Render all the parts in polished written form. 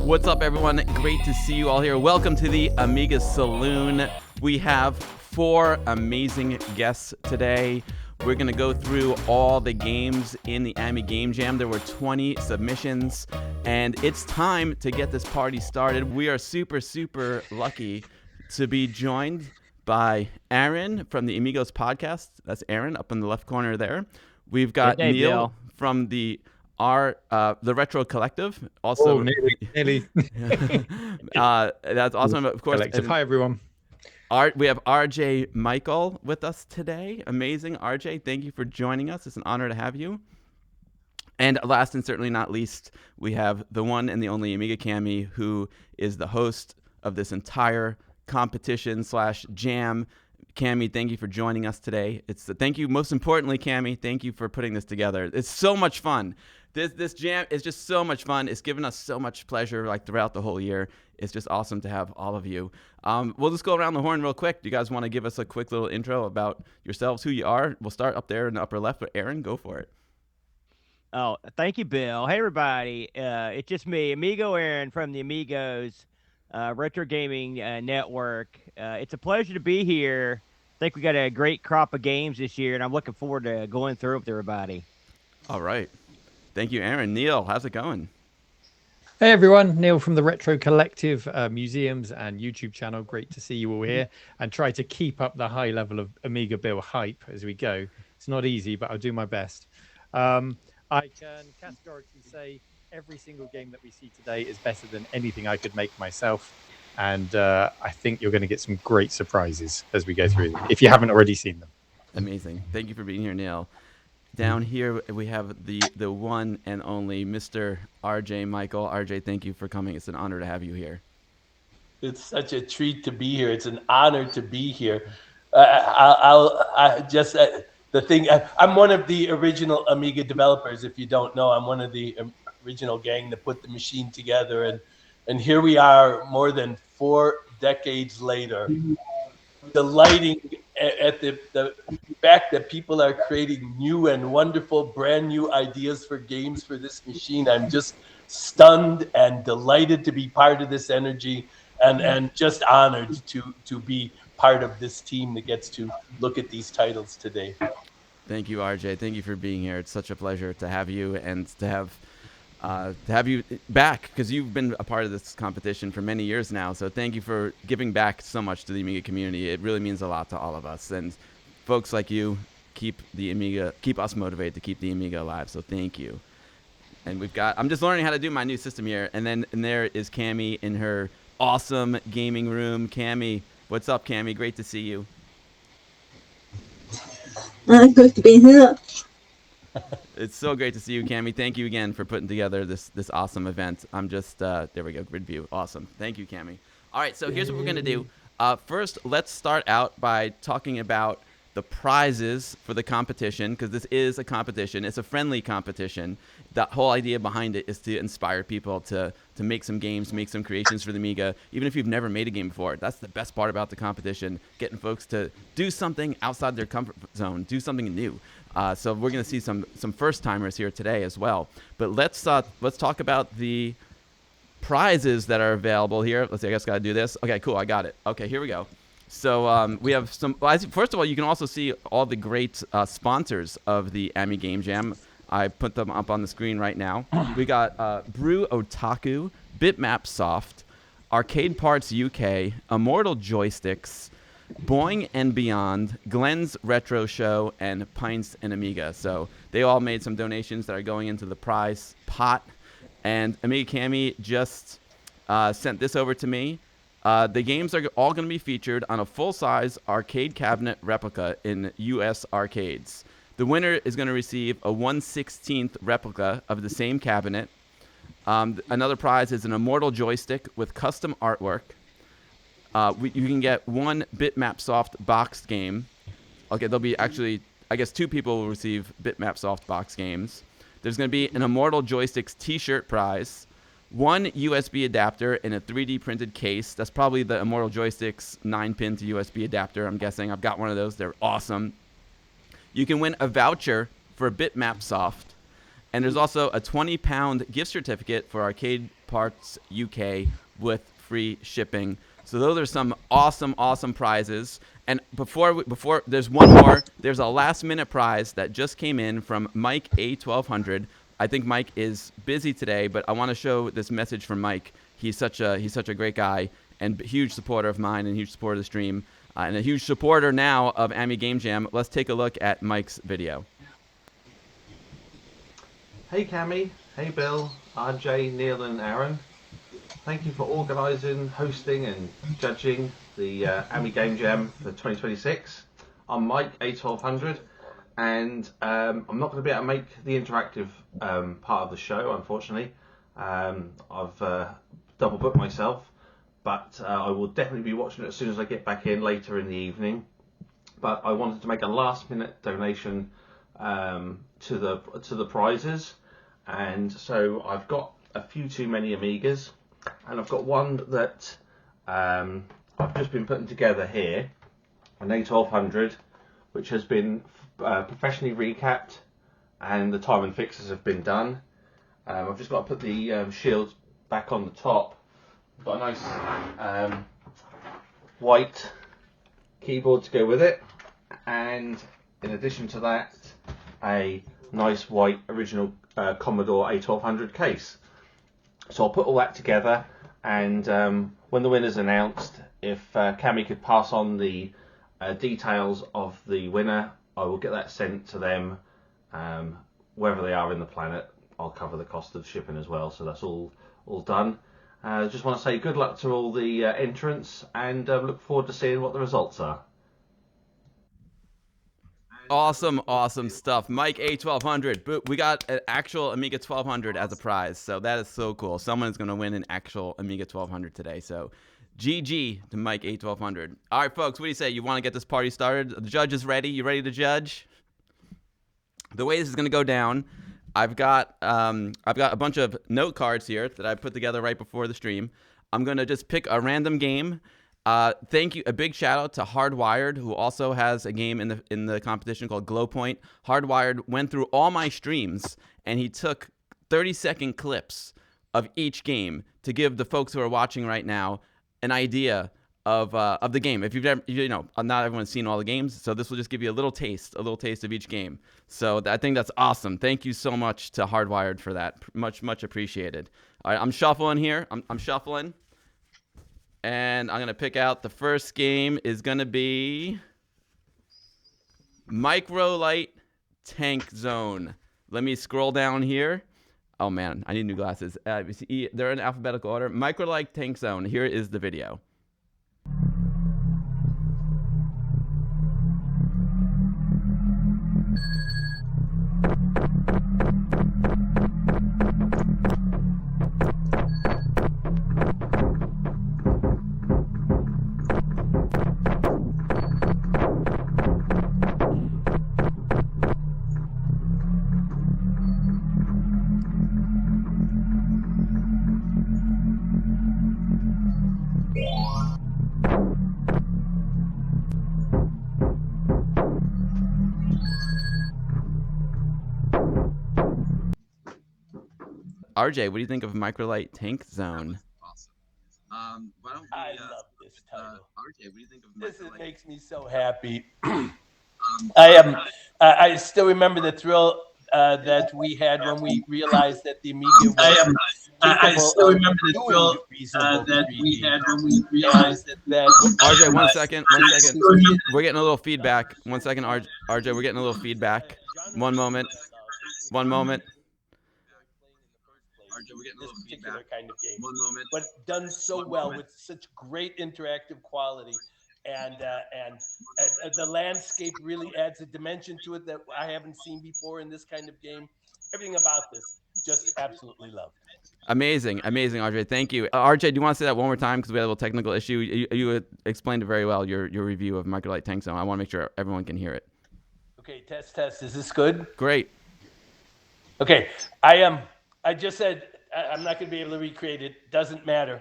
What's up, everyone? Great to see you all here. Welcome to the Amiga Saloon. We have 4 amazing guests today. We're going to go through all the games in the AmiGameJam. There were 20 submissions, and it's time to get this party started. We are super, super lucky to be joined by Aaron from the Amigos Podcast. That's Aaron up in the left corner there. We've got Neil from the Retro Collective. Also, nearly. That's awesome. Of course. Hi, everyone. We have RJ Mical with us today. Amazing. RJ, thank you for joining us. It's an honor to have you. And last and certainly not least, we have the one and the only Amiga Cammy, who is the host of this entire competition/jam. Cammy, thank you for joining us today. Thank you, most importantly, Cammy, thank you for putting this together. It's so much fun. This jam is just so much fun. It's given us so much pleasure throughout the whole year. It's just awesome to have all of you. We'll just go around the horn real quick. Do you guys want to give us a quick little intro about yourselves, who you are? We'll start up there in the upper left, but Aaron, go for it. Oh, thank you, Bill. Hey, everybody. It's just me, Amigo Aaron from the Amigos Retro Gaming Network. It's a pleasure to be here. I think we got a great crop of games this year, and I'm looking forward to going through it with everybody. All right. Thank you, Aaron. Neil, how's it going? Hey, everyone. Neil from the Retro Collective Museums and YouTube channel. Great to see you all here and try to keep up the high level of Amiga Bill hype as we go. It's not easy, but I'll do my best. I can categorically say every single game that we see today is better than anything I could make myself. And I think you're going to get some great surprises as we go through them, if you haven't already seen them. Amazing. Thank you for being here, Neil. Down here, we have the one and only Mr. RJ Mical. RJ, thank you for coming. It's an honor to have you here. It's such a treat to be here. It's an honor to be here. I'm one of the original Amiga developers. If you don't know, I'm one of the original gang that put the machine together. And here we are more than 4 decades later, delighting at the fact that people are creating new and wonderful, brand new ideas for games for this machine. I'm just stunned and delighted to be part of this energy and just honored to be part of this team that gets to look at these titles today. Thank you, RJ. Thank you for being here. It's such a pleasure to have you and to have you back, because you've been a part of this competition for many years now. So thank you for giving back so much to the Amiga community. It really means a lot to all of us. And folks like you keep us motivated to keep the Amiga alive. So thank you. And I'm just learning how to do my new system here. And there is Cammy in her awesome gaming room. Cammy, what's up, Cammy? Great to see you. Good to be here. It's so great to see you, Cammy. Thank you again for putting together this awesome event. I'm just, there we go, grid view. Awesome. Thank you, Cammy. All right, so here's what we're going to do. First, let's start out by talking about the prizes for the competition, because this is a competition. It's a friendly competition. The whole idea behind it is to inspire people to make some games, make some creations for the Amiga, even if you've never made a game before. That's the best part about the competition, getting folks to do something outside their comfort zone, do something new. So we're going to see some first-timers here today as well. But let's talk about the prizes that are available here. Let's see, I guess I got to do this. Okay, cool, I got it. Okay, here we go. So we have some. First of all, you can also see all the great sponsors of the AmiGameJam. I put them up on the screen right now. We got Brew Otaku, Bitmap Soft, Arcade Parts UK, Immortal Joysticks, Boing and Beyond, Glenn's Retro Show, and Pints and Amiga. So they all made some donations that are going into the prize pot. And Amiga Cammy just sent this over to me. The games are all going to be featured on a full-size arcade cabinet replica in U.S. arcades. The winner is going to receive a 1/16th replica of the same cabinet. Another prize is an Immortal Joystick with custom artwork. You can get 1 Bitmap Soft boxed game. Okay, there'll be actually, I guess 2 people will receive Bitmap Soft box games. There's going to be an Immortal Joysticks t-shirt prize, 1 USB adapter in a 3D printed case. That's probably the Immortal Joysticks 9-pin to USB adapter, I'm guessing. I've got one of those. They're awesome. You can win a voucher for Bitmap Soft. And there's also a 20-pound gift certificate for Arcade Parts UK with free shipping. So those are some awesome, awesome prizes. And before there's one more. There's a last-minute prize that just came in from Mike A1200. I think Mike is busy today, but I want to show this message from Mike. He's such a great guy and huge supporter of mine and huge supporter of the stream and a huge supporter now of AmiGameJam. Let's take a look at Mike's video. Hey Cammy, hey Bill, RJ, Neil and Aaron. Thank you for organising, hosting and judging the AmiGameJam for 2026. I'm Mike, A1200, and I'm not going to be able to make the interactive part of the show, unfortunately. I've double booked myself, but I will definitely be watching it as soon as I get back in later in the evening. But I wanted to make a last minute donation to the prizes, and so I've got a few too many Amigas, and I've got one that I've just been putting together here, an A1200, which has been professionally recapped, and the time and fixes have been done. I've just got to put the shields back on the top. I've got a nice white keyboard to go with it, and in addition to that, a nice white original Commodore A1200 case. So I'll put all that together, and when the winner's announced, if Cammy could pass on the details of the winner, I will get that sent to them wherever they are in the planet. I'll cover the cost of shipping as well, so that's all done. Just want to say good luck to all the entrants, and look forward to seeing what the results are. Awesome, awesome stuff. Mike A1200. We got an actual Amiga 1200 as a prize, so that is so cool. Someone's going to win an actual Amiga 1200 today, so GG to Mike A1200. All right, folks, what do you say? You want to get this party started? The judge is ready. You ready to judge? The way this is going to go down, I've got a bunch of note cards here that I put together right before the stream. I'm going to just pick a random game. Thank you. A big shout out to Hardwired, who also has a game in the competition called Glowpoint. Hardwired went through all my streams, and he took 30-second clips of each game to give the folks who are watching right now an idea of the game. If you've never, not everyone's seen all the games, so this will just give you a little taste of each game. So I think that's awesome. Thank you so much to Hardwired for that. Much, much appreciated. All right, I'm shuffling here. I'm shuffling. And I'm going to pick out the first game is going to be Microlyte Tankzone. Let me scroll down here. Oh, man, I need new glasses. They're in alphabetical order. Microlyte Tankzone. Here is the video. RJ, what do you think of Microlyte Tankzone? Awesome. Why don't we, I love this title. RJ, what do you think of Microlyte? This makes me so happy. I still remember the thrill that we had when we realized that the Amiga was I still remember the thrill that we had when we realized that RJ, one second. We're getting a little feedback. 1 second, RJ, we're getting a little feedback. One moment. This particular kind of game, but done so well with such great interactive quality, and the landscape really adds a dimension to it that I haven't seen before in this kind of game. Everything about this, just absolutely loved. Amazing, RJ. Thank you. RJ, do you want to say that one more time because we had a little technical issue? You explained it very well. Your review of Microlyte Tankzone. I want to make sure everyone can hear it. Okay, test. Is this good? Great. Okay, I just said I'm not going to be able to recreate it. Doesn't matter.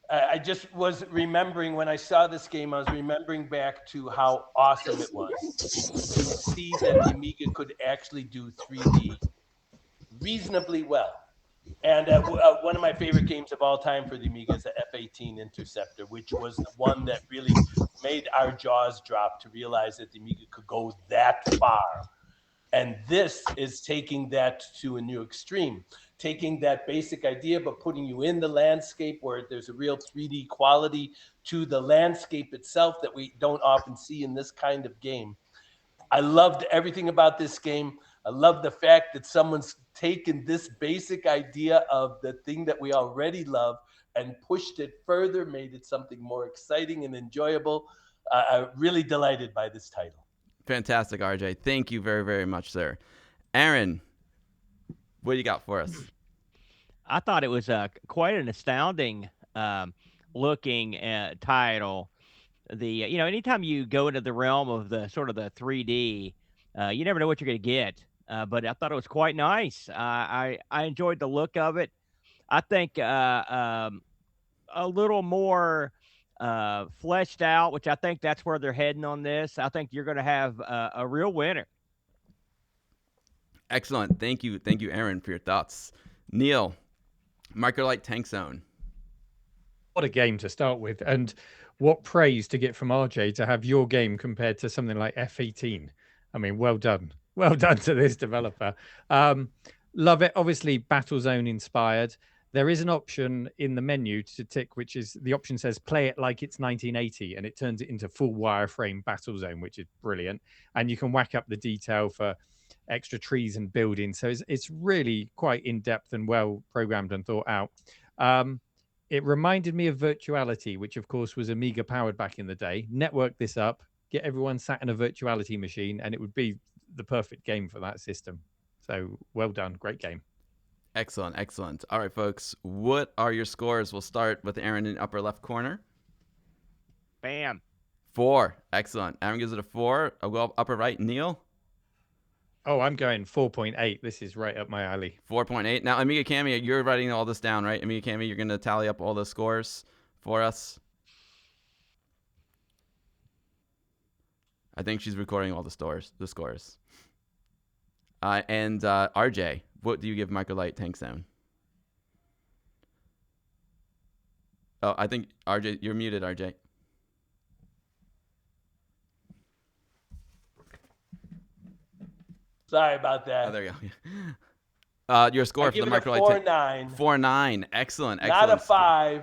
I just was remembering when I saw this game, I was remembering back to how awesome it was to see that the Amiga could actually do 3D reasonably well. And one of my favorite games of all time for the Amiga is the F-18 Interceptor, which was the one that really made our jaws drop to realize that the Amiga could go that far. And this is taking that to a new extreme, taking that basic idea, but putting you in the landscape where there's a real 3D quality to the landscape itself that we don't often see in this kind of game. I loved everything about this game. I love the fact that someone's taken this basic idea of the thing that we already love and pushed it further, made it something more exciting and enjoyable. I'm really delighted by this title. Fantastic, RJ. Thank you very, very much, sir. Aaron, what do you got for us? I thought it was quite an astounding looking title. Anytime you go into the realm of the sort of the 3D, you never know what you're going to get. But I thought it was quite nice. I enjoyed the look of it. I think a little more fleshed out, which I think that's where they're heading on this. I think you're going to have a real winner. Excellent. Thank you, Aaron, for your thoughts. Neil, Microlyte Tankzone. What a game to start with, and what praise to get from RJ to have your game compared to something like F-18. I mean, well done to this developer. Love it. Obviously, Battlezone inspired. There is an option in the menu to tick, which is the option says play it like it's 1980, and it turns it into full wireframe Battlezone, which is brilliant. And you can whack up the detail for extra trees and buildings. So it's really quite in-depth and well programmed and thought out. It reminded me of Virtuality, which of course was Amiga powered back in the day. Network this up, get everyone sat in a Virtuality machine, and it would be the perfect game for that system. So well done. Great game. Excellent. All right, folks. What are your scores? We'll start with Aaron in the upper left corner. Bam. 4. Excellent. Aaron gives it a 4. I'll go up upper right. Neil? Oh, I'm going 4.8. This is right up my alley. 4.8. Now, Amiga Cammy, you're writing all this down, right? Amiga Cammy, you're going to tally up all the scores for us. I think she's recording all the scores. And RJ, what do you give Microlyte Tankzone? Oh, I think RJ, you're muted, RJ. Sorry about that. Oh, there you go. Your score for the Microlyte 4.9. 4.9. Excellent. Not a 5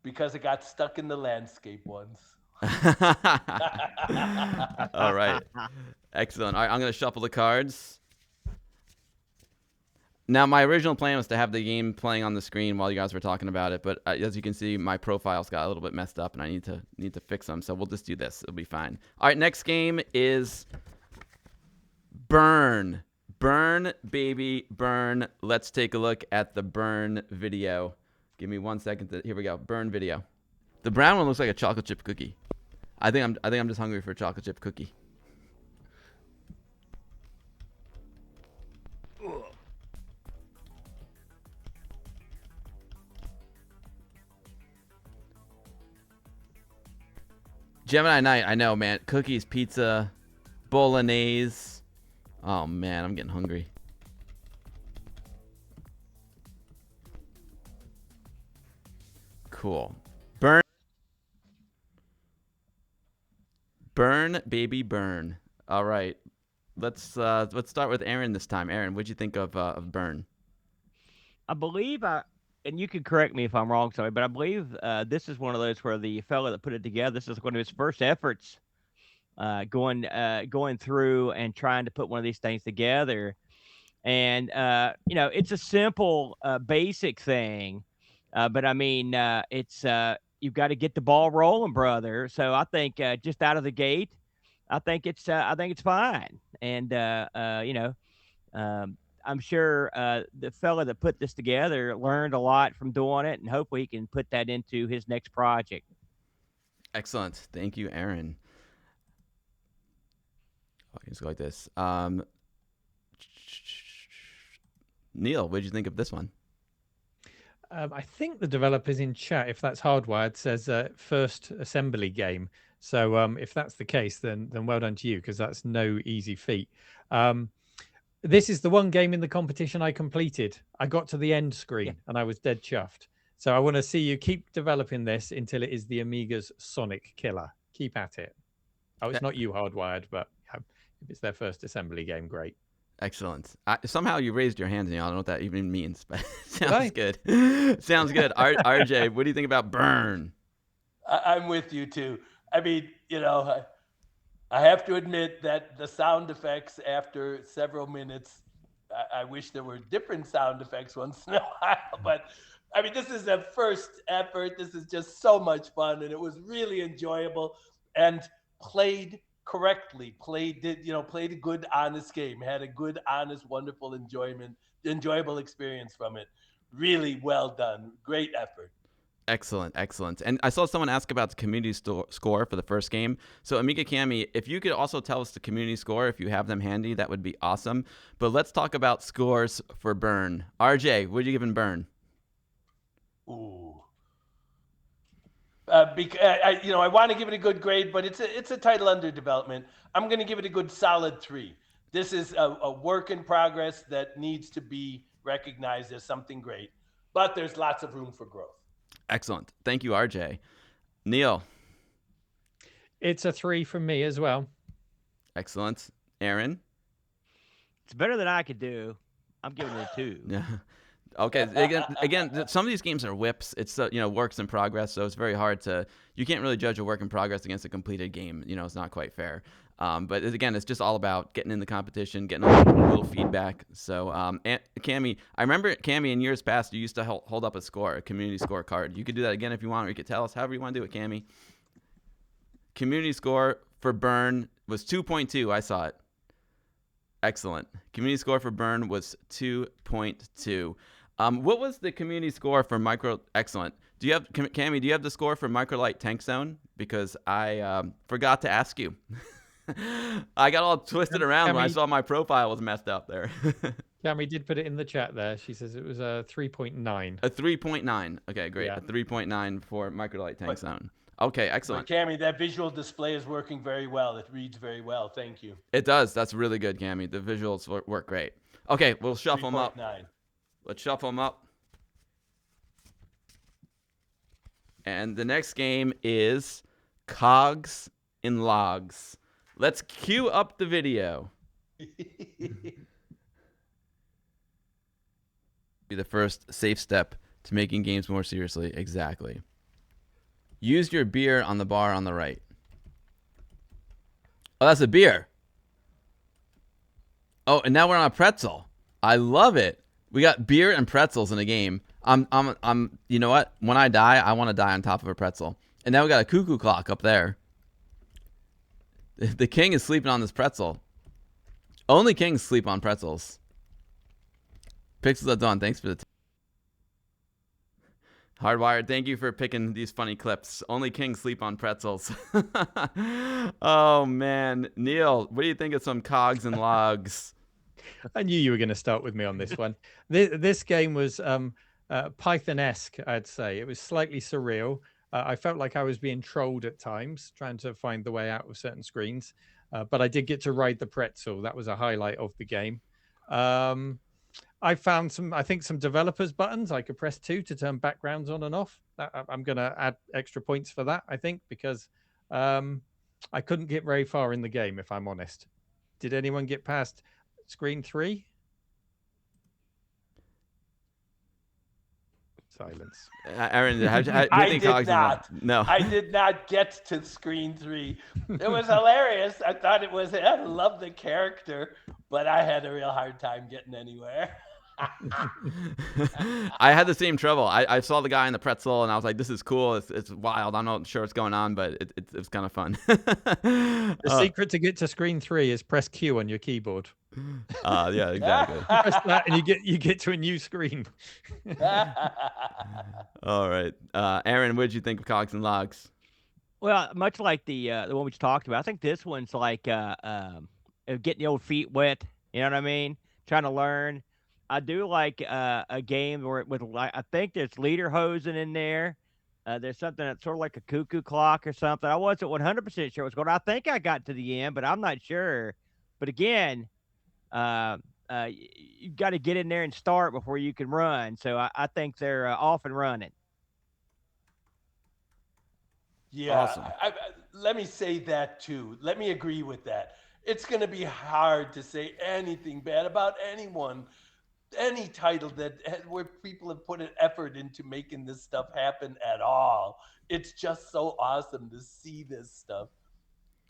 because it got stuck in the landscape once. All right. Excellent. All right, I'm going to shuffle the cards. Now, my original plan was to have the game playing on the screen while you guys were talking about it, but as you can see, my profiles got a little bit messed up, and I need to fix them. So we'll just do this. It'll be fine. All right, next game is Burn. Burn, baby, burn. Let's take a look at the Burn video. Give me 1 second. Here we go. Burn video. The brown one looks like a chocolate chip cookie. I think I'm just hungry for a chocolate chip cookie. Gemini Night, I know, man. Cookies, pizza, bolognese. Oh, man, I'm getting hungry. Cool. Burn, baby, burn. All right. Let's start with Aaron this time. Aaron, what'd you think of Burn? I believe and you can correct me if I'm wrong, sorry, but I believe this is one of those where the fellow that put it together, this is one of his first efforts going through and trying to put one of these things together. And, it's a simple, basic thing. But I mean, it's you've got to get the ball rolling, brother. So I think just out of the gate, I think it's fine. And, I'm sure the fella that put this together learned a lot from doing it, and hopefully he can put that into his next project. Excellent. Thank you, Aaron. I can just go like this. Neil, what did you think of this one? I think the developers in chat, if that's hardwired, says first assembly game. So if that's the case, then well done to you, because that's no easy feat. This is the one game in the competition I completed. I got to the end screen and I was dead chuffed. So I want to see you keep developing this until it is the Amiga's Sonic killer. Keep at it. Oh, it's not you, Hardwired, but if it's their first assembly game, great. Excellent. Somehow you raised your hand, and I don't know what that even means, but sounds Right. good. Sounds good. RJ, what do you think about Burn? I'm with you too. I mean, I have to admit that the sound effects after several minutes, I wish there were different sound effects once in a while, but I mean, this is a first effort. This is just so much fun, and it was really enjoyable and played correctly. Played a good, honest game. Had a good, honest, wonderful enjoyable experience from it. Really well done. Great effort. Excellent, excellent. And I saw someone ask about the community score for the first game. So Amiga Cammy, if you could also tell us the community score, if you have them handy, that would be awesome. But let's talk about scores for Burn. RJ, what are you giving Burn? Ooh. I want to give it a good grade, but it's a title under development. I'm going to give it a good solid 3. This is a work in progress that needs to be recognized as something great, but there's lots of room for growth. Excellent. Thank you, RJ. Neil. It's a 3 from me as well. Excellent. Aaron. It's better than I could do. I'm giving it a 2. Yeah. Okay. Again, some of these games are whips. It's works in progress, so it's very hard to. You can't really judge a work in progress against a completed game. It's not quite fair. But again, it's just all about getting in the competition, getting a little feedback. So, Cammy, I remember Cammy in years past, you used to hold up a community score card. You could do that again if you want, or you could tell us however you want to do it, Cammy. Community score for Burn was 2.2. I saw it. Excellent. Community score for Burn was 2.2. What was the community score for Excellent. Do you have, Cammy, do you have the score for Microlyte Tankzone? Because I forgot to ask you. I got all twisted around when I saw my profile was messed up there. Cammy did put it in the chat there. She says it was a 3.9. A 3.9. Okay, great. Yeah. A 3.9 for Microlyte Tankzone. Okay, excellent. But Cammy, that visual display is working very well. It reads very well. Thank you. It does. That's really good, Cammy. The visuals work great. Okay, we'll shuffle them up. Let's shuffle them up. And the next game is Cogs N Logs. Let's cue up the video. Be the first safe step to making games more seriously. Exactly. Use your beer on the bar on the right. Oh, that's a beer. Oh, and now we're on a pretzel. I love it. We got beer and pretzels in a game. You know what? When I die, I want to die on top of a pretzel. And now we got a cuckoo clock up there. The king is sleeping on this pretzel. Only kings sleep on pretzels. Pixels at Dawn, thanks for the Hardwired, thank you for picking these funny clips. Only kings sleep on pretzels. Oh, man. Neil, what do you think of some Cogs N Logs? I knew you were going to start with me on this one. This game was Python-esque, I'd say. It was slightly surreal. I felt like I was being trolled at times, trying to find the way out of certain screens. But I did get to ride the pretzel. That was a highlight of the game. I found some developers buttons. I could press 2 to turn backgrounds on and off. I'm going to add extra points for that, I think, because I couldn't get very far in the game, if I'm honest. Did anyone get past screen 3? Silence. Aaron, how do you think Cogs N Logs? No. I did not get to screen 3. It was hilarious. I thought I love the character, but I had a real hard time getting anywhere. I had the same trouble. I saw the guy in the pretzel, and I was like, "This is cool. It's wild. I'm not sure what's going on, but it's kind of fun." The secret to get to screen 3 is press Q on your keyboard. Yeah, exactly. You press that, and you get to a new screen. All right, Aaron, what did you think of Cogs N Logs? Well, much like the one we just talked about, I think this one's like getting the old feet wet. You know what I mean? Trying to learn. I do like a game where I think there's lederhosen in there. There's something that's sort of like a cuckoo clock or something. I wasn't 100% sure what's going on. I think I got to the end, but I'm not sure. But again, you got to get in there and start before you can run. So I think they're off and running. Yeah, Awesome. let me say that too. Let me agree with that. It's going to be hard to say anything bad about anyone, any title where people have put an effort into making this stuff happen at all. It's just so awesome to see this stuff.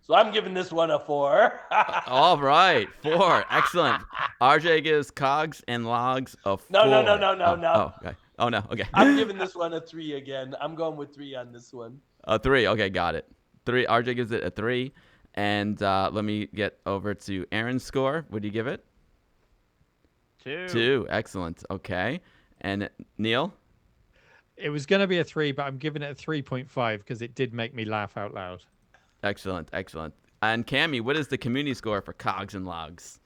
So I'm giving this one a 4. All right, 4. Excellent. RJ gives Cogs N Logs a 4. No. Oh, okay. Oh, no. Okay. I'm giving this one a 3 again. I'm going with 3 on this one. A 3. Okay, got it. 3. RJ gives it a 3. And let me get over to Aaron's score. What do you give it? 2. 2. Excellent. Okay. And Neil? It was going to be a 3, but I'm giving it a 3.5 because it did make me laugh out loud. Excellent. Excellent. And Cammy, what is the community score for Cogs and Logs?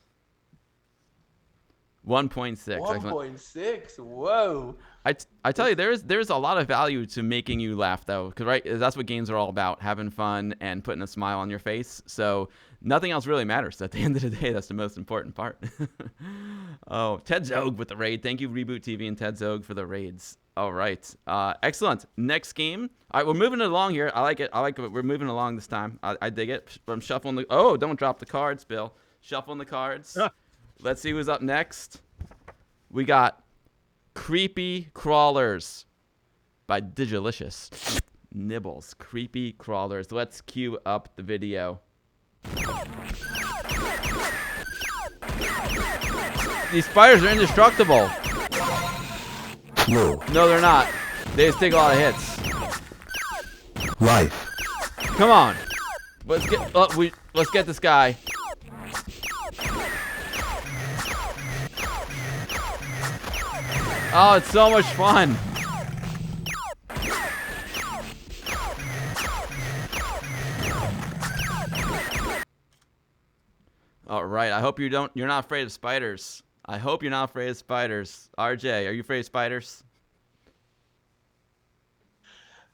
1.6. 1.6. Whoa. I tell you, there's a lot of value to making you laugh, though, because right, that's what games are all about: having fun and putting a smile on your face. So nothing else really matters. At the end of the day, that's the most important part. Oh, Ted Zog with the raid. Thank you, Reboot TV and Ted Zog, for the raids. All right, excellent. Next game. All right, we're moving along here. I like it. We're moving along this time. I dig it. I'm shuffling the. Oh, don't drop the cards, Bill. Shuffling the cards. Let's see who's up next. We got Creepy Crawlers by Digilicious. Nibbles. Creepy Crawlers. Let's cue up the video. These spiders are indestructible. No. No, they're not. They just take a lot of hits. Life. Come on. Let's get this guy. Oh, it's so much fun. All right. I hope you're not afraid of spiders. I hope you're not afraid of spiders. RJ, are you afraid of spiders?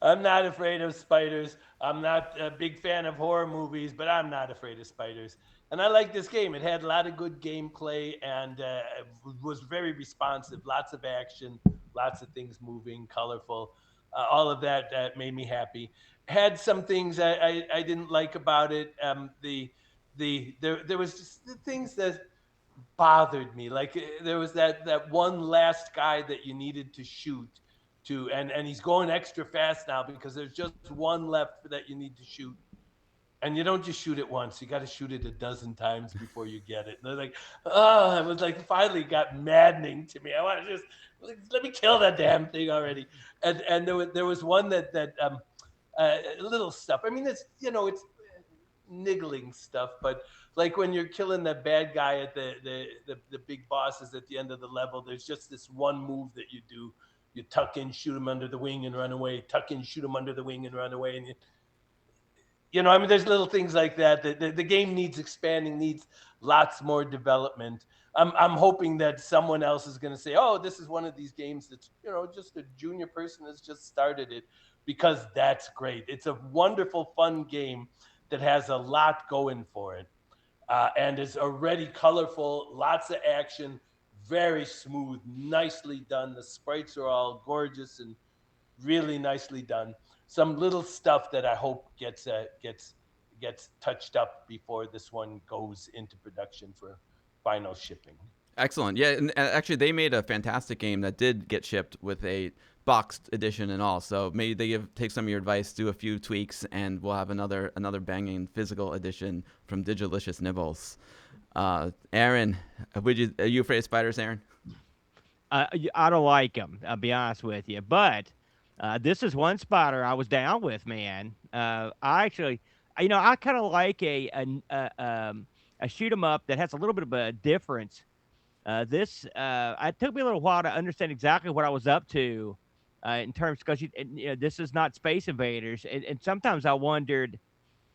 I'm not afraid of spiders. I'm not a big fan of horror movies, but I'm not afraid of spiders. And I like this game. It had a lot of good gameplay and was very responsive. Lots of action, lots of things moving, colorful. All of that made me happy. Had some things I didn't like about it. There was just the things that bothered me. Like there was that one last guy that you needed to shoot to, and he's going extra fast now because there's just one left that you need to shoot. And you don't just shoot it once. You got to shoot it a dozen times before you get it. And they're like, oh, it was like finally got maddening to me. I want to just let me kill that damn thing already. And there was one that little stuff. I mean, it's niggling stuff, but like when you're killing that bad guy at the big bosses at the end of the level, there's just this one move that you do. You tuck in, shoot him under the wing and run away. Tuck in, shoot him under the wing and run away. And I mean, there's little things like that. The game needs expanding, needs lots more development. I'm hoping that someone else is going to say, oh, this is one of these games that's, just a junior person has just started it, because that's great. It's a wonderful, fun game that has a lot going for it and is already colorful, lots of action, very smooth, nicely done. The sprites are all gorgeous and really nicely done. Some little stuff that I hope gets touched up before this one goes into production for final shipping. Excellent. Yeah, and actually they made a fantastic game that did get shipped with a boxed edition and all. So maybe they take some of your advice, do a few tweaks, and we'll have another banging physical edition from Digilicious Nibbles. Aaron, are you afraid of spiders, Aaron? I don't like them. I'll be honest with you, but this is one spider I was down with, man. I actually, I kind of like a shoot 'em up that has a little bit of a difference. It took me a little while to understand exactly what I was up to in terms, because this is not Space Invaders, and sometimes I wondered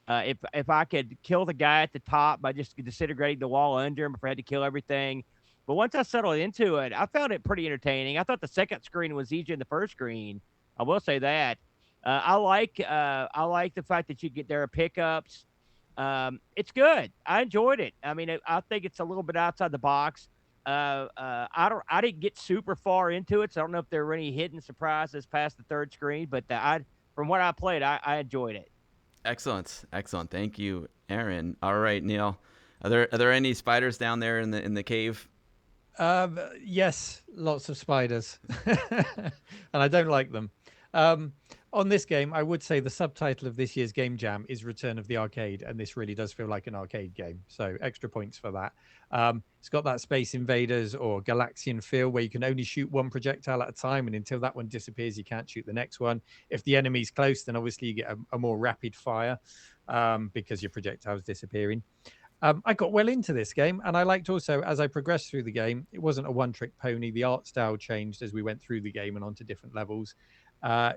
if I could kill the guy at the top by just disintegrating the wall under him, if I had to kill everything. But once I settled into it, I found it pretty entertaining. I thought the second screen was easier than the first screen. I will say that. I like the fact that there are pickups. It's good. I enjoyed it. I mean, I think it's a little bit outside the box. I didn't get super far into it, so I don't know if there were any hidden surprises past the third screen. But from what I played, I enjoyed it. Excellent, excellent. Thank you, Aaron. All right, Neil. Are there any spiders down there in the cave? Yes, lots of spiders, and I don't like them. On this game, I would say the subtitle of this year's Game Jam is Return of the Arcade, and this really does feel like an arcade game. So extra points for that. It's got that Space Invaders or Galaxian feel where you can only shoot one projectile at a time, and until that one disappears, you can't shoot the next one. If the enemy's close, then obviously you get a more rapid fire because your projectile's disappearing. I got well into this game, and I liked also, as I progressed through the game, it wasn't a one-trick pony. The art style changed as we went through the game and onto different levels.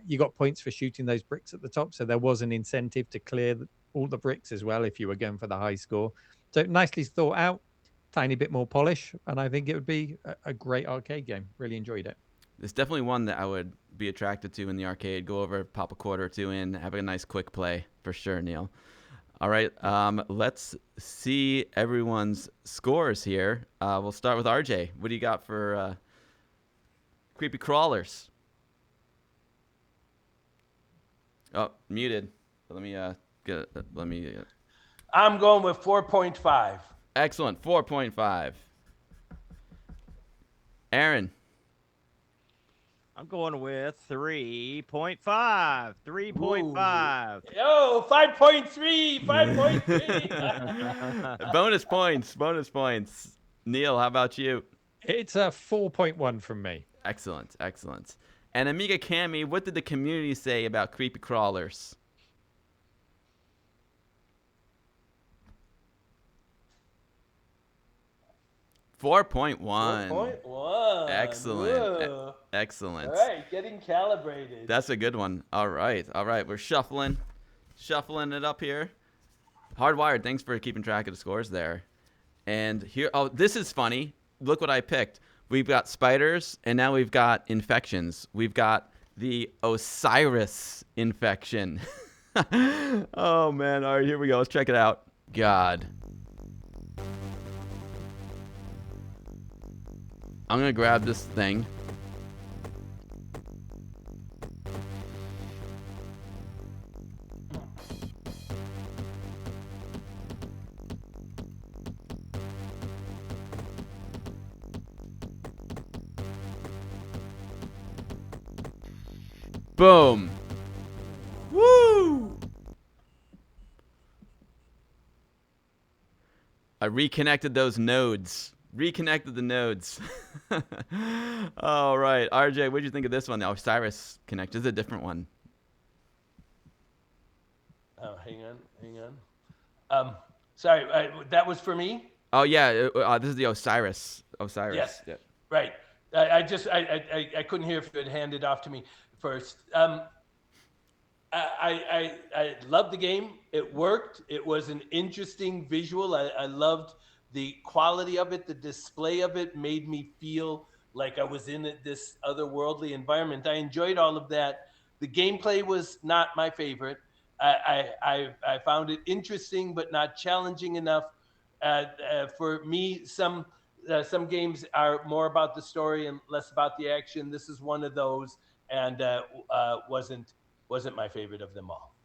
You got points for shooting those bricks at the top, so there was an incentive to clear all the bricks as well if you were going for the high score. So nicely thought out, tiny bit more polish, and I think it would be a great arcade game. Really enjoyed it. It's definitely one that I would be attracted to in the arcade. Go over, pop a quarter or two in, have a nice quick play for sure, Neil. All right, let's see everyone's scores here. We'll start with RJ. What do you got for Creepy Crawlers? Oh, muted. Let me I'm going with 4.5. Excellent, 4.5. Aaron. I'm going with 3.5. 3.5. Yo, 5.3. 5.3. Bonus points. Bonus points. Neil, how about you? It's a 4.1 from me. Excellent. Excellent. And Amiga Cammy, what did the community say about Creepy Crawlers? $4.1. Excellent. Excellent. All right, getting calibrated. That's a good one. All right. All right. We're shuffling it up here. Hardwired, thanks for keeping track of the scores there. And here, oh, this is funny. Look what I picked. We've got spiders, and now we've got infections. We've got the Osiris Infection. Oh, man. All right, here we go. Let's check it out. God. I'm going to grab this thing. Boom. Woo! I reconnected those nodes. Reconnected the nodes. All right. RJ, what did you think of this one? The Osiris Connect. This is a different one. Oh, hang on. Sorry, that was for me? Oh, yeah. This is the Osiris. Yes. Yeah. Right. I couldn't hear if you had handed off to me first. I loved the game. It worked. It was an interesting visual. I loved the quality of it. The display of it made me feel like I was in this otherworldly environment. I enjoyed all of that. The gameplay was not my favorite. I found it interesting, but not challenging enough. For me, some games are more about the story and less about the action. This is one of those, and wasn't my favorite of them all.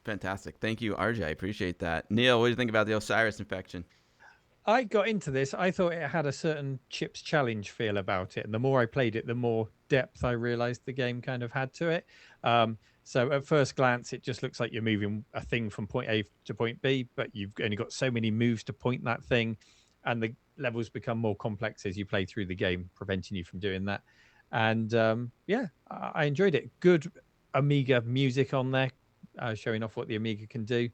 Fantastic. Thank you, RJ. I appreciate that. Neil, what do you think about the Osiris Infection? I got into this. I thought it had a certain Chips Challenge feel about it. And the more I played it, the more depth I realized the game kind of had to it. So at first glance, it just looks like you're moving a thing from point A to point B, but you've only got so many moves to point that thing. And the levels become more complex as you play through the game, preventing you from doing that. And yeah, I enjoyed it. Good Amiga music on there, showing off what the Amiga can do.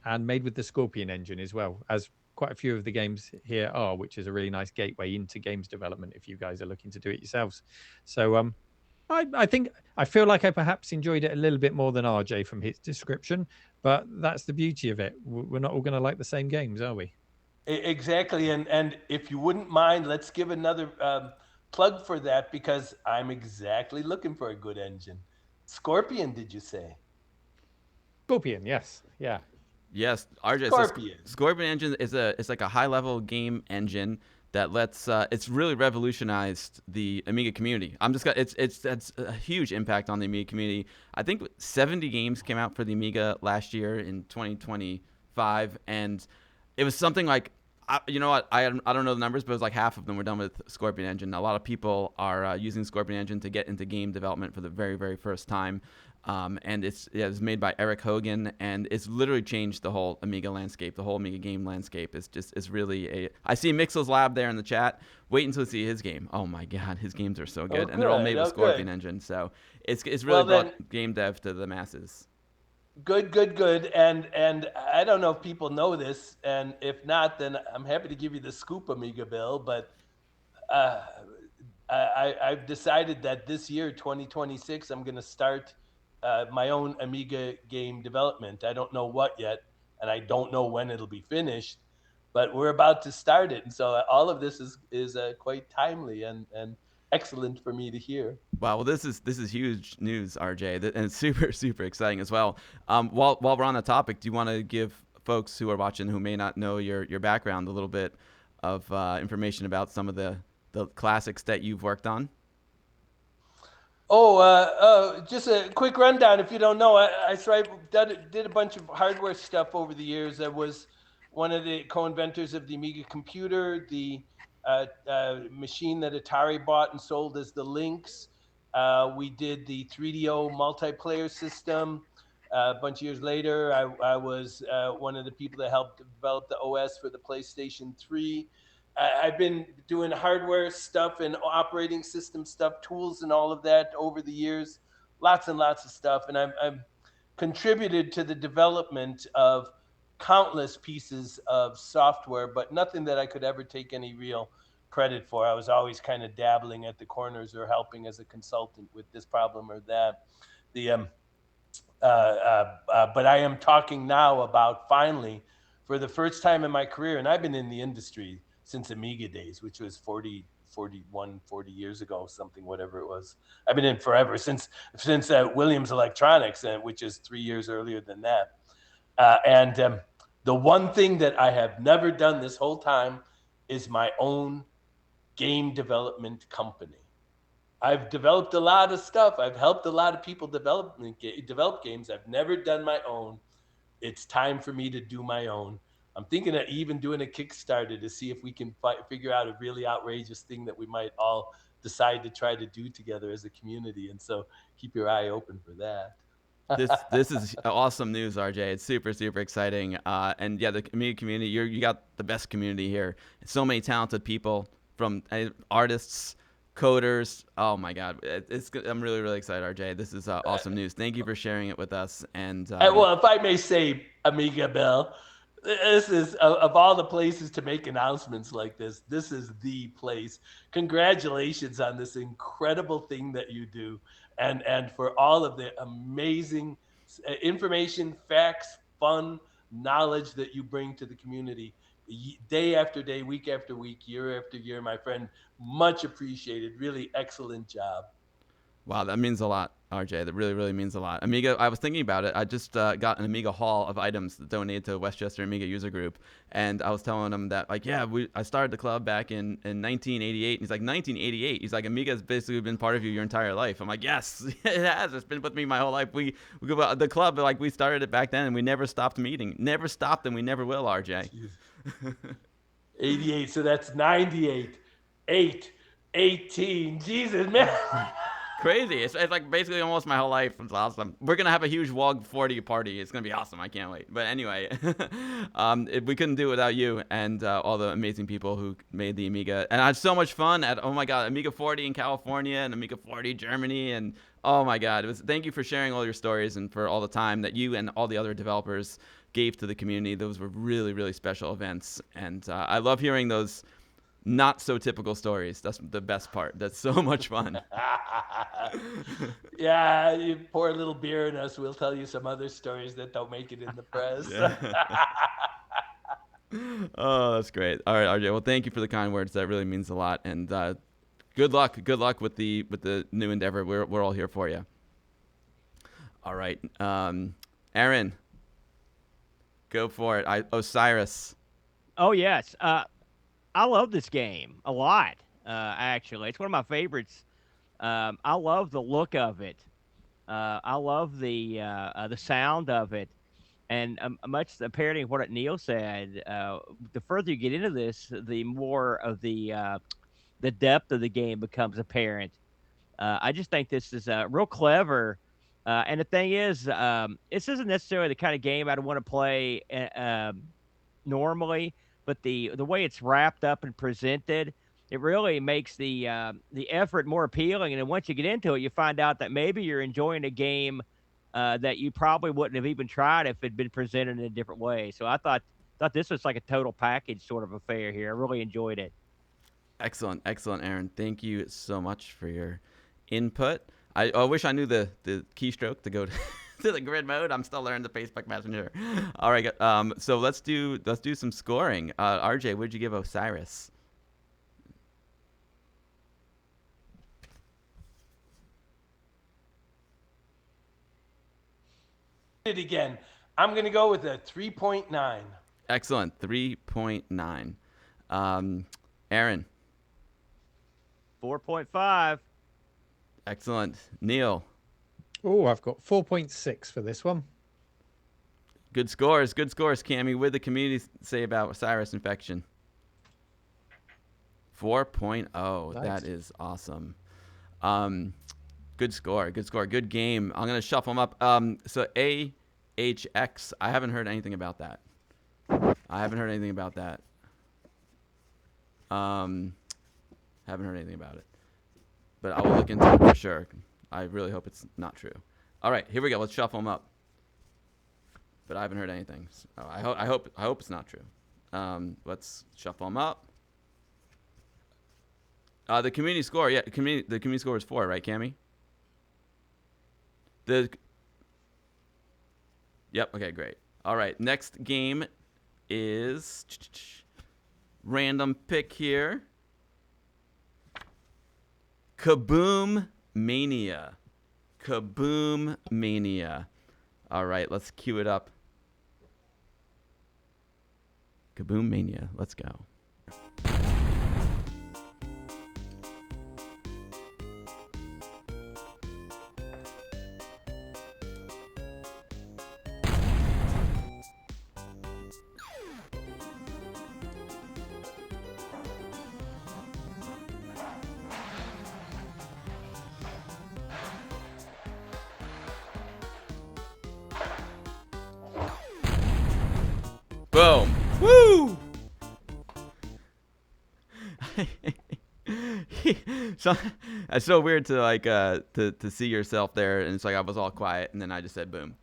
And made with the Scorpion engine as well, as quite a few of the games here are, which is a really nice gateway into games development if you guys are looking to do it yourselves. So I feel like I perhaps enjoyed it a little bit more than RJ from his description, but that's the beauty of it. We're not all going to like the same games, are we? Exactly. And if you wouldn't mind, let's give another plug for that, because I'm exactly looking for a good engine. Scorpion, did you say? Scorpion, yes. Yeah. Yes, RJ. Scorpion. So Scorpion Engine is it's like a high level game engine that lets it's really revolutionized the Amiga community. That's a huge impact on the Amiga community. I think 70 games came out for the Amiga last year in 2025, and it was something like, you know what, I don't know the numbers, but it was like half of them were done with Scorpion Engine. A lot of people are using Scorpion Engine to get into game development for the very, very first time. And it's made by Eric Hogan, and it's literally changed the whole Amiga landscape, the whole Amiga game landscape. It's really I see Mixel's Lab there in the chat. Wait until you see his game. Oh my God, his games are so good, and they're all made with Scorpion Engine. So it's really brought game dev to the masses. Good. And I don't know if people know this, and if not, then I'm happy to give you the scoop, Amiga Bill. But I've decided that this year, 2026, I'm going to start my own Amiga game development. I don't know what yet, and I don't know when it'll be finished, but we're about to start it. And so all of this is quite timely and excellent for me to hear. Wow, well, this is huge news, RJ, and it's super, super exciting as well. While we're on the topic, do you want to give folks who are watching who may not know your background a little bit of information about some of the classics that you've worked on? Just a quick rundown. If you don't know, I did a bunch of hardware stuff over the years. I was one of the co-inventors of the Amiga computer, the machine that Atari bought and sold as the Lynx. We did the 3DO multiplayer system. A bunch of years later, I was one of the people that helped develop the OS for the PlayStation 3. I've been doing hardware stuff and operating system stuff, tools and all of that over the years, lots and lots of stuff. And I've contributed to the development of countless pieces of software, but nothing that I could ever take any real credit for. I was always kind of dabbling at the corners or helping as a consultant with this problem or that. But I am talking now about finally, for the first time in my career, and I've been in the industry since Amiga days, which was 40 years ago, something, whatever it was. I've been in forever, since Williams Electronics, which is 3 years earlier than that. And the one thing that I have never done this whole time is my own game development company. I've developed a lot of stuff. I've helped a lot of people develop games. I've never done my own. It's time for me to do my own. I'm thinking of even doing a Kickstarter to see if we can figure out a really outrageous thing that we might all decide to try to do together as a community. And so keep your eye open for that. This is awesome news, RJ. It's super, super exciting. And yeah, the Amiga community, you got the best community here. So many talented people, from artists, coders. Oh my God, I'm really, really excited, RJ. This is awesome news. Thank you for sharing it with us. And well, if I may say, Amiga Bill, this is, of all the places to make announcements like this is the place. Congratulations on this incredible thing that you do, and for all of the amazing information, facts, fun, knowledge that you bring to the community day after day, week after week, year after year, my friend. Much appreciated. Really excellent job. Wow, that means a lot, RJ. That really, really means a lot. Amiga, I was thinking about it. I just got an Amiga haul of items donated to Westchester Amiga User Group, and I was telling him that, like, yeah, I started the club back in 1988. And he's like, 1988? He's like, Amiga's basically been part of you your entire life. I'm like, yes, it has. It's been with me my whole life. We go the club, like, we started it back then, and we never stopped meeting. Never stopped, and we never will, RJ. 88, so that's 98, 8, 18. Jesus, man. Crazy. It's like basically almost my whole life. It's awesome. We're going to have a huge WOG 40 party. It's going to be awesome. I can't wait. But anyway, we couldn't do it without you and all the amazing people who made the Amiga. And I had so much fun at, oh my God, Amiga 40 in California and Amiga 40 Germany. And oh my God, thank you for sharing all your stories and for all the time that you and all the other developers gave to the community. Those were really, really special events. And I love hearing those not so typical stories. That's the best part. That's so much fun. Yeah, you pour a little beer in us, we'll tell you some other stories that don't make it in the press. Oh, that's great. All right, RJ. Well, thank you for the kind words. That really means a lot. And good luck with the new endeavor. We're all here for you. All right, Aaron. Go for it. Osiris. Oh yes, I love this game a lot. Actually, it's one of my favorites. I love the look of it. I love the sound of it, and much the parroting of what Neil said. The further you get into this, the more of the depth of the game becomes apparent. I just think this is real clever. And the thing is, this isn't necessarily the kind of game I'd want to play normally, but the way it's wrapped up and presented, it really makes the effort more appealing. And then once you get into it, you find out that maybe you're enjoying a game that you probably wouldn't have even tried if it'd been presented in a different way. So I thought this was like a total package sort of affair here. I really enjoyed it. Excellent, Aaron. Thank you so much for your input. I wish I knew the keystroke to go to the grid mode. I'm still learning the Facebook Messenger. All right, so let's do some scoring. RJ, what did you give Osiris? It again. I'm going to go with a 3.9. Excellent, 3.9. Aaron. 4.5. Excellent. Neil. Oh, I've got 4.6 for this one. Good scores, Cammy. What did the community say about Osiris Infection? 4.0. Nice. That is awesome. Good score. Good game. I'm going to shuffle them up. So AHX, I haven't heard anything about that. Haven't heard anything about it. But I will look into it for sure. I really hope it's not true. All right, here we go. Let's shuffle them up. But I haven't heard anything. So I hope it's not true. Let's shuffle them up. The community score, the community score is 4, right, Cammy? Yep. Okay, great. All right, next game is random pick here. Kaboomania. All right, let's cue it up. Kaboomania. Let's go. Boom. Woo! So it's so weird to like to see yourself there, and it's like I was all quiet and then I just said boom.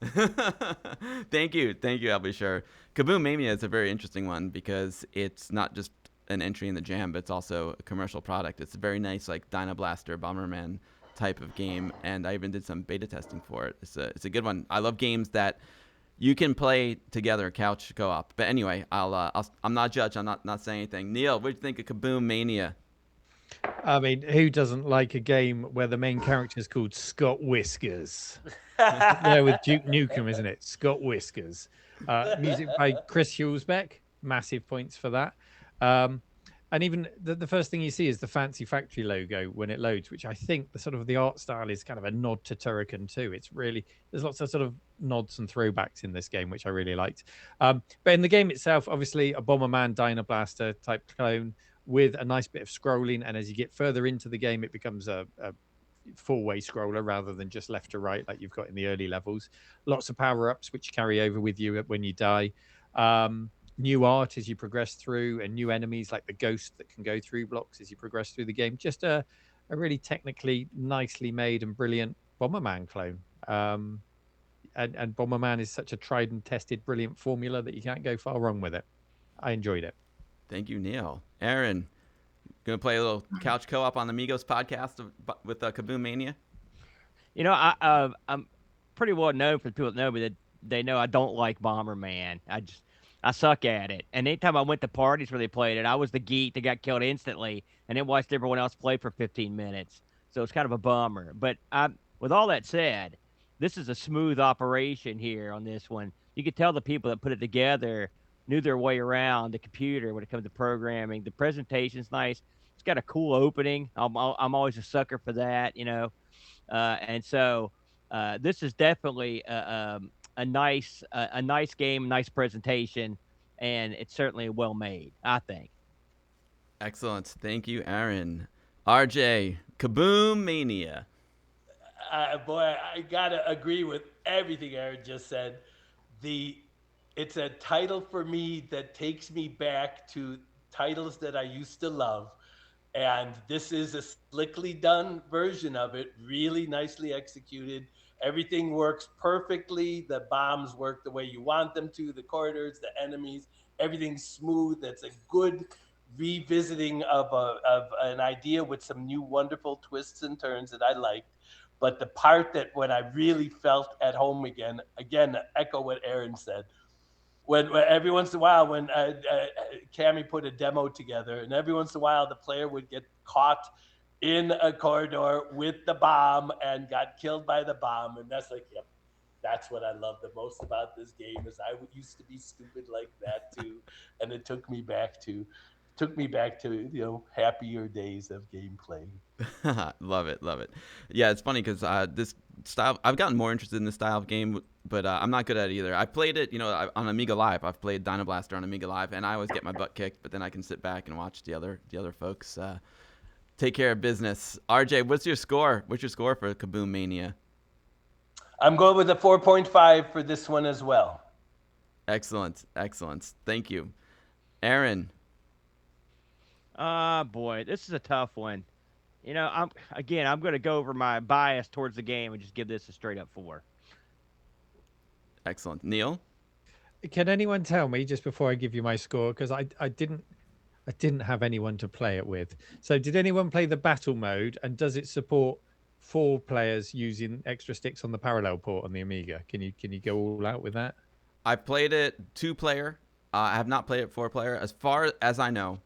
Thank you, I'll be sure. Kaboomania is a very interesting one because it's not just an entry in the jam, but it's also a commercial product. It's a very nice like Dyna Blaster Bomberman type of game, and I even did some beta testing for it. It's a good one. I love games that you can play together, couch co-op. But anyway, I'm not a judge. I'm not saying anything. Neil, what do you think of Kaboomania? I mean, who doesn't like a game where the main character is called Scott Whiskers? Yeah, with Duke Nukem, isn't it? Scott Whiskers. Music by Chris Hulsbeck. Massive points for that. And even the first thing you see is the Fancy Factory logo when it loads, which I think the art style is kind of a nod to Turrican too. It's really, there's lots of sort of nods and throwbacks in this game, which I really liked. But in the game itself, obviously a Bomberman Dyna Blaster type clone with a nice bit of scrolling. And as you get further into the game, it becomes a four-way scroller rather than just left to right like you've got in the early levels. Lots of power-ups which carry over with you when you die. New art as you progress through, and new enemies like the ghost that can go through blocks as you progress through the game. Just a really technically nicely made and brilliant Bomberman clone. And Bomberman is such a tried and tested brilliant formula that you can't go far wrong with it. I enjoyed it. Thank you, Neil. Aaron, gonna play a little couch co-op on the Amigos podcast with Kaboomania? You know, I'm pretty well known for people that know me that they know I don't like Bomberman. I suck at it. And anytime I went to parties where they played it, I was the geek that got killed instantly and then watched everyone else play for 15 minutes. So it's kind of a bummer. But with all that said, this is a smooth operation here on this one. you could tell the people that put it together knew their way around the computer when it comes to programming. The presentation's nice. It's got a cool opening. I'm always a sucker for that, and so this is definitely a nice game, nice presentation, and it's certainly well made, I think. Excellent. Thank you, Aaron. RJ, Kaboomania. Boy, I gotta agree with everything Aaron just said. It's a title for me that takes me back to titles that I used to love. And this is a slickly done version of it, really nicely executed. Everything works perfectly. The bombs work the way you want them to, the corridors, the enemies, everything's smooth. It's a good revisiting of an idea with some new wonderful twists and turns that I liked. But the part that when I really felt at home again, echo what Aaron said, when every once in a while, when Cammy put a demo together, and every once in a while the player would get caught in a corridor with the bomb and got killed by the bomb, and that's like, yep, that's what I love the most about this game. Is I used to be stupid like that too, and it took me back to happier days of gameplay. Love it. Yeah, it's funny because this style, I've gotten more interested in this style of game, but I'm not good at it either. I played it, on Amiga Live. I've played Dino Blaster on Amiga Live, and I always get my butt kicked, but then I can sit back and watch the other folks take care of business. RJ, what's your score? What's your score for Kaboomania? I'm going with a 4.5 for this one as well. Excellent. Thank you. Aaron. Boy, this is a tough one. I'm going to go over my bias towards the game and just give this a straight up 4. Excellent. Neil? Can anyone tell me just before I give you my score, because I didn't have anyone to play it with. So did anyone play the battle mode, and does it support 4 players using extra sticks on the parallel port on the Amiga? Can you go all out with that? I played it 2-player. I have not played it 4-player. As far as I know,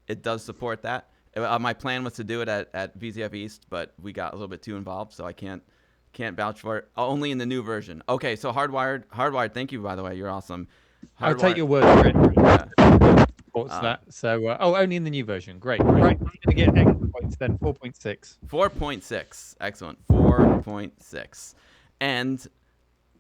it does support that. My plan was to do it at VZF East, but we got a little bit too involved, so I can't vouch for it. Only in the new version. Okay, so Hardwired. Thank you, by the way. You're awesome. I'll take your word for it. Yeah. What's that? So, only in the new version. Great. Right, I'm going to get extra points then. 4.6. 4.6. Excellent. 4.6. And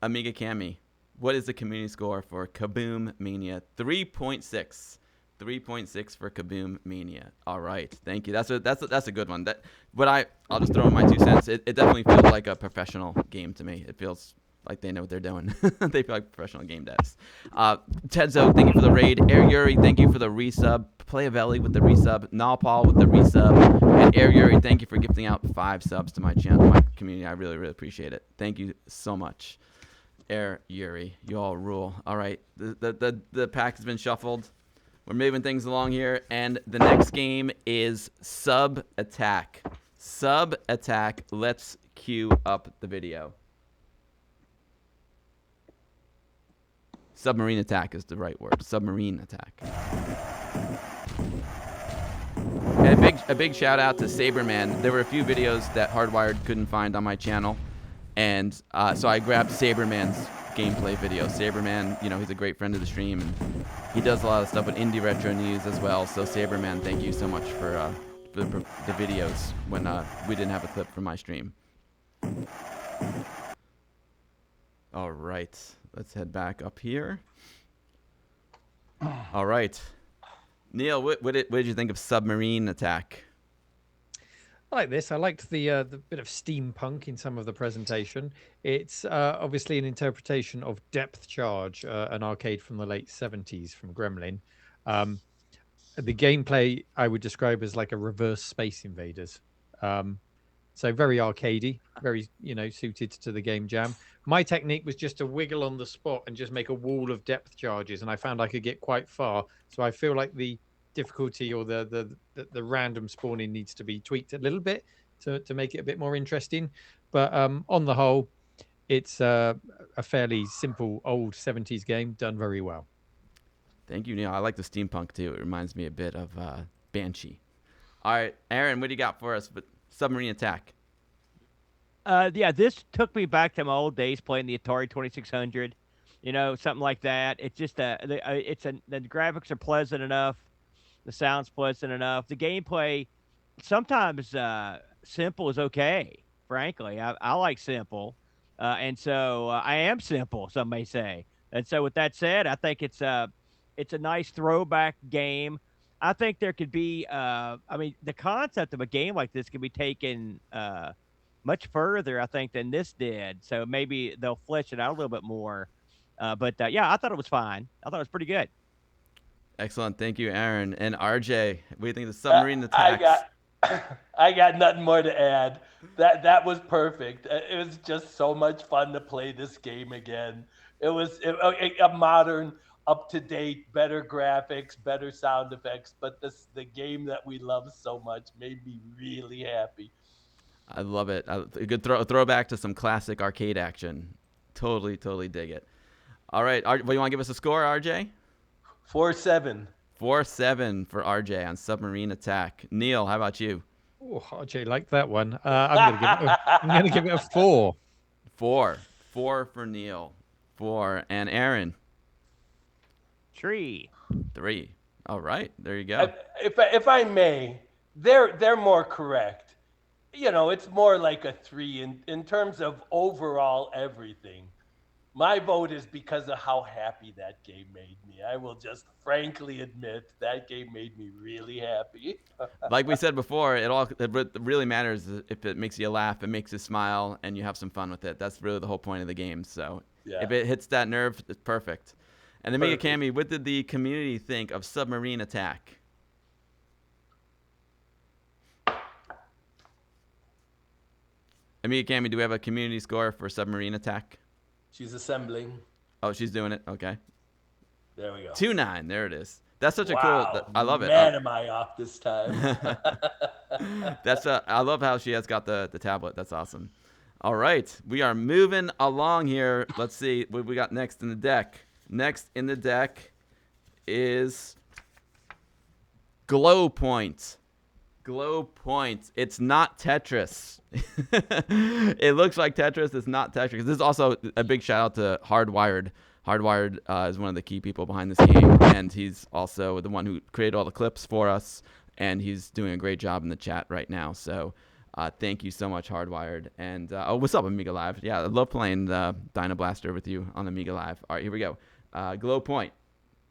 Amiga Cammy, what is the community score for Kaboomania? 3.6. 3.6 for Kaboomania. All right, thank you. That's a good one. I'll just throw in my 2 cents. It definitely feels like a professional game to me. It feels like they know what they're doing. They feel like professional game devs. Tedzo, thank you for the raid. Air Yuri, thank you for the resub. Playavelli with the resub. Nalpal with the resub. And Air Yuri, thank you for gifting out 5 subs to my channel, my community. I really, really appreciate it. Thank you so much. Air Yuri, you all rule. All right, the pack has been shuffled. We're moving things along here, and the next game is Sub Attack. Sub Attack. Let's cue up the video. Submarine Attack is the right word. Submarine Attack. And a big shout out to Saberman. There were a few videos that Hardwired couldn't find on my channel, and so I grabbed Saberman's gameplay video. Saberman, he's a great friend of the stream, and he does a lot of stuff with indie retro news as well. So Saberman, thank you so much for the videos when we didn't have a clip from my stream. All right, let's head back up here. All right, Neil, what did you think of Submarine Attack? I like this. I liked the bit of steampunk in some of the presentation. It's obviously an interpretation of Depth Charge, an arcade from the late 70s from Gremlin. The gameplay I would describe as like a reverse Space Invaders. So very arcadey, very suited to the game jam. My technique was just to wiggle on the spot and just make a wall of depth charges, and I found I could get quite far. So I feel like the difficulty or the random spawning needs to be tweaked a little bit to make it a bit more interesting, but on the whole it's a fairly simple old 70s game done very well. Thank you, Neil. I like the steampunk too. It reminds me a bit of Banshee. All right, Aaron, what do you got for us with Submarine Attack? Yeah, this took me back to my old days playing the Atari 2600. something like that. It's just the graphics are pleasant enough, the sound's pleasant enough, the gameplay. Sometimes simple is okay. Frankly, I like simple, and so I am simple. Some may say, and so with that said, I think it's a nice throwback game. I think there could be, I mean, the concept of a game like this could be taken much further, I think, than this did. So maybe they'll flesh it out a little bit more. But yeah, I thought it was fine. I thought it was pretty good. Excellent. Thank you, Aaron. And RJ, what do you think of the Submarine Attack? I got nothing more to add. That was perfect. It was just so much fun to play this game again. It was a modern, up to date, better graphics, better sound effects. But the game that we love so much made me really happy. I love it. A good throwback to some classic arcade action. Totally dig it. All right. What, you want to give us a score, RJ? 4-7. 4-7 for RJ on Submarine Attack. Neil, how about you? Oh, RJ liked that one. I'm gonna give it a 4. 4 for Neil. 4. And Aaron? 3. 3. All right. There you go. If I may, they're more correct. It's more like a 3 in terms of overall everything. My vote is because of how happy that game made me. I will just frankly admit that game made me really happy. Like we said before, it really matters if it makes you laugh, it makes you smile, and you have some fun with it. That's really the whole point of the game. So if it hits that nerve, it's perfect. And Amiga Cammy, what did the community think of Submarine Attack? Amiga Cammy, do we have a community score for Submarine Attack? She's assembling. Oh, she's doing it. Okay. There we go. 2-9. There it is. That's such a Wow. cool. I love it. Man, am I off this time? I love how she has got the tablet. That's awesome. All right, we are moving along here. Let's see what we got next in the deck. Next in the deck is Glowpoint. Glowpoint. It's not Tetris. It looks like Tetris. It's not Tetris. This is also a big shout out to Hardwired. Hardwired is one of the key people behind this game, and he's also the one who created all the clips for us, and he's doing a great job in the chat right now. So thank you so much, Hardwired. And what's up, Amiga Live? Yeah, I love playing the Dyna Blaster with you on Amiga Live. All right, here we go. Glowpoint.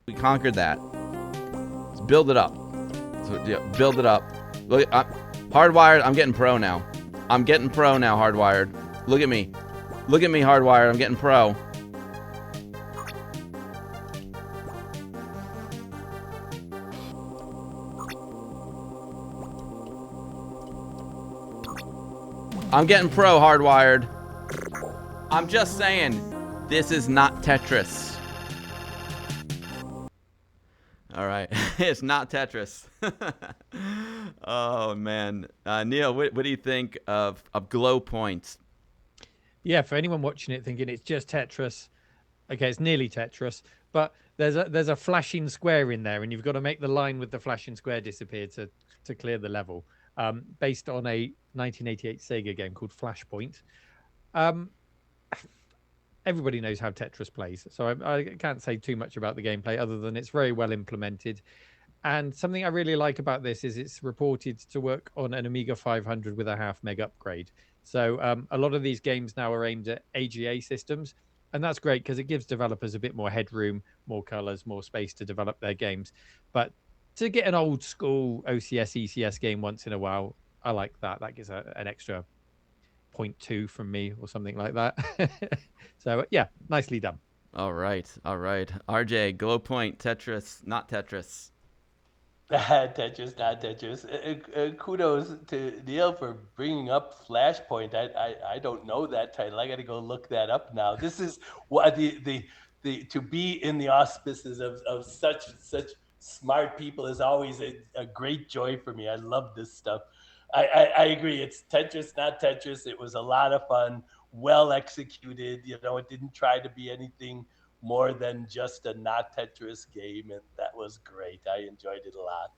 We conquered that. Let's build it up. So, yeah, build it up. Look, Hardwired, I'm getting pro now. I'm getting pro now, Hardwired. Look at me. Look at me, Hardwired. I'm getting pro. I'm getting pro, Hardwired. I'm just saying, this is not Tetris. All right, it's not Tetris. Oh man, Neil, what do you think of Glowpoint? Yeah, for anyone watching it thinking it's just Tetris, okay, it's nearly Tetris, but there's a flashing square in there, and you've got to make the line with the flashing square disappear to clear the level. Based on a 1988 Sega game called Flashpoint. Everybody knows how Tetris plays, so I can't say too much about the gameplay other than it's very well implemented. And something I really like about this is it's reported to work on an Amiga 500 with a 0.5 meg upgrade. So a lot of these games now are aimed at AGA systems, and that's great because it gives developers a bit more headroom, more colors, more space to develop their games. But to get an old school OCS, ECS game once in a while, I like that. That gives an extra 0.2 from me or something like that. So, yeah, nicely done. All right. RJ, Glowpoint, Tetris, not Tetris. Tetris, not Tetris. Kudos to Neil for bringing up Flashpoint. I don't know that title. I got to go look that up now. This is what the to be in the auspices of such smart people is always a great joy for me. I love this stuff. I agree. It's Tetris, not Tetris. It was a lot of fun, well executed. It didn't try to be anything more than just a not Tetris game, and that was great. I enjoyed it a lot.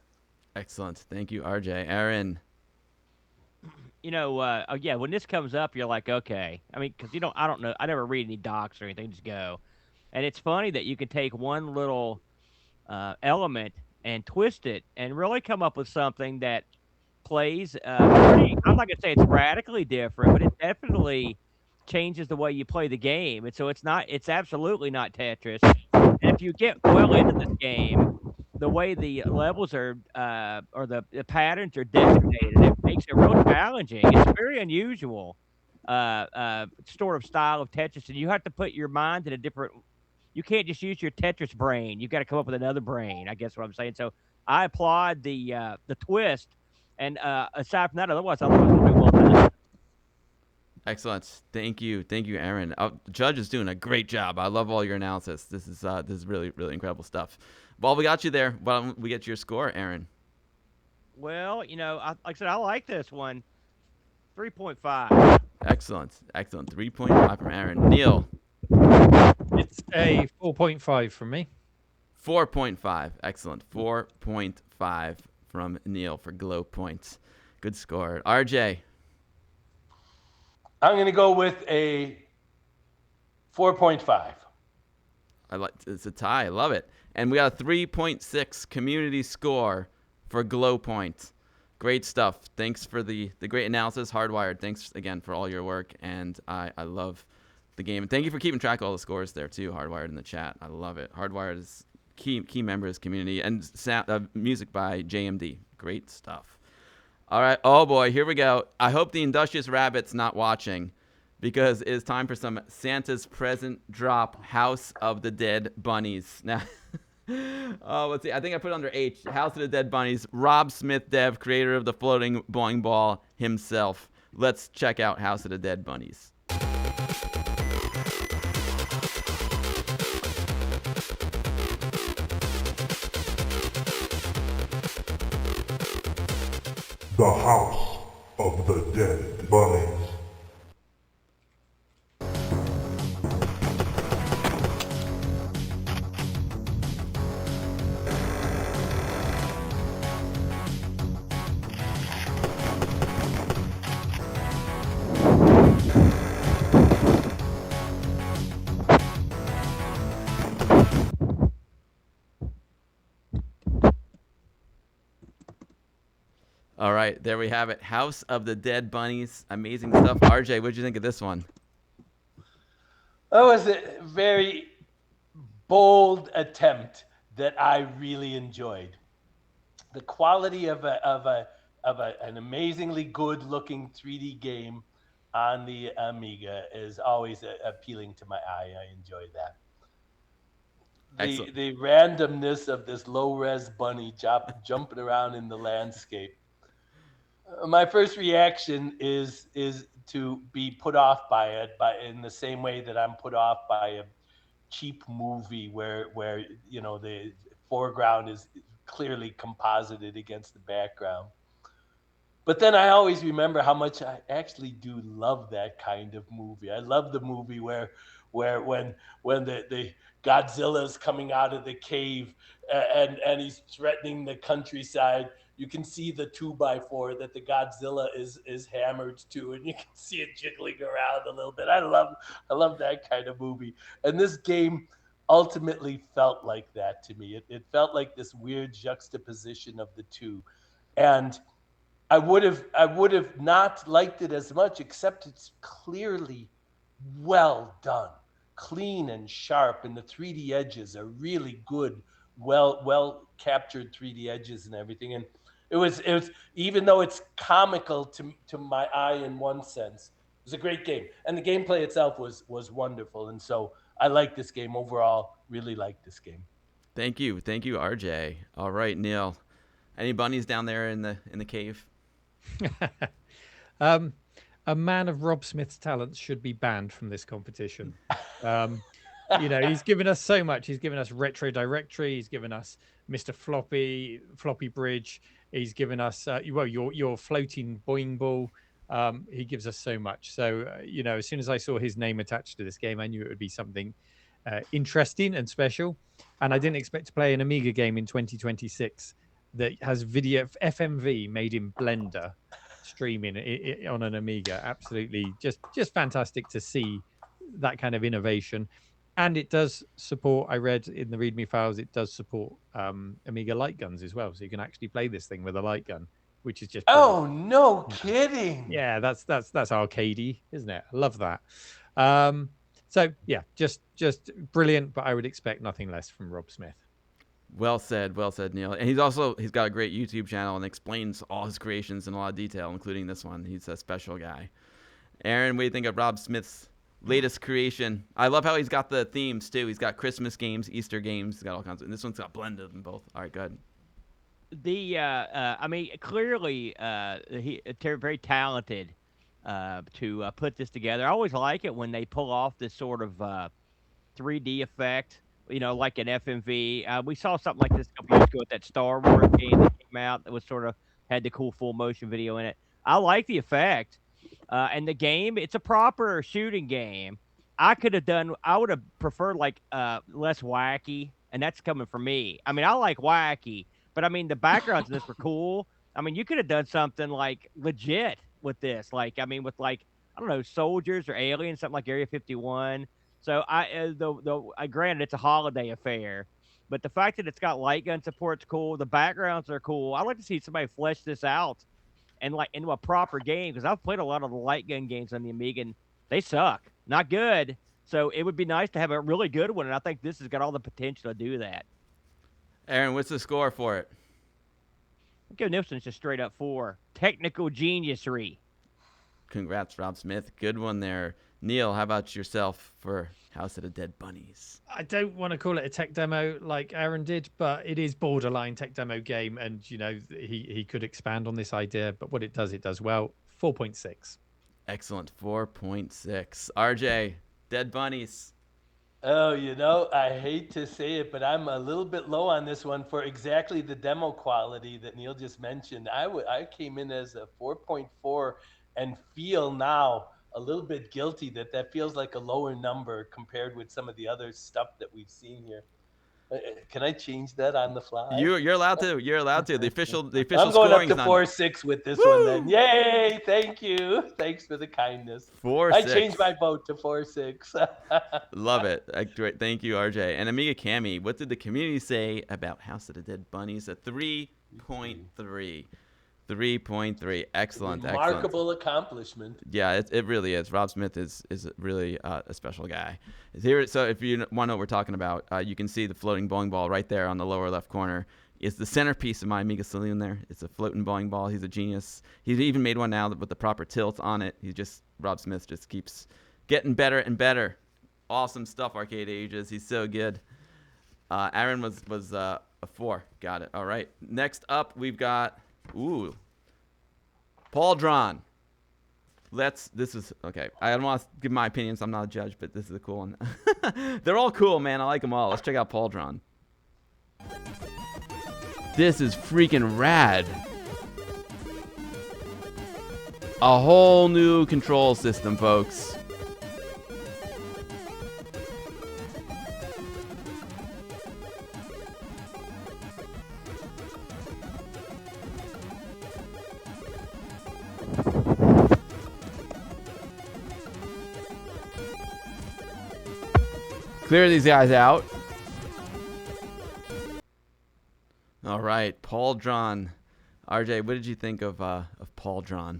Excellent. Thank you, RJ. Aaron. Yeah, when this comes up, you're like, okay. I mean, because I don't know. I never read any docs or anything. Just go. And it's funny that you can take one little element and twist it and really come up with something that plays pretty. I'm not gonna say it's radically different, but it definitely changes the way you play the game. And so it's absolutely not Tetris. And if you get well into this game, the way the levels are or the patterns are designated, it makes it real challenging. It's very unusual sort of style of Tetris, and you have to put your mind in a different. You can't just use your Tetris brain. You've got to come up with another brain. I guess what I'm saying. So I applaud the twist, and aside from that, otherwise I thought it was very well done. Excellent. Thank you, Aaron. Judge is doing a great job. I love all your analysis. This is really incredible stuff. Well, we got you there. Why don't we get your score, Aaron? Well, like I said, I like this one. 3.5. Excellent. 3.5 from Aaron. Neil. It's a 4.5 from me. 4.5. Excellent. 4.5 from Neil for Glowpoint. Good score. RJ. I'm going to go with a 4.5. It's a tie. I love it. And we got a 3.6 community score for Glowpoint. Great stuff. Thanks for the great analysis, Hardwired. Thanks again for all your work, and I love the game. And thank you for keeping track of all the scores there too, Hardwired, in the chat. I love it. Hardwired is key member of this community, and music by JMD. Great stuff. All right. Oh boy, here we go. I hope the industrious rabbit's not watching, because it is time for some Santa's present drop. House of the Dead Bunnies. Now, let's see. I think I put it under H. House of the Dead Bunnies. Rob Smith, dev, creator of the floating boing ball himself. Let's check out House of the Dead Bunnies. The House of the Dead Bunnies. All right, there we have it. House of the Dead Bunnies. Amazing stuff. RJ, what did you think of this one? That was a very bold attempt that I really enjoyed. The quality of an amazingly good-looking 3D game on the Amiga is always appealing to my eye. I enjoy that. The randomness of this low-res bunny jumping around in the landscape. My first reaction is to be put off by it, in the same way that I'm put off by a cheap movie where the foreground is clearly composited against the background. But then I always remember how much I actually do love that kind of movie. I love the movie where when the Godzilla's coming out of the cave and he's threatening the countryside, you can see the 2x4 that the Godzilla is hammered to, and you can see it jiggling around a little bit. I love that kind of movie. And this game ultimately felt like that to me. It felt like this weird juxtaposition of the two. And I would have not liked it as much, except it's clearly well done, clean and sharp, and the 3D edges are really good, well captured 3D edges and everything. And it was even though it's comical to my eye in one sense, it was a great game, and the gameplay itself was wonderful. And so I like this game overall. Really like this game. Thank you, RJ. All right, Neil. Any bunnies down there in the cave? A man of Rob Smith's talents should be banned from this competition. He's given us so much. He's given us Retro Directory. He's given us Mr. Floppy Bridge. He's given us your floating boing ball. He gives us so much. So as soon as I saw his name attached to this game, I knew it would be something interesting and special. And I didn't expect to play an Amiga game in 2026 that has video FMV made in Blender streaming on an Amiga. Absolutely just fantastic to see that kind of innovation. And it does support, I read in the README files, it does support Amiga light guns as well. So you can actually play this thing with a light gun, which is just brilliant. Oh, no kidding. Yeah, that's arcadey, isn't it? I love that. So yeah, just brilliant, but I would expect nothing less from Rob Smith. Well said, Neil. And he's got a great YouTube channel and explains all his creations in a lot of detail, including this one. He's a special guy. Aaron, what do you think of Rob Smith's latest creation? I love how he's got the themes too. He's got Christmas games, Easter games. He's got all kinds of. And this one's got blended in both. All right, go ahead. I mean, clearly, very talented to put this together. I always like it when they pull off this sort of 3D effect, like an FMV. We saw something like this a couple years ago with that Star Wars game that came out that was sort of had the cool full motion video in it. I like the effect. And the game, it's a proper shooting game. I would have preferred like less wacky, and that's coming from me. I mean, I like wacky, but I mean, the backgrounds in this were cool. I mean, you could have done something like legit with this. Like, I mean, with like, I don't know, soldiers or aliens, something like Area 51. So I granted it's a holiday affair, but the fact that it's got light gun support's cool. The backgrounds are cool. I'd like to see somebody flesh this out and like into a proper game, because I've played a lot of the light gun games on the Amiga and they suck, not good. So it would be nice to have a really good one, and I think this has got all the potential to do that. Aaron, what's the score for it? I'll give Nilsson just straight up 4. Technical geniusry. Congrats, Rob Smith. Good one there. Neil, how about yourself for House of the Dead Bunnies? I don't want to call it a tech demo like Aaron did, but it is borderline tech demo game, and he could expand on this idea, but what it does well. 4.6. Excellent. 4.6. RJ, Dead Bunnies. Oh, I hate to say it, but I'm a little bit low on this one for exactly the demo quality that Neil just mentioned. I came in as a 4.4 and feel now a little bit guilty that feels like a lower number compared with some of the other stuff that we've seen here. Can I change that on the fly? You're allowed to. You're allowed to. The official I'm going up to scoring's 4.6 with this one then. Yay! Thank you. Thanks for the kindness. 4.6. I changed my vote to 4.6. Love it. Great. Thank you, RJ. And Amiga Cammy, what did the community say about House of the Dead Bunnies? A 3.3. 3.3. Excellent. Remarkable accomplishment. Yeah, it really is. Rob Smith is really a special guy. Here, so if you want to know what we're talking about, you can see the floating bowling ball right there on the lower left corner. It's the centerpiece of my Amiga Saloon there. It's a floating bowling ball. He's a genius. He's even made one now with the proper tilt on it. Rob Smith just keeps getting better and better. Awesome stuff, Arcade Ages. He's so good. Aaron was a 4. Got it. All right. Next up, we've got... Ooh. Pauldron. This is okay. I don't want to give my opinions. I'm not a judge, but this is a cool one. They're all cool, man. I like them all. Let's check out Pauldron. This is freaking rad. A whole new control system, folks. Clear these guys out. All right, Pauldron. RJ, what did you think of Pauldron?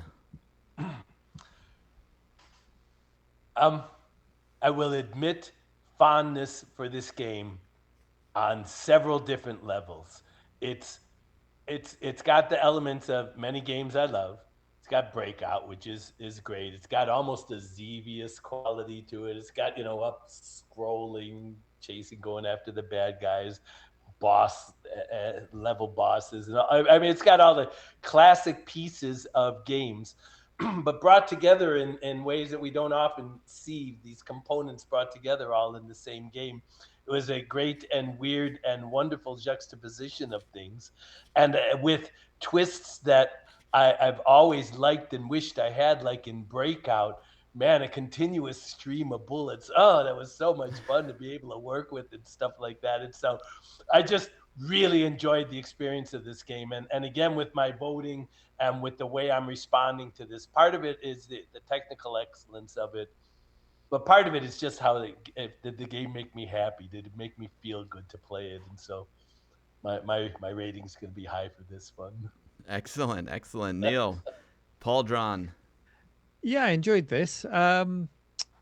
I will admit fondness for this game on several different levels. It's got the elements of many games I love. It's got Breakout, which is great. It's got almost a Xevious quality to it. It's got, up scrolling, chasing, going after the bad guys, boss level bosses. I mean, it's got all the classic pieces of games, but brought together in ways that we don't often see. These components brought together all in the same game. It was a great and weird and wonderful juxtaposition of things, and with twists that I've always liked and wished I had, like in Breakout. Man, a continuous stream of bullets. Oh, that was so much fun to be able to work with and stuff like that. And so I just really enjoyed the experience of this game. And again, with my voting and with the way I'm responding to this, part of it is the technical excellence of it. But part of it is just how did the game make me happy? Did it make me feel good to play it? And so my rating's going to be high for this one. Excellent, excellent. Neil, Pauldron. Yeah, I enjoyed this.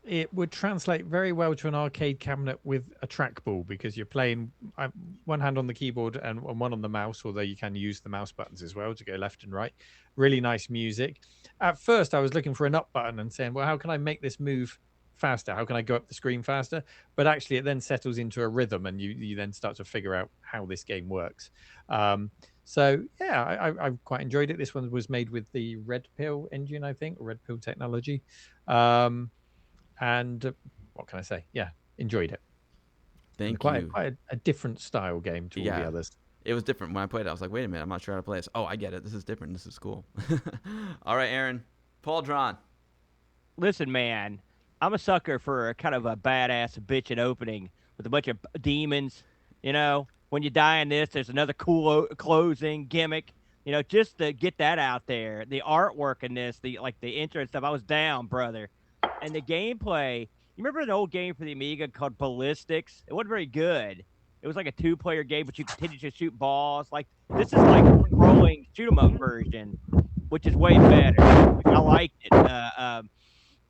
It would translate very well to an arcade cabinet with a trackball because you're playing one hand on the keyboard and one on the mouse, although you can use the mouse buttons as well to go left and right. Really nice music. At first, I was looking for an up button and saying, well, how can I make this move faster? How can I go up the screen faster? But actually, it then settles into a rhythm and you then start to figure out how this game works. So, yeah, I quite enjoyed it. This one was made with the Red Pill engine, I think, or Red Pill technology. And what can I say? Yeah, enjoyed it. Thank you. Quite a different style game to all the others. It was different when I played it. I was like, wait a minute, I'm not sure how to play this. Oh, I get it. This is different. This is cool. All right, Aaron. Pauldron. Listen, man, I'm a sucker for a kind of a badass bitchin' opening with a bunch of demons. You know, when you die in this, there's another cool closing gimmick. You know, just to get that out there. The artwork in this, the intro and stuff, I was down, brother. And the gameplay, you remember an old game for the Amiga called Ballistics? It wasn't very good. It was like a 2-player game, but you continued to shoot balls. Like, this is like a rolling shoot-'em-up version, which is way better. I liked it. I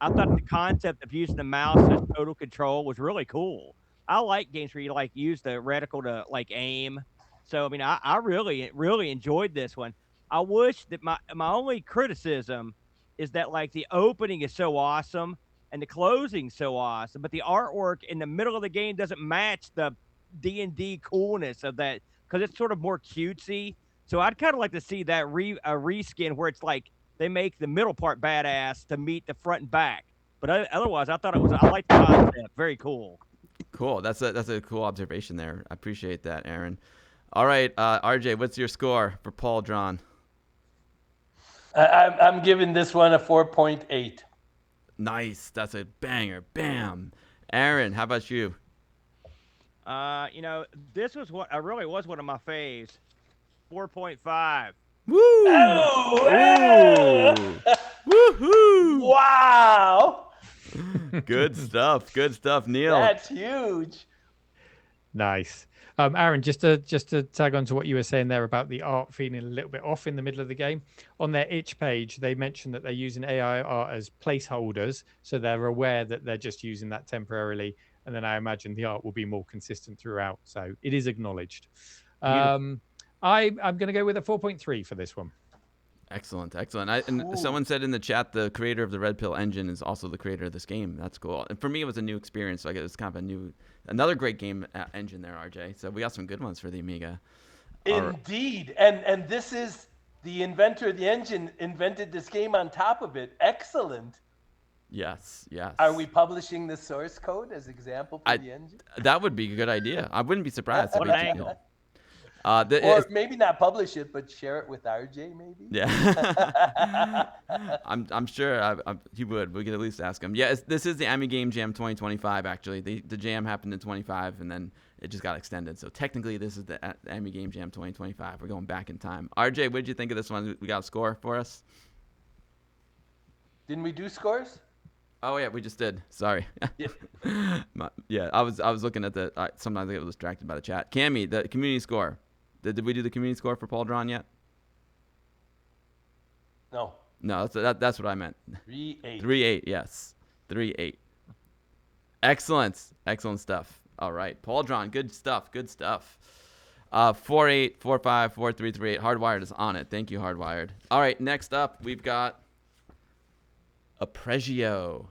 thought the concept of using the mouse as total control was really cool. I like games where you like use the reticle to like aim. So I mean, I really enjoyed this one. I wish that my only criticism is that like the opening is so awesome and the closing so awesome, but the artwork in the middle of the game doesn't match the D&D coolness of that because it's sort of more cutesy. So I'd kind of like to see that reskin where it's like they make the middle part badass to meet the front and back. But otherwise, I liked the concept. Very cool. Cool. That's a cool observation there. I appreciate that, Aaron. All right, RJ, what's your score for Pauldron? I'm giving this one a 4.8. Nice. That's a banger. Bam. Aaron, how about you? You know, this was really was one of my faves. 4.5. Woo! Oh, Woohoo! wow! Good stuff. Good stuff, Neil. That's huge. Nice. Aaron, just to tag on to what you were saying there about the art feeling a little bit off in the middle of the game. On their itch page, they mentioned that they're using AI art as placeholders, so they're aware that they're just using that temporarily. And then I imagine the art will be more consistent throughout. So it is acknowledged. I'm going to go with a 4.3 for this one. Excellent, excellent. And someone said in the chat the creator of the Red Pill engine is also the creator of this game. That's cool. And for me, it was a new experience. So it was kind of another great game engine there, RJ. So we got some good ones for the Amiga. Indeed. And this is the inventor of the engine invented this game on top of it. Excellent. Yes. Are we publishing the source code as example for the engine? That would be a good idea. I wouldn't be surprised. What an angle. Or maybe not publish it, but share it with RJ, maybe. Yeah, I'm sure he would. We could at least ask him. Yeah, this is the AmiGameJam 2025. Actually, the jam happened in 25, and then it just got extended. So technically, this is the AmiGameJam 2025. We're going back in time. RJ, what did you think of this one? We got a score for us? Didn't we do scores? Oh yeah, we just did. Sorry. Yeah, I was looking at the. Sometimes I get distracted by the chat. Cammy, the community score. Did we do the community score for Pauldron yet? No. No, that's what I meant. 3-8. 3-8, yes. 3-8. Excellent stuff. All right, Pauldron, good stuff. 4-8, 4-5, 4-3, 3-8. Hardwired is on it. Thank you, Hardwired. All right, next up we've got Arpegio.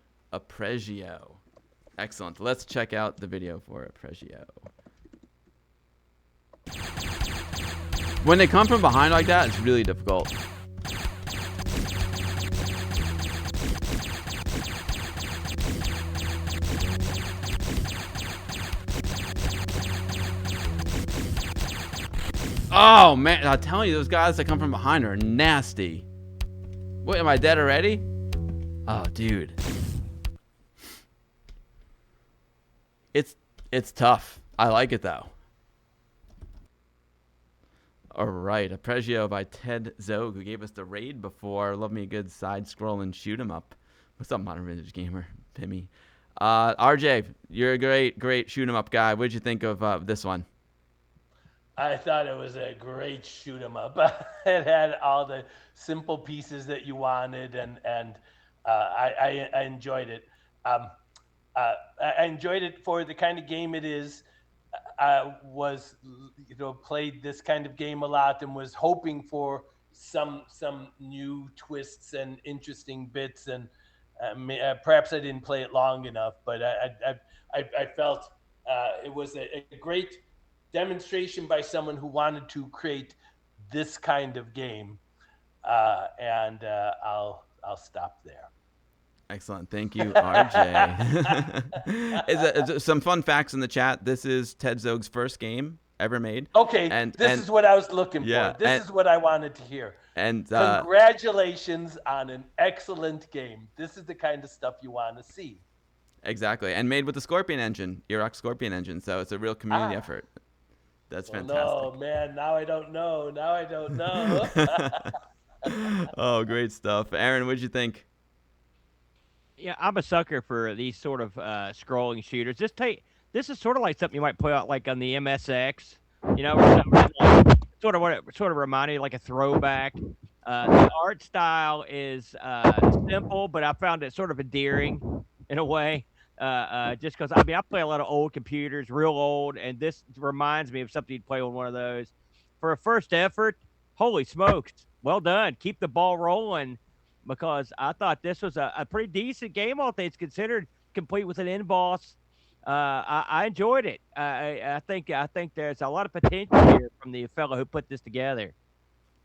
Excellent. Let's check out the video for Arpegio. When they come from behind like that, it's really difficult. Oh, man. I'm telling you, those guys that come from behind are nasty. Wait, am I dead already? Oh, dude. It's tough. I like it, though. All right, Arpegio by Ted Zog, who gave us the raid before. Love me a good side-scrolling shoot-'em-up. What's up, Modern Vintage Gamer? Pimmy. RJ, you're a great shoot 'em up guy. What'd you think of this one? I thought it was a great shoot 'em up. It had all the simple pieces that you wanted, and I enjoyed it. Um, I enjoyed it for the kind of game it is. I was, played this kind of game a lot and was hoping for some new twists and interesting bits. And perhaps I didn't play it long enough, but I felt it was a great demonstration by someone who wanted to create this kind of game. And I'll stop there. Excellent. Thank you, RJ. Is some fun facts in the chat. This is Ted Zog's first game ever made. Okay, this is what I was looking for. This is what I wanted to hear. And congratulations on an excellent game. This is the kind of stuff you want to see. Exactly. And made with the Scorpion engine, Erox Scorpion engine. So it's a real community effort. That's fantastic. No, man, now I don't know. Oh, great stuff. Aaron, what'd you think? Yeah, I'm a sucker for these sort of scrolling shooters. This is sort of like something you might play out like on the MSX, sort of what it sort of reminded you like a throwback. The art style is simple, but I found it sort of endearing in a way. Just because I play a lot of old computers, real old, and this reminds me of something you'd play on one of those. For a first effort, holy smokes, well done. Keep the ball rolling. Because I thought this was a pretty decent game, all things considered, complete with an end boss. I enjoyed it. I think there's a lot of potential here from the fellow who put this together.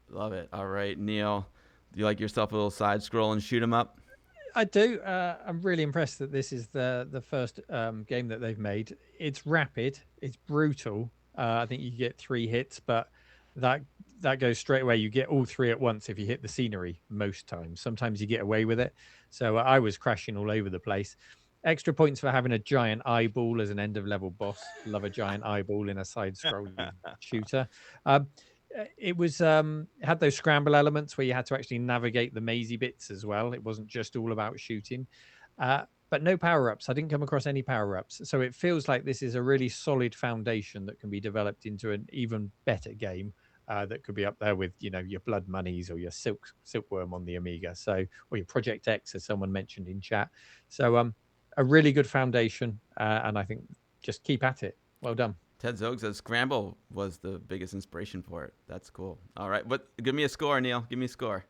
Love it. All right, Neil, do you like yourself a little side scroll and shoot 'em up? I do. I'm really impressed that this is the first game that they've made. It's rapid. It's brutal. I think you get 3 hits, but that goes straight away. You get all 3 at once if you hit the scenery most times. Sometimes you get away with it. So I was crashing all over the place. Extra points for having a giant eyeball as an end of level boss. Love a giant eyeball in a side scrolling shooter. It was had those scramble elements where you had to actually navigate the mazy bits as well. It wasn't just all about shooting. But no power-ups. I didn't come across any power-ups. So it feels like this is a really solid foundation that can be developed into an even better game. That could be up there with, your Blood Monies or your Silkworm on the Amiga, or your Project X, as someone mentioned in chat. So a really good foundation, and I think just keep at it. Well done. Ted Zog says Scramble was the biggest inspiration for it. That's cool. All right, give me a score, Neil. Give me a score.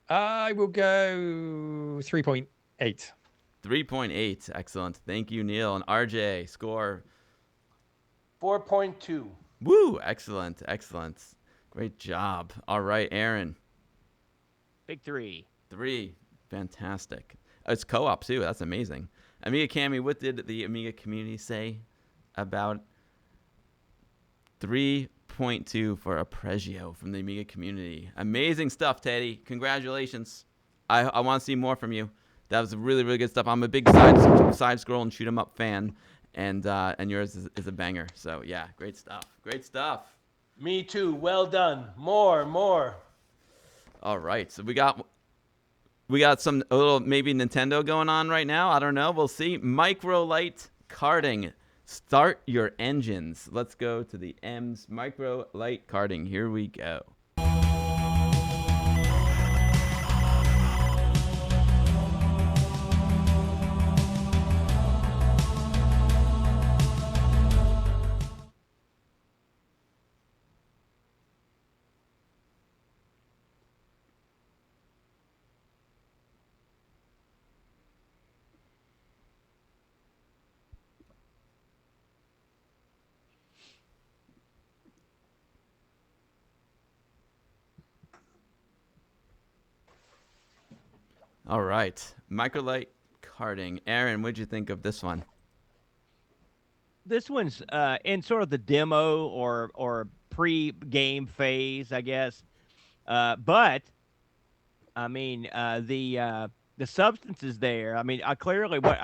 I will go 3.8. 3.8. Excellent. Thank you, Neil. And RJ, score. 4.2. Woo! Excellent. Great job. All right, Aaron. Big 3. 3. Fantastic. It's co-op too. That's amazing. Amiga Cammy, what did the Amiga community say about 3.2 for Arpegio from the Amiga community? Amazing stuff, Teddy. Congratulations. I want to see more from you. That was really, really good stuff. I'm a big side scroll and shoot 'em up fan. And yours is a banger. So yeah, great stuff. Me too. Well done. More. All right, so we got a little maybe Nintendo going on right now. I don't know. We'll see. Microlyte Karting. Start your engines. Let's go to the M's Microlyte Karting. Here we go. All right, Microlyte Karting. Aaron, what'd you think of this one? This one's in sort of the demo or pre-game phase, I guess. But I mean, the substance is there. I mean,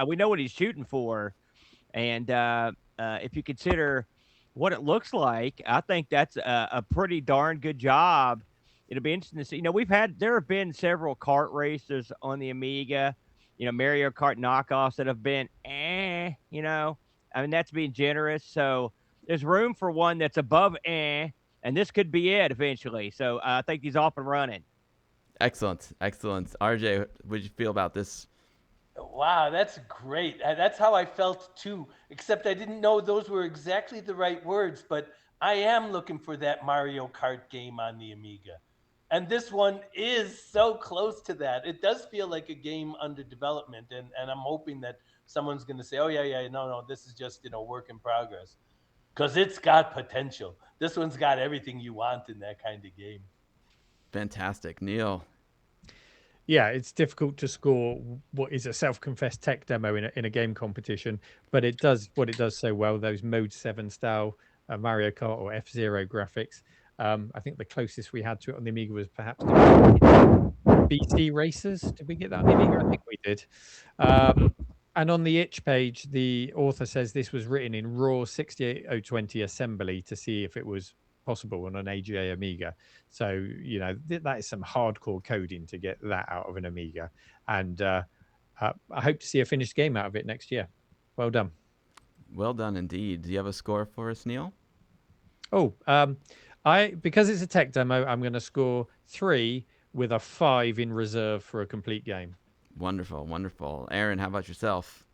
we know what he's shooting for, and if you consider what it looks like, I think that's a pretty darn good job. It'll be interesting to see. There have been several kart races on the Amiga, Mario Kart knockoffs that have been, I mean, that's being generous. So there's room for one that's above, and this could be it eventually. So I think he's off and running. Excellent. RJ, what did you feel about this? Wow, that's great. That's how I felt too, except I didn't know those were exactly the right words, but I am looking for that Mario Kart game on the Amiga. And this one is so close to that. It does feel like a game under development, and I'm hoping that someone's going to say, oh, yeah, no, this is just, work in progress. Because it's got potential. This one's got everything you want in that kind of game. Fantastic. Neil. Yeah, it's difficult to score what is a self-confessed tech demo in a game competition, but it does what it does so well. Those Mode 7 style Mario Kart or F-Zero graphics. I think the closest we had to it on the Amiga was perhaps BC Racers. Did we get that on the Amiga? I think we did. And on the itch page, the author says this was written in raw 68020 assembly to see if it was possible on an AGA Amiga. So, that is some hardcore coding to get that out of an Amiga. And I hope to see a finished game out of it next year. Well done. Well done indeed. Do you have a score for us, Neil? Oh, because it's a tech demo, I'm going to score 3 with a 5 in reserve for a complete game. Wonderful. Aaron, how about yourself?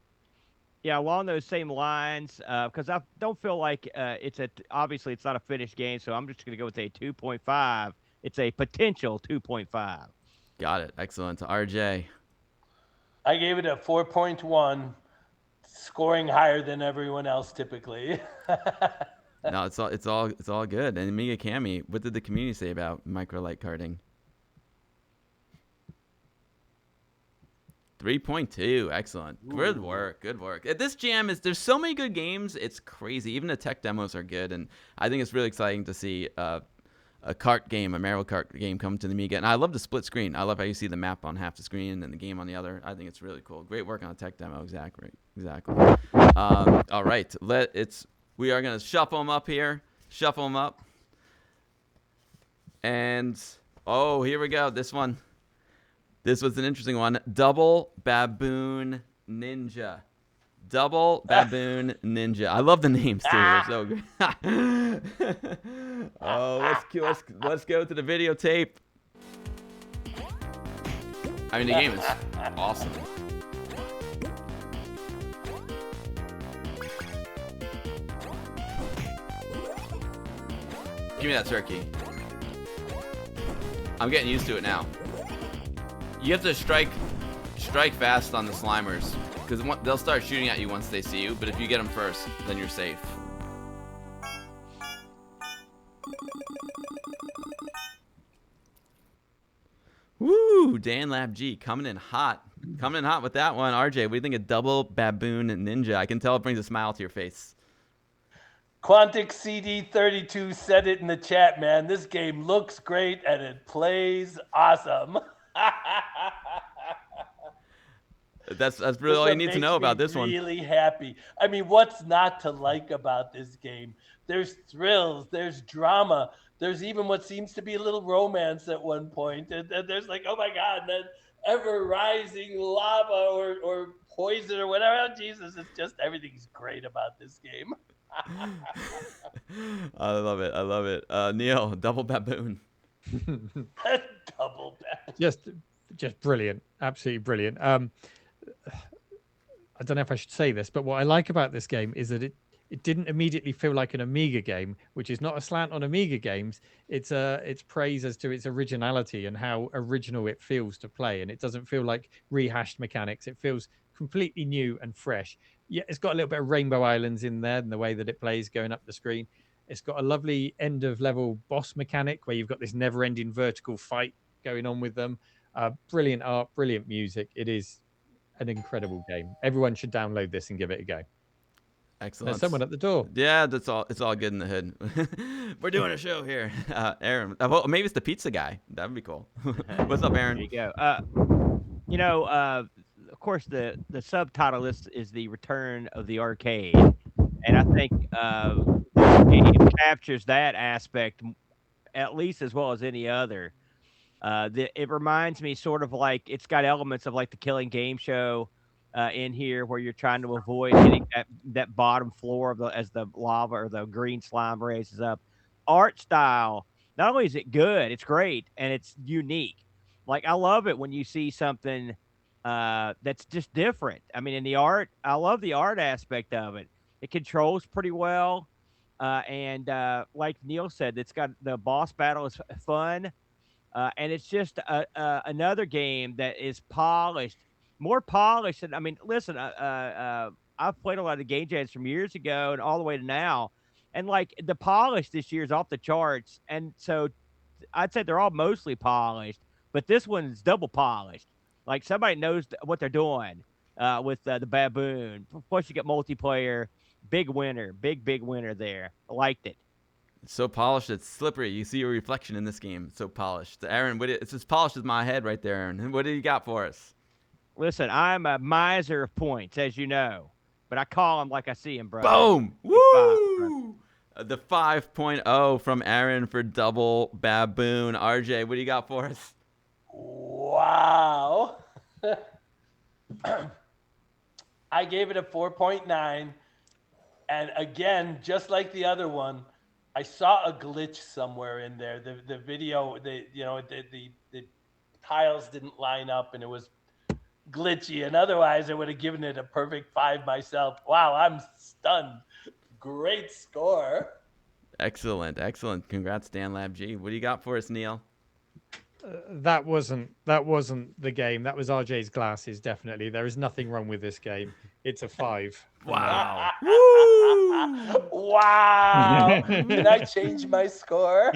Yeah, along those same lines, because I don't feel like obviously it's not a finished game, so I'm just going to go with a 2.5. It's a potential 2.5. Got it. Excellent. RJ. I gave it a 4.1, scoring higher than everyone else typically. No, it's all good. And Amiga Cammy, what did the community say about Microlyte karting? 3.2. Excellent. Ooh. Good work. This jam there's so many good games. It's crazy. Even the tech demos are good, and I think it's really exciting to see a kart game, a Mario Kart game, come to the Amiga. And I love the split screen. I love how you see the map on half the screen and the game on the other. I think it's really cool. Great work on a tech demo. Exactly. All right. We are gonna shuffle them up here. And here we go. This was an interesting one. Double Baboon Ninja. I love the names too. They're so good. Let's go to the videotape. I mean, the game is awesome. Give me that turkey. I'm getting used to it now. You have to strike fast on the Slimers, because they'll start shooting at you once they see you, but if you get them first, then you're safe. Woo! Dan Lab G coming in hot with that one. RJ, what do you think of Double Baboon Ninja? I can tell it brings a smile to your face. Quantic CD32 said it in the chat, man. This game looks great and it plays awesome. That's really all you need to know about this one. Really happy. I mean, what's not to like about this game? There's thrills, there's drama, there's even what seems to be a little romance at one point, and there's like, oh my God, that ever rising lava or poison or whatever. Oh, Jesus, it's just everything's great about this game. I love it. Neil, Double Baboon. Double Baboon. Just brilliant. Absolutely brilliant. I don't know if I should say this, but what I like about this game is that it didn't immediately feel like an Amiga game, which is not a slant on Amiga games. It's praise as to its originality and how original it feels to play. And it doesn't feel like rehashed mechanics. It feels completely new and fresh. Yeah, it's got a little bit of Rainbow Islands in there and the way that it plays going up the screen. It's got a lovely end of level boss mechanic where you've got this never ending vertical fight going on with them. Brilliant art, brilliant music. It is an incredible game. Everyone should download this and give it a go. Excellent. There's someone at the door. Yeah, that's all. It's all good in the hood. We're doing a show here. Aaron, well, maybe it's the pizza guy. That would be cool. What's up, Aaron? There you go. Of course, the subtitle is the return of the arcade, and I think the game captures that aspect at least as well as any other. It reminds me sort of like it's got elements of like the Killing Game show in here, where you're trying to avoid hitting that bottom floor of as the lava or the green slime raises up. Art style, not only is it good, it's great and it's unique. Like I love it when you see something that's just different. I mean, in the art, I love the art aspect of it. It controls pretty well. And like Neil said, it's got the boss battle is fun. And it's just another game that is polished, more polished. And I mean, listen, I've played a lot of game jams from years ago and all the way to now. And like the polish this year is off the charts. And so I'd say they're all mostly polished, but this one's double polished. Like somebody knows what they're doing with the Baboon. Plus, you get multiplayer. Big winner, big winner there. I liked it. It's so polished, it's slippery. You see your reflection in this game. It's so polished. Aaron, it's as polished as my head right there, Aaron. What do you got for us? Listen, I'm a miser of points, as you know, but I call them like I see them, bro. Boom! Woo! The 5.0 from Aaron for double Baboon. RJ, what do you got for us? Wow. I gave it a 4.9. And again, just like the other one, I saw a glitch somewhere in there. The video, the tiles didn't line up and it was glitchy. And otherwise, I would have given it a perfect 5 myself. Wow, I'm stunned. Great score. Excellent. Congrats, Dan Lab G. What do you got for us, Neil? That wasn't the game. That was RJ's glasses. Definitely, there is nothing wrong with this game. It's a 5. Wow. Wow. Can I change my score?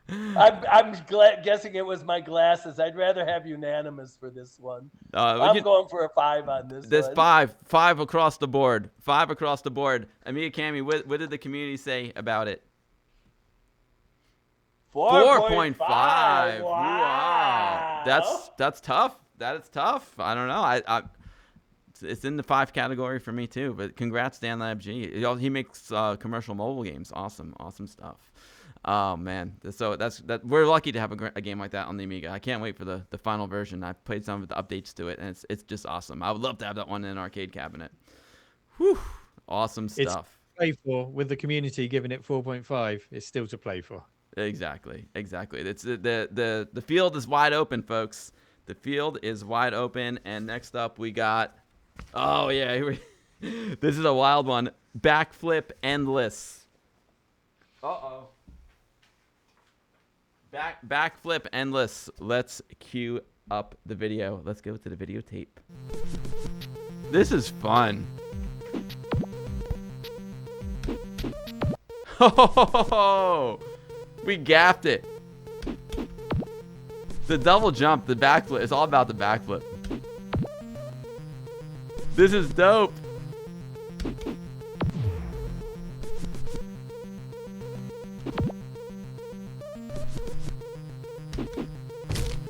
I'm guessing it was my glasses. I'd rather have unanimous for this one. I'm going for a 5 on this one. Five across the board. 5 across the board. Amiga Cammy, what did the community say about it? 4.5. Wow. That's tough. That is tough. I don't know. It's in the 5 category for me too. But congrats, Dan Lab G. He makes commercial mobile games. Awesome stuff. Oh man, so we're lucky to have a game like that on the Amiga. I can't wait for the final version. I've played some of the updates to it, and it's just awesome. I would love to have that one in an arcade cabinet. Whew, awesome stuff. It's to play for, with the community giving it 4.5. It's still to play for. Exactly. It's the field is wide open, folks. The field is wide open, and next up we got. Oh yeah, this is a wild one. Backflip Endless. Uh-oh. Backflip Endless. Let's cue up the video. Let's go to the videotape. This is fun. Oh, we gapped it. The double jump, the backflip. It's all about the backflip. This is dope.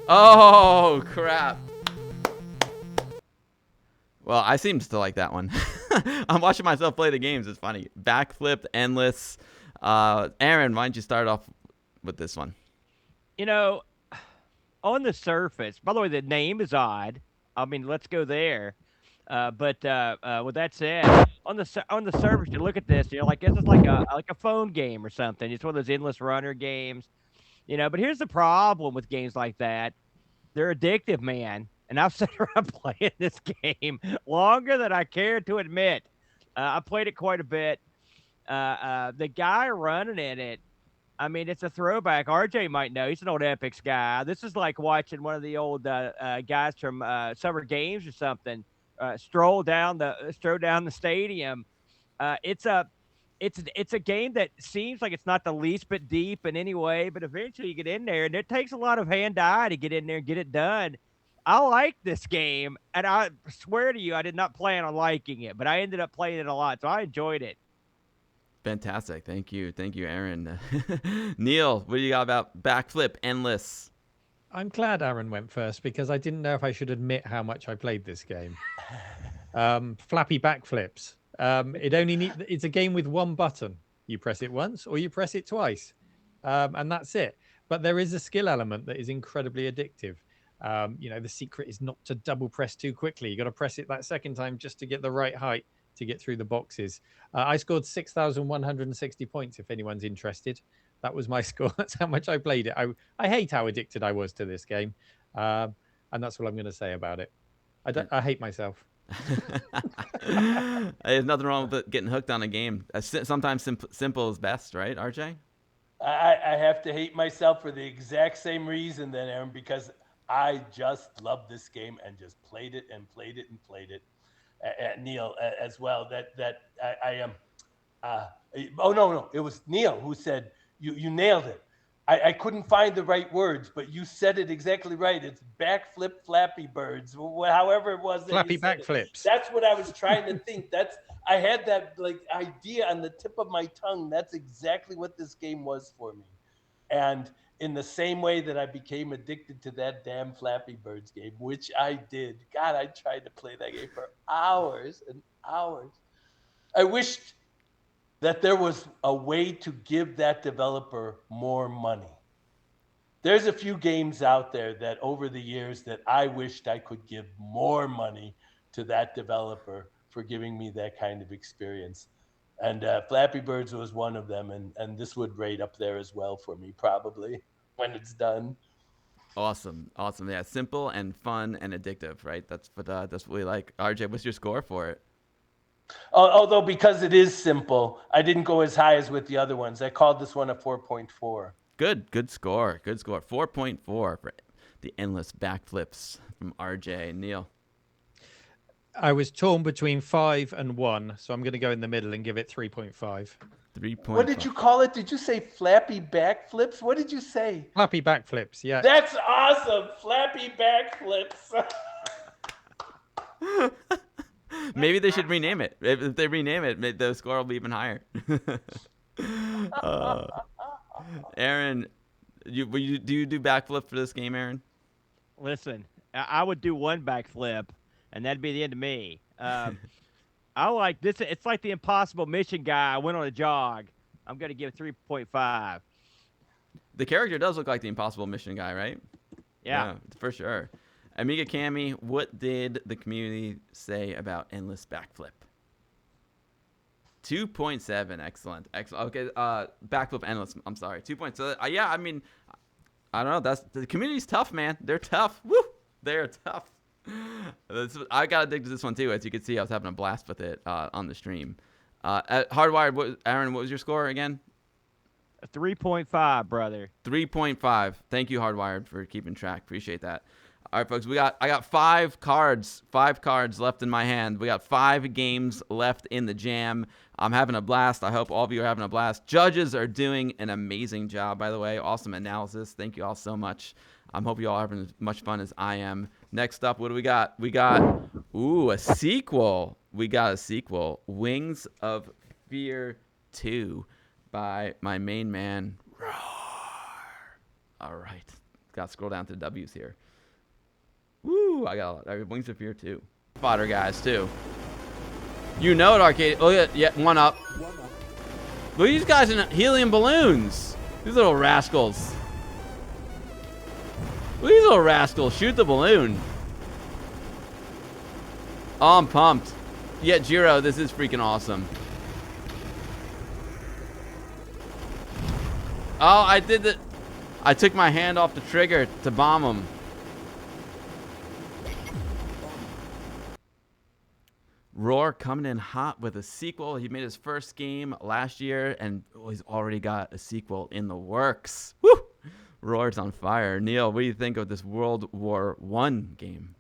Oh, crap. Well, I seem to like that one. I'm watching myself play the games. It's funny. Backflip Endless. Aaron, why don't you start off with this one? You know, on the surface, by the way, the name is odd. I mean, let's go there. But with that said, on the surface, you look at this, you know, like this is like a phone game or something. It's one of those endless runner games, you know. But here's the problem with games like that: they're addictive, man. And I've sat around playing this game longer than I care to admit. I played it quite a bit. The guy running in it, I mean, it's a throwback. RJ might know. He's an old Epics guy. This is like watching one of the old guys from Summer Games or something stroll down the stadium. It's a game that seems like it's not the least bit deep in any way, but eventually you get in there, and it takes a lot of hand-eye to get in there and get it done. I like this game, and I swear to you, I did not plan on liking it, but I ended up playing it a lot, so I enjoyed it. Fantastic. Thank you, Aaron. Neil, what do you got about Backflip Endless? I'm glad Aaron went first because I didn't know if I should admit how much I played this game. Flappy backflips. It's a game with one button. You press it once or you press it twice, and that's it. but there is a skill element that is incredibly addictive. The secret is not to double press too quickly. You got to press it that second time just to get the right height to get through the boxes. I scored 6,160 points, if anyone's interested. That was my score. That's how much I played it. I hate how addicted I was to this game. And that's what I'm going to say about it. I hate myself. There's nothing wrong with getting hooked on a game. Sometimes simple is best, right, RJ? I have to hate myself for the exact same reason then, Aaron, because I just love this game and just played it and played it and played it. Neil as well. I am. No, it was Neil who said you nailed it. I couldn't find the right words, but you said it exactly right. It's backflip Flappy Birds, however it was. Flappy backflips. That's what I was trying to think. I had that idea on the tip of my tongue. That's exactly what this game was for me. And in the same way that I became addicted to that damn Flappy Birds game, which I did. God, I tried to play that game for hours and hours. I wished that there was a way to give that developer more money. There's a few games out there that over the years that I wished I could give more money to that developer for giving me that kind of experience. And Flappy Birds was one of them, and this would rate up there as well for me, probably, when it's done. Awesome. Yeah, simple and fun and addictive, right? That's what we like. RJ, what's your score for it? Although because it is simple, I didn't go as high as with the other ones. I called this one a 4.4. Good score. 4.4 for the endless backflips from RJ. Neil? I was torn between 5 and 1, so I'm going to go in the middle and give it 3.5. 3.5. What did you call it? Did you say flappy backflips? What did you say? Flappy backflips, yeah. That's awesome. Flappy backflips. Maybe they should rename it. If they rename it, the score will be even higher. Aaron, do you do backflip for this game, Aaron? Listen, I would do one backflip, and that'd be the end of me. I like this. It's like the Impossible Mission guy. I went on a jog. I'm going to give 3.5. The character does look like the Impossible Mission guy, right? Yeah, for sure. Amiga Cammy, what did the community say about Endless Backflip? 2.7. Excellent. Okay, Backflip Endless. I'm sorry. 2.7. Yeah, I mean, I don't know. The community's tough, man. They're tough. Woo! They're tough. I got addicted to this one too. As you can see, I was having a blast with it on the stream. At Hardwired, Aaron, what was your score again? 3.5, brother. 3.5. Thank you, Hardwired, for keeping track. Appreciate that. All right, folks, I got 5 cards left in my hand. We got 5 games left in the jam. I'm having a blast. I hope all of you are having a blast. Judges are doing an amazing job, by the way. Awesome analysis. Thank you all so much. I hope you all are having as much fun as I am. Next up, what do we got? We got, a sequel. Wings of Fear 2 by my main man, Roar. All right. Got to scroll down to the W's here. Woo, I got Wings of Fear 2. Fodder guys, too. You know it, Arcade. Oh, yeah, one up. Look at these guys in helium balloons. These little rascals. Look at these little rascals. Shoot the balloon. Oh, I'm pumped. Yeah, Jiro, this is freaking awesome. Oh, I did it. I took my hand off the trigger to bomb him. Roar coming in hot with a sequel. He made his first game last year, and he's already got a sequel in the works. Woo! Roar's on fire. Neil, what do you think of this World War I game?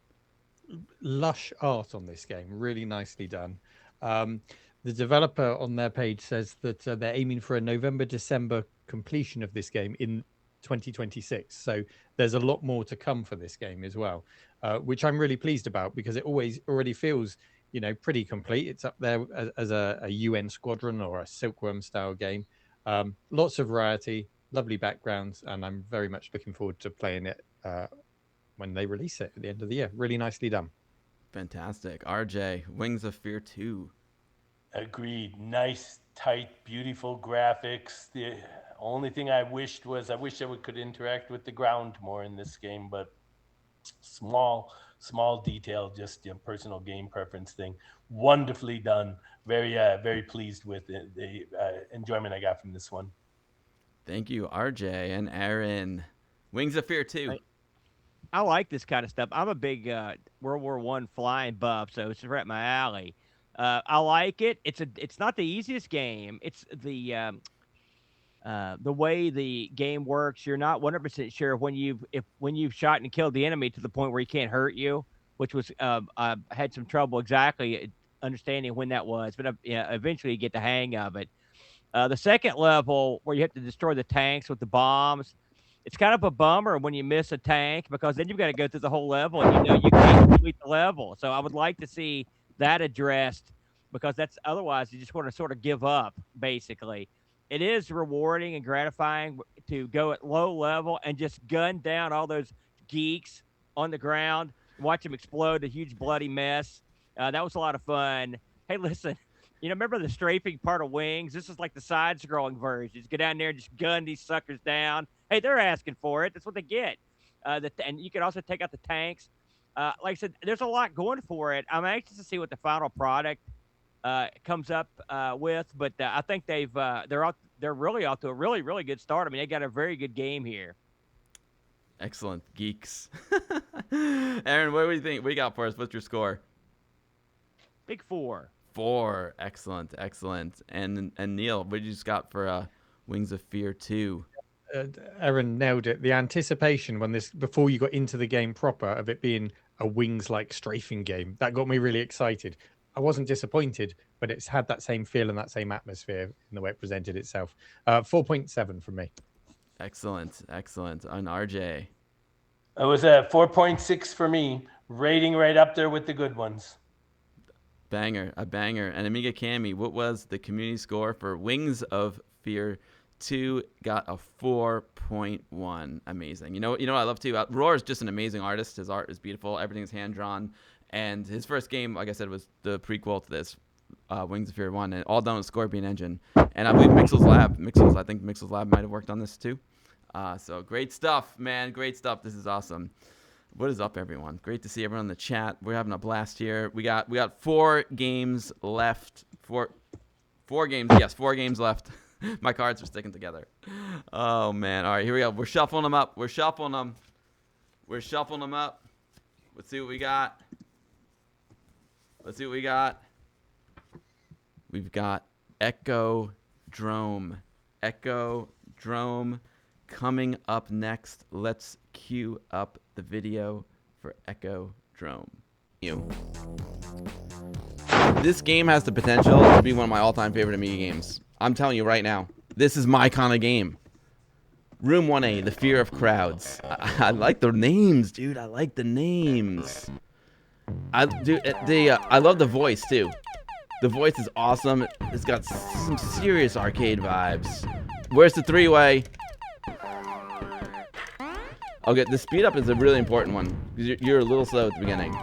Lush art on this game. Really nicely done. The developer on their page says that they're aiming for a November-December completion of this game in 2026. So there's a lot more to come for this game as well, which I'm really pleased about because it already feels pretty complete. It's up there as a UN squadron or a Silkworm style game. Lots of variety, lovely backgrounds, and I'm very much looking forward to playing it when they release it at the end of the year. Really nicely done. Fantastic. RJ, Wings of Fear 2. Agreed. Nice, tight, beautiful graphics. Only thing I wish I could interact with the ground more in this game, but small detail, just personal game preference thing. Wonderfully done. Very pleased with the enjoyment I got from this one. Thank you, RJ and Aaron. Wings of Fear 2. I like this kind of stuff. I'm a big World War I flying buff, so it's right up my alley. I like it. It's not the easiest game. It's the way the game works. You're not 100% sure when you've shot and killed the enemy to the point where he can't hurt you, which was I had some trouble exactly understanding when that was, but eventually you get the hang of it. The second level where you have to destroy the tanks with the bombs, it's kind of a bummer when you miss a tank because then you've got to go through the whole level and you can't complete the level. So I would like to see that addressed because that's otherwise you just want to sort of give up basically. It is rewarding and gratifying to go at low level and just gun down all those geeks on the ground, watch them explode, a huge bloody mess. That was a lot of fun. Hey, listen, remember the strafing part of Wings? This is like the side-scrolling version. Just go down there and just gun these suckers down. Hey, they're asking for it. That's what they get. And you can also take out the tanks. Like I said, there's a lot going for it. I'm anxious to see what the final product comes up with, but I think they're really off to a really, really good start. I mean, they got a very good game here. Excellent, geeks. Aaron, what do you think? What you got for us? What's your score? Big 4. 4. Excellent. And Neil, what you just got for Wings of Fear 2? Aaron nailed it. The anticipation before you got into the game proper of it being a Wings-like strafing game, that got me really excited. I wasn't disappointed, but it's had that same feel and that same atmosphere in the way it presented itself. 4.7 from me. Excellent. On RJ. It was a 4.6 for me. Rating right up there with the good ones. A banger. And Amiga Cammy, what was the community score for Wings of Fear 2? Got a 4.1. Amazing. You know what I love too? Roar is just an amazing artist. His art is beautiful. Everything is hand-drawn. And his first game, like I said, was the prequel to this, Wings of Fear 1, and all done with Scorpion Engine. And I believe I think Mixel's Lab might have worked on this too. So great stuff, man. Great stuff. This is awesome. What is up, everyone? Great to see everyone in the chat. We're having a blast here. We got 4 games left. Four games. Yes, 4 games left. My cards are sticking together. Oh, man. All right, here we go. We're shuffling them up. Let's see what we got. We've got Echodrome. Coming up next. Let's cue up the video for Echodrome. This game has the potential to be one of my all-time favorite Amiga games. I'm telling you right now, this is my kind of game. Room 1A, The Fear of Crowds. I like the names, dude. I like the names. I love the voice too. The voice is awesome. It's got some serious arcade vibes. Where's the 3-way? Okay, the speed up is a really important one because you're a little slow at the beginning.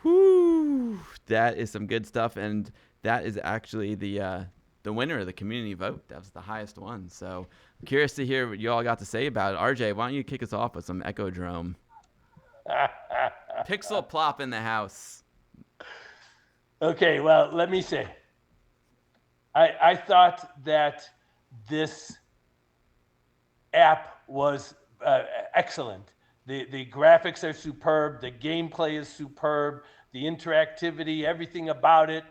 Whoo! That is some good stuff, and that is actually the winner of the community vote. That was the highest one. So I'm curious to hear what you all got to say about it. RJ, why don't you kick us off with some Echodrome? Pixel plop in the house. Okay, well, let me say, I thought that this app was excellent. The graphics are superb. The gameplay is superb. The interactivity, everything about it.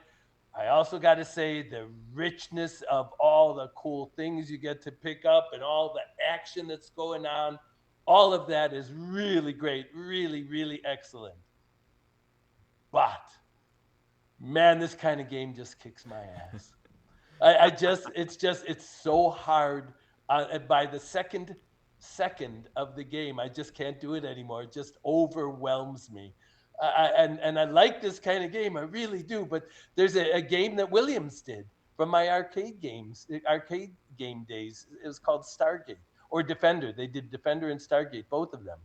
I also got to say the richness of all the cool things you get to pick up and all the action that's going on. All of that is really great, really, really excellent. But, man, this kind of game just kicks my ass. It's so hard. By the second of the game, I just can't do it anymore. It just overwhelms me. And I like this kind of game, I really do. But there's a game that Williams did from my arcade game days. It was called Stargate or Defender. They did Defender and Stargate, both of them.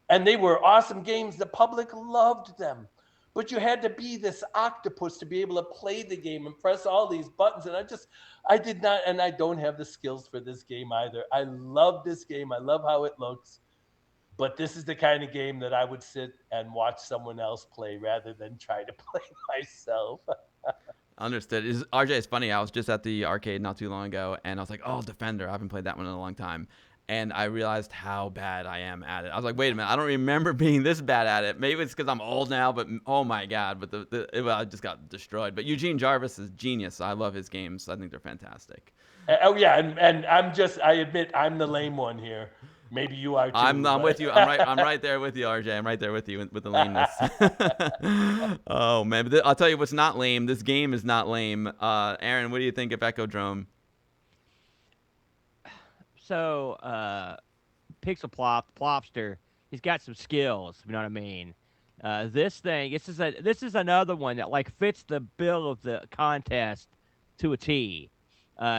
And they were awesome games. The public loved them. but you had to be this octopus to be able to play the game and press all these buttons. And I did not, and I don't have the skills for this game either. I love this game. I love how it looks. But this is the kind of game that I would sit and watch someone else play rather than try to play myself. Understood. RJ, it's funny. I was just at the arcade not too long ago, and I was like, oh, Defender. I haven't played that one in a long time. And I realized how bad I am at it. I was like, wait a minute. I don't remember being this bad at it. Maybe it's because I'm old now, but oh, my God. But I just got destroyed. But Eugene Jarvis is genius. I love his games. I think they're fantastic. Oh, yeah. And I admit, I'm the lame one here. Maybe you are too. I'm with you. I'm right there with you, RJ. I'm right there with you with the lameness. Oh man, but I'll tell you what's not lame. This game is not lame. Aaron, what do you think of Echodrome? So, Pixel Plopster, he's got some skills. You know what I mean? This is another one that like fits the bill of the contest to a T.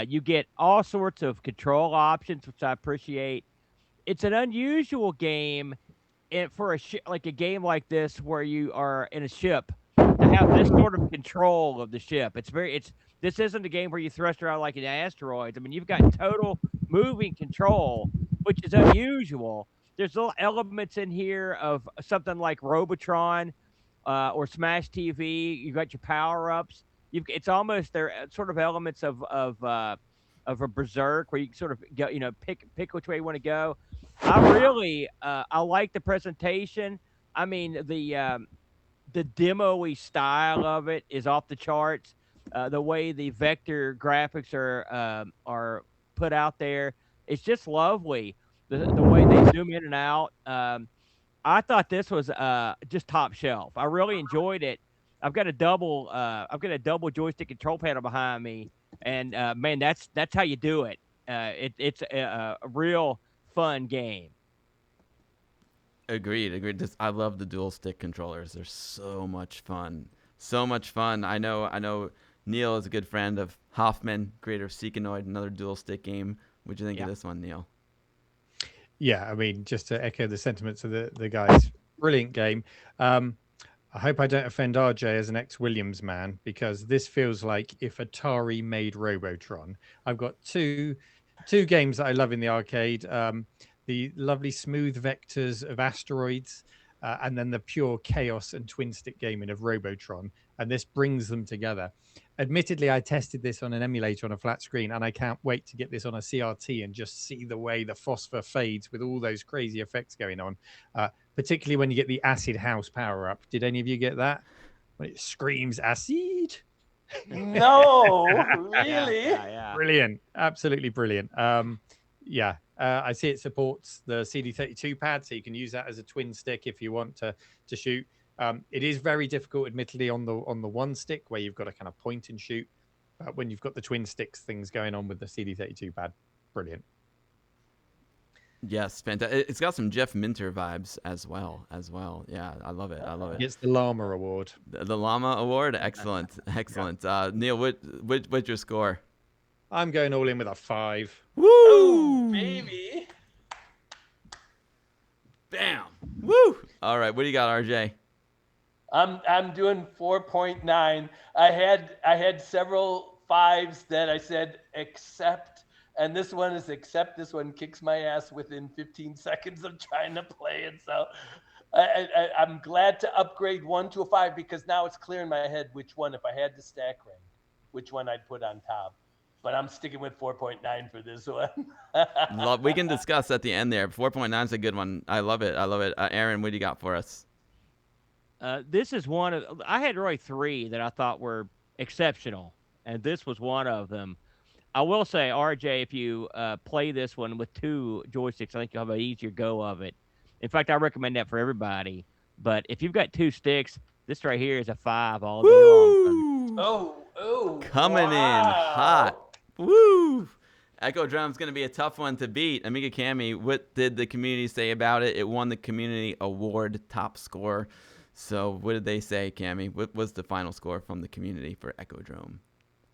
You get all sorts of control options, which I appreciate. It's an unusual game, and for like a game like this where you are in a ship, to have this sort of control of the ship. This isn't a game where you thrust around like an asteroid. I mean, you've got total moving control, which is unusual. There's little elements in here of something like Robotron or Smash TV. You got your power ups. It's almost there sort of elements of a Berserk where you sort of go, pick which way you want to go. I like the presentation. I mean, the demo-y style of it is off the charts. The way the vector graphics are put out there, it's just lovely. The way they zoom in and out. I thought this was just top shelf. I really enjoyed it. I've got a double joystick control panel behind me, and man, that's how you do it. It's a real fun game. Agreed. I love the dual stick controllers. They're so much fun. I know Neil is a good friend of Hoffman, creator of Seekanoid, another dual stick game. What'd you think of this one, Neil? Yeah, I mean, just to echo the sentiments of the guys, brilliant game. I hope I don't offend RJ as an ex-Williams man, because this feels like if Atari made Robotron. I've got two games that I love in the arcade. The lovely smooth vectors of asteroids, and then the pure chaos and twin stick gaming of Robotron. And this brings them together. Admittedly, I tested this on an emulator on a flat screen, and I can't wait to get this on a CRT and just see the way the phosphor fades with all those crazy effects going on. Particularly when you get the acid house power up. Did any of you get that? When it screams acid? No, really? Yeah. Brilliant. Absolutely brilliant. I see it supports the CD32 pad, so you can use that as a twin stick if you want to shoot. It is very difficult, admittedly, on the one stick where you've got to kind of point and shoot. But when you've got the twin sticks things going on with the CD32 pad, brilliant. Yes, fantastic. It's got some Jeff Minter vibes as well. Yeah, I love it. It's the Llama Award. The Llama Award? Excellent. Neil, what's your score? I'm going all in with a 5. Woo! Oh, baby. Bam! Woo! All right, what do you got, RJ? I'm doing 4.9. I had several 5s that I said accept, and this one is accept. This one kicks my ass within 15 seconds of trying to play it. So I'm glad to upgrade 1 to a 5, because now it's clear in my head which one, if I had to stack rank, which one I'd put on top. But I'm sticking with 4.9 for this one. We can discuss at the end there. 4.9 is a good one. I love it. Aaron, what do you got for us? This is one of, I had really 3 that I thought were exceptional, and this was one of them. I will say, RJ, if you play this one with 2 joysticks, I think you'll have an easier go of it. In fact, I recommend that for everybody. But if you've got 2 sticks, this right here is a 5 all day long. Oh, coming in hot. Woo! Echodrome's going to be a tough one to beat. Amiga Cammy, what did the community say about it? It won the community award top score. So what did they say, Cammy? What was the final score from the community for Echodrome?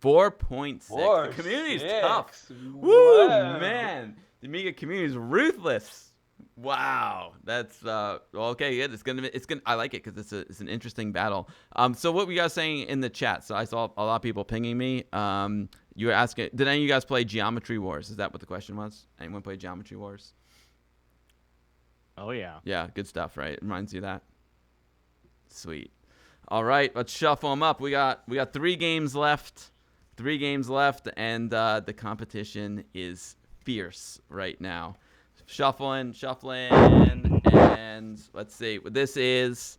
4.6. The community's tough. Woo, man. The Amiga community is ruthless. Wow, that's okay. Yeah, it's gonna. I like it because it's an interesting battle. So what were you guys saying in the chat? So I saw a lot of people pinging me. You were asking, did any of you guys play Geometry Wars? Is that what the question was? Anyone play Geometry Wars? Oh yeah. Yeah, good stuff, right? It reminds you of that. Sweet. All right, let's shuffle them up. We got 3 games left. 3 games left, and the competition is fierce right now. Shuffling, and let's see. This is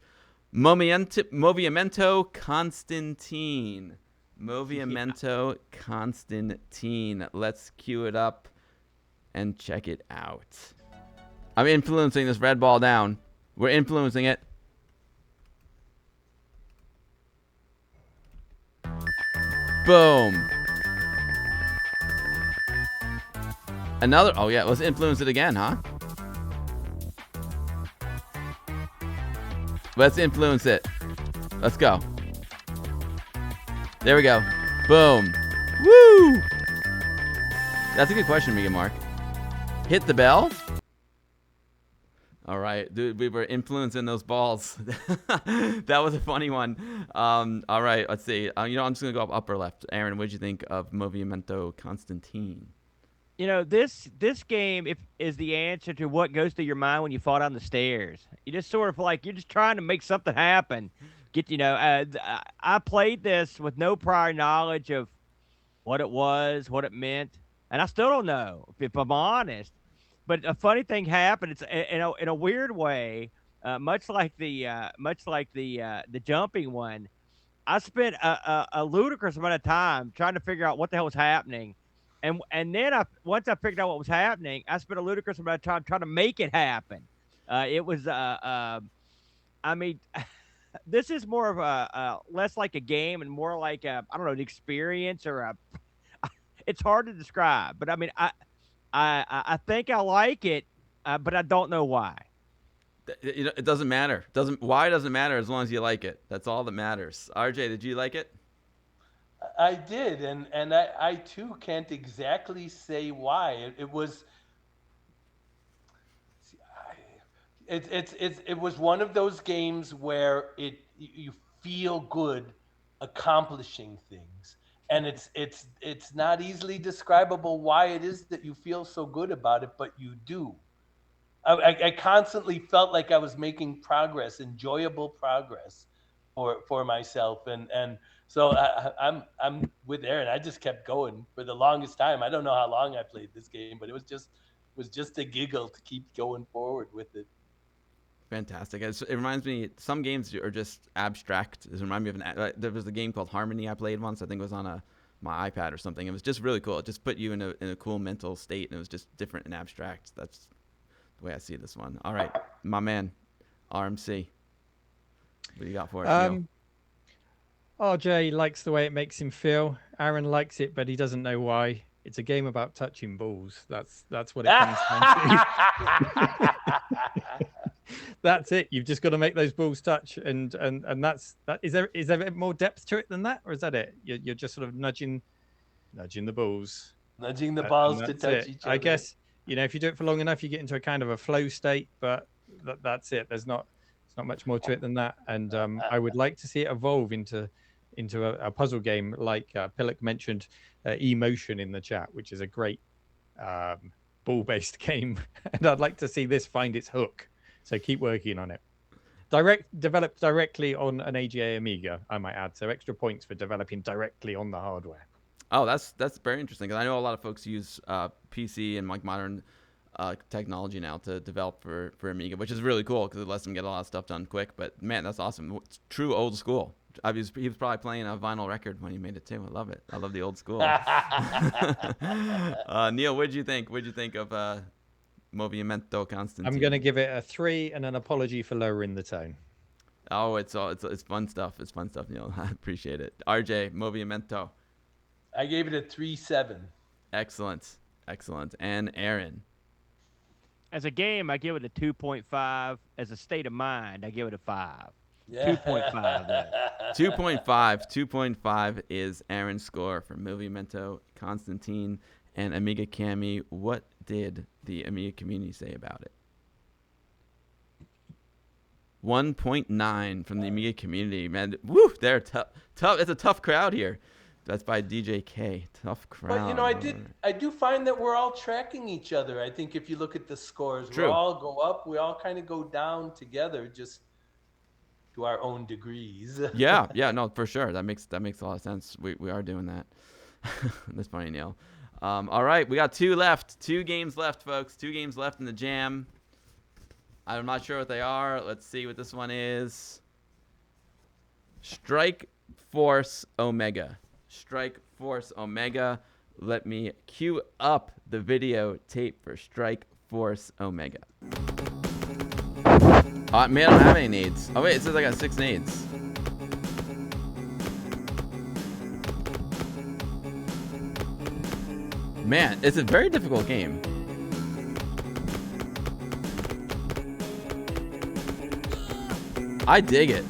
Movimiento Constante. Movimiento Constante. Let's cue it up and check it out. I'm influencing this red ball down. We're influencing it. Boom. Another. Oh, yeah. Let's influence it again, huh? Let's influence it. Let's go. There we go. Boom. Woo! That's a good question, Mega Mark. Hit the bell? All right, dude, we were influencing those balls. That was a funny one. All right, let's see. I'm just gonna go up upper left. Aaron, what did you think of Movimiento Constante? This game is the answer to what goes through your mind when you fall down the stairs. You just sort of like you're just trying to make something happen. I played this with no prior knowledge of what it was, what it meant, and I still don't know if I'm honest. But a funny thing happened. It's in a weird way, much like the jumping one. I spent a ludicrous amount of time trying to figure out what the hell was happening, and then once I figured out what was happening, I spent a ludicrous amount of time trying to make it happen. It was this is more of a less like a game and more like I don't know, an experience or a. It's hard to describe, but I mean I think I like it, but I don't know why. It doesn't matter. Why doesn't matter as long as you like it. That's all that matters. RJ, did you like it? I did, and I too can't exactly say why. It was. It was one of those games where you feel good accomplishing things. And it's not easily describable why it is that you feel so good about it, but you do. I constantly felt like I was making progress, enjoyable progress for myself, and so I'm with Aaron. I just kept going for the longest time. I don't know how long I played this game, but it was just a giggle to keep going forward with it. Fantastic. It reminds me, some games are just abstract. It reminds me of there was a game called Harmony I played once. I think it was on my iPad or something. It was just really cool. It just put you in a cool mental state, and it was just different and abstract. That's the way I see this one. All right, my man, RMC. What do you got for us? RJ likes the way it makes him feel. Aaron likes it, but he doesn't know why. It's a game about touching balls. That's what it comes down to. That's it. You've just got to make those balls touch, and that's that. Is there more depth to it than that, or is that it? You're just sort of nudging the balls, nudging the balls to touch each other. I guess if you do it for long enough, you get into a kind of a flow state. But that's it. It's not much more to it than that. And I would like to see it evolve into a puzzle game like Pillock mentioned, Emotion in the chat, which is a great ball-based game, and I'd like to see this find its hook. So keep working on it. Developed directly on an AGA Amiga, I might add. So extra points for developing directly on the hardware. Oh, that's very interesting, because I know a lot of folks use PC and like modern technology now to develop for Amiga, which is really cool because it lets them get a lot of stuff done quick. But man, that's awesome. It's true old school. He was probably playing a vinyl record when he made it too. I love it. I love the old school. Neil, what did you think? What did you think of Movimiento Constante? I'm going to give it a 3 and an apology for lowering the tone. Oh, it's fun stuff. It's fun stuff, Neil. I appreciate it. RJ, Movimiento. I gave it a 3.7. Excellent. And Aaron. As a game, I give it a 2.5. As a state of mind, I give it a 5. Yeah. 2.5. 2.5 is Aaron's score for Movimiento Constante and Amiga Cammy. What did the Amiga community say about it? 1.9 from the Amiga community. Man, woo, they're tough. It's a tough crowd here. That's by DJ K. Tough crowd. But I do find that we're all tracking each other. I think if you look at the scores, True. we all go up, we all kind of go down together, just to our own degrees. yeah, no, for sure. That makes a lot of sense. We are doing that. That's funny, Neil. All right, we got 2 left. 2 games left, folks. 2 games left in the jam. I'm not sure what they are. Let's see what this one is. Strike Force Omega. Strike Force Omega. Let me cue up the video tape for Strike Force Omega. Man, I don't have any needs. Oh, wait, it says I got 6 needs. Man, it's a very difficult game. I dig it.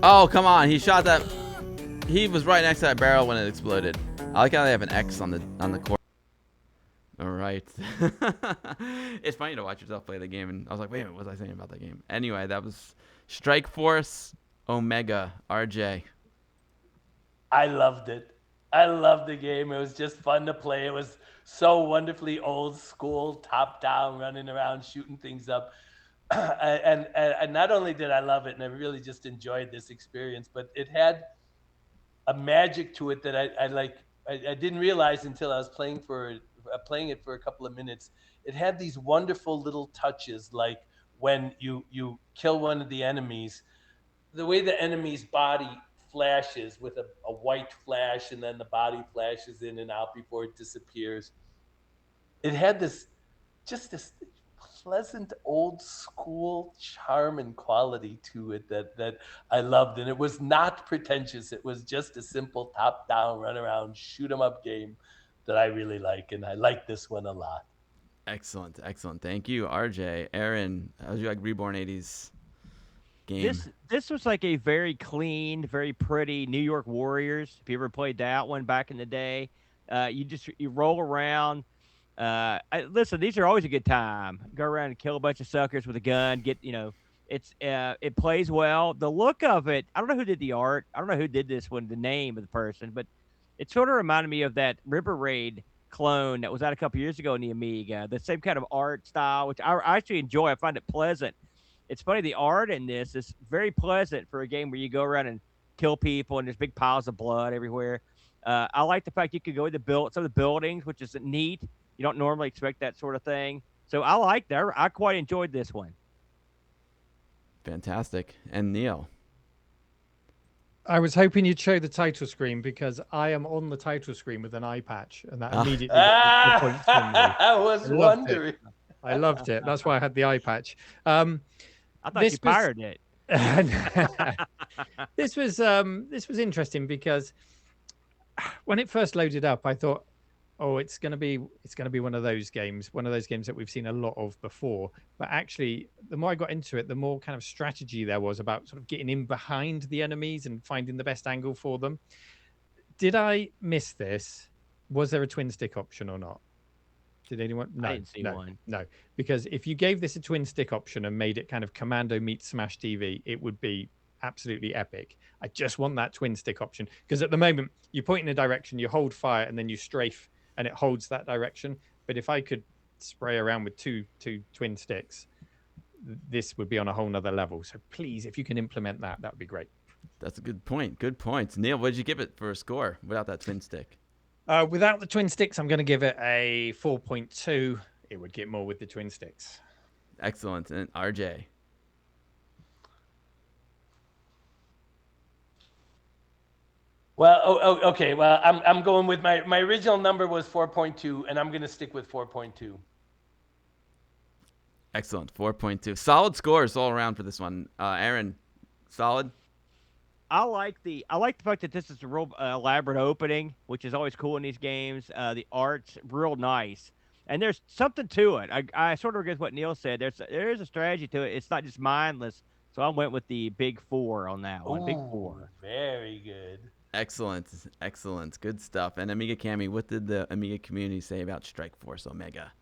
Oh, come on. He shot that. He was right next to that barrel when it exploded. I like how they have an X on the court. All right. It's funny to watch yourself play the game, and I was like, wait a minute, what was I saying about that game? Anyway, that was Strike Force Omega. RJ. I loved it. I loved the game. It was just fun to play. It was so wonderfully old school, top down, running around, shooting things up. And not only did I love it, and I really just enjoyed this experience, but it had a magic to it that I didn't realize until I was playing it for a couple of minutes. It had these wonderful little touches, like when you kill one of the enemies, the way the enemy's body flashes with a white flash, and then the body flashes in and out before it disappears. It had this pleasant old school charm and quality to it that I loved, and it was not pretentious. It was just a simple top down run around shoot 'em up game that I really like, and I like this one a lot. Excellent. Thank you, RJ. Aaron, how did you like Reborn 80s game? This was like a very clean, very pretty New York Warriors. If you ever played that one back in the day, you roll around. Listen, these are always a good time. Go around and kill a bunch of suckers with a gun. It plays well. The look of it, I don't know who did the art. I don't know who did this one, the name of the person, but it sort of reminded me of that River Raid clone that was out a couple years ago in the Amiga. The same kind of art style, which I actually enjoy. I find it pleasant. It's funny, the art in this is very pleasant for a game where you go around and kill people and there's big piles of blood everywhere. I like the fact you could go into some of the buildings, which is neat. You don't normally expect that sort of thing. So I like that. I quite enjoyed this one. Fantastic. And Neil? I was hoping you'd show the title screen because I am on the title screen with an eye patch, and that immediately got the points from me. I was wondering. I loved it. That's why I had the eye patch. I thought you pirated it. This was interesting because when it first loaded up, I thought, oh, it's gonna be one of those games that we've seen a lot of before. But actually, the more I got into it, the more kind of strategy there was about sort of getting in behind the enemies and finding the best angle for them. Did I miss this? Was there a twin stick option or not? Did anyone? No, I didn't see one. No, because if you gave this a twin stick option and made it kind of Commando meets Smash TV, it would be absolutely epic. I just want that twin stick option because at the moment you point in a direction, you hold fire, and then you strafe, and it holds that direction. But if I could spray around with two twin sticks, this would be on a whole nother level. So please, if you can implement that, that would be great. That's a good point. Good points. Neil, what did you give it for a score without that twin stick? Without the twin sticks, I'm going to give it a 4.2. It would get more with the twin sticks. Excellent. And RJ? Well, okay. Well, I'm going with my original number was 4.2, and I'm going to stick with 4.2. Excellent. 4.2. Solid scores all around for this one. Aaron, solid? I like the fact that this is a real elaborate opening, which is always cool in these games. The art's real nice, and there's something to it. I sort of agree with what Neil said. There is a strategy to it. It's not just mindless. So I went with the big 4 on that one. Ooh, big 4. Very good. Excellent. Good stuff. And Amiga Cammy, what did the Amiga community say about Strike Force Omega?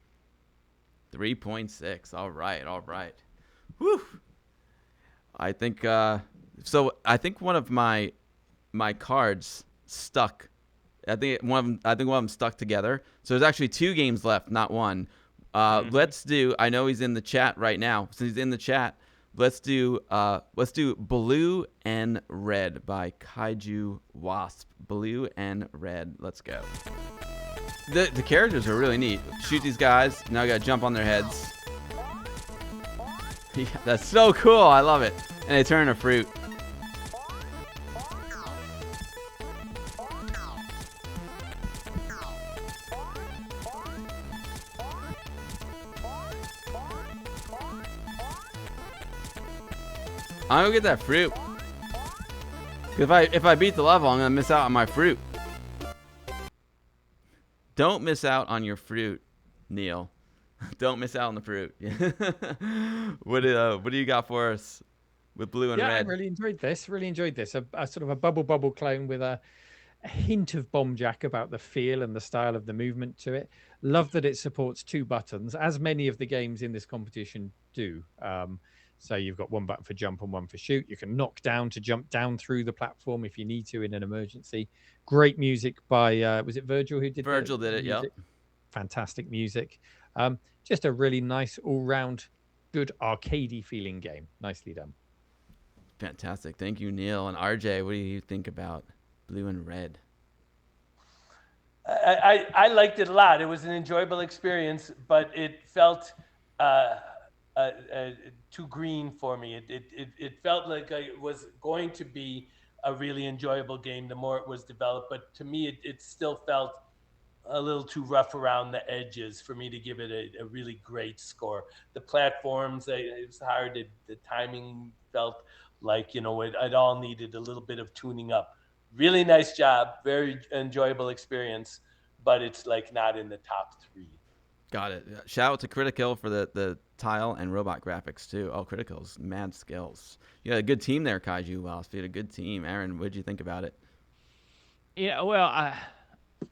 3.6. All right. Whew. I think so. I think one of my cards stuck. I think one of them stuck together. So there's actually 2 games left, not one. Let's do. I know he's in the chat right now. Since he's in the chat, let's do Blue and Red by Kaiju Wasp. Blue and Red. Let's go. The characters are really neat. Shoot these guys. Now I gotta jump on their heads. Yeah, that's so cool. I love it. And they turn into fruit. I'm gonna get that fruit. If I beat the level, I'm gonna miss out on my fruit. Don't miss out on your fruit, Neil. Don't miss out on the fruit. What do you got for us with Blue and Red? I really enjoyed this. A sort of a bubble clone with a hint of Bomb Jack about the feel and the style of the movement to it. Love that it supports 2 buttons, as many of the games in this competition do. So you've got 1 button for jump and 1 for shoot. You can knock down to jump down through the platform if you need to in an emergency. Great music by, was it Virgil who did it? Virgil did it, yeah. Fantastic music. Just a really nice, all-round, good arcadey feeling game. Nicely done. Fantastic. Thank you, Neil. And RJ, what do you think about Blue and Red? I liked it a lot. It was an enjoyable experience, but it felt too green for me. It felt like it was going to be a really enjoyable game the more it was developed, but to me it still felt a little too rough around the edges for me to give it a really great score. The platforms, it was hard. The timing felt like, it all needed a little bit of tuning up. Really nice job, very enjoyable experience, but it's like not in the top 3. Got it. Shout out to Critical for the tile and robot graphics too. Oh, Critical's mad skills. You had a good team there, Kaiju Wasp. You had a good team. Aaron, what did you think about it? Yeah, well,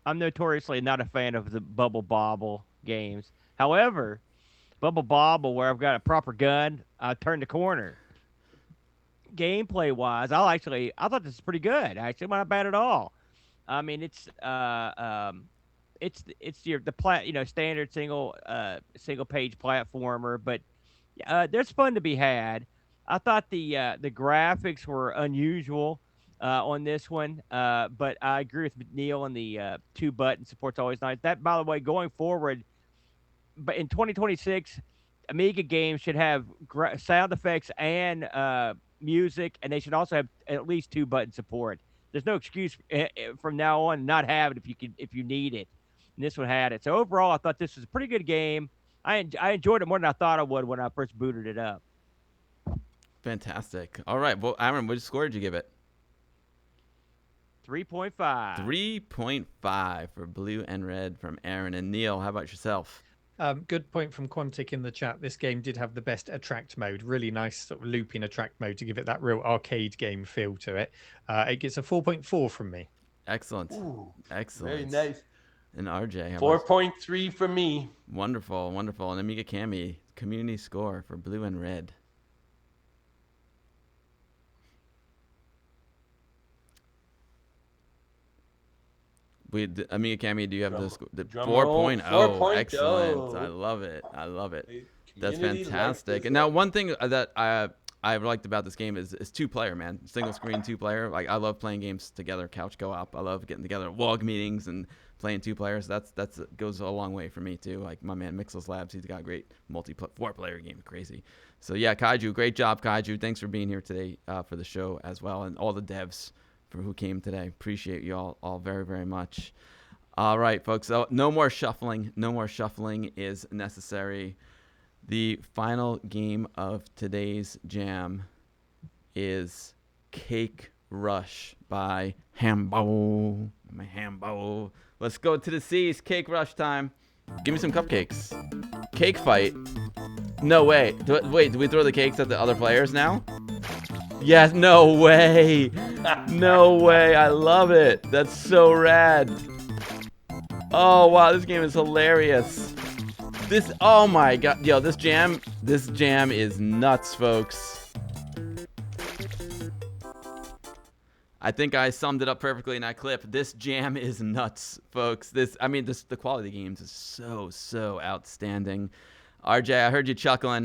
I'm notoriously not a fan of the Bubble Bobble games. However, Bubble Bobble, where I've got a proper gun, I turn the corner. Gameplay wise, I thought this was pretty good. Actually, not bad at all. I mean, it's standard single page platformer, but there's fun to be had. I thought the graphics were unusual on this one, but I agree with Neil, and the 2 button support's always nice. That, by the way, going forward, but in 2026, Amiga games should have sound effects and music, and they should also have at least 2 button support. There's no excuse from now on not have it if you need it. And this one had it. So overall, I thought this was a pretty good game. I enjoyed it more than I thought I would when I first booted it up. Fantastic. All right. Well, Aaron, what score did you give it? 3.5. 3.5 for Blue and Red from Aaron. And Neil, how about yourself? Good point from Quantic in the chat. This game did have the best attract mode. Really nice sort of looping attract mode to give it that real arcade game feel to it. It gets a 4.4 from me. Excellent. Ooh, excellent. Very nice. And RJ, 4.3 for me. Wonderful, wonderful. And Amiga Cammy, community score for Blue and Red. Amiga Cammy, do you have the 4.0? Excellent. I love it. I love it. That's fantastic. And now one thing that I liked about this game is 2-player, man. Single screen 2-player. Like, I love playing games together, couch co-op. I love getting together at WOG meetings and playing 2 players. That's goes a long way for me too. Like my man Mixel's Labs, he's got a great 4-player game. Crazy. So yeah, Kaiju, great job, Kaiju. Thanks for being here today for the show as well, and all the devs for who came today. Appreciate you all very, very much. All right, folks. So no more shuffling. No more shuffling is necessary. The final game of today's jam is Cake Rush by Hambo. My Hambo. Let's go to the seas. Cake Rush time. Give me some cupcakes. Cake fight. No way. Wait, do we throw the cakes at the other players now? Yes. No way. No way. I love it. That's so rad. Oh, wow. This game is hilarious. Oh my god, yo, this jam is nuts, folks. I think I summed it up perfectly in that clip. This jam is nuts, folks. The quality of the games is so outstanding. RJ, I heard you chuckling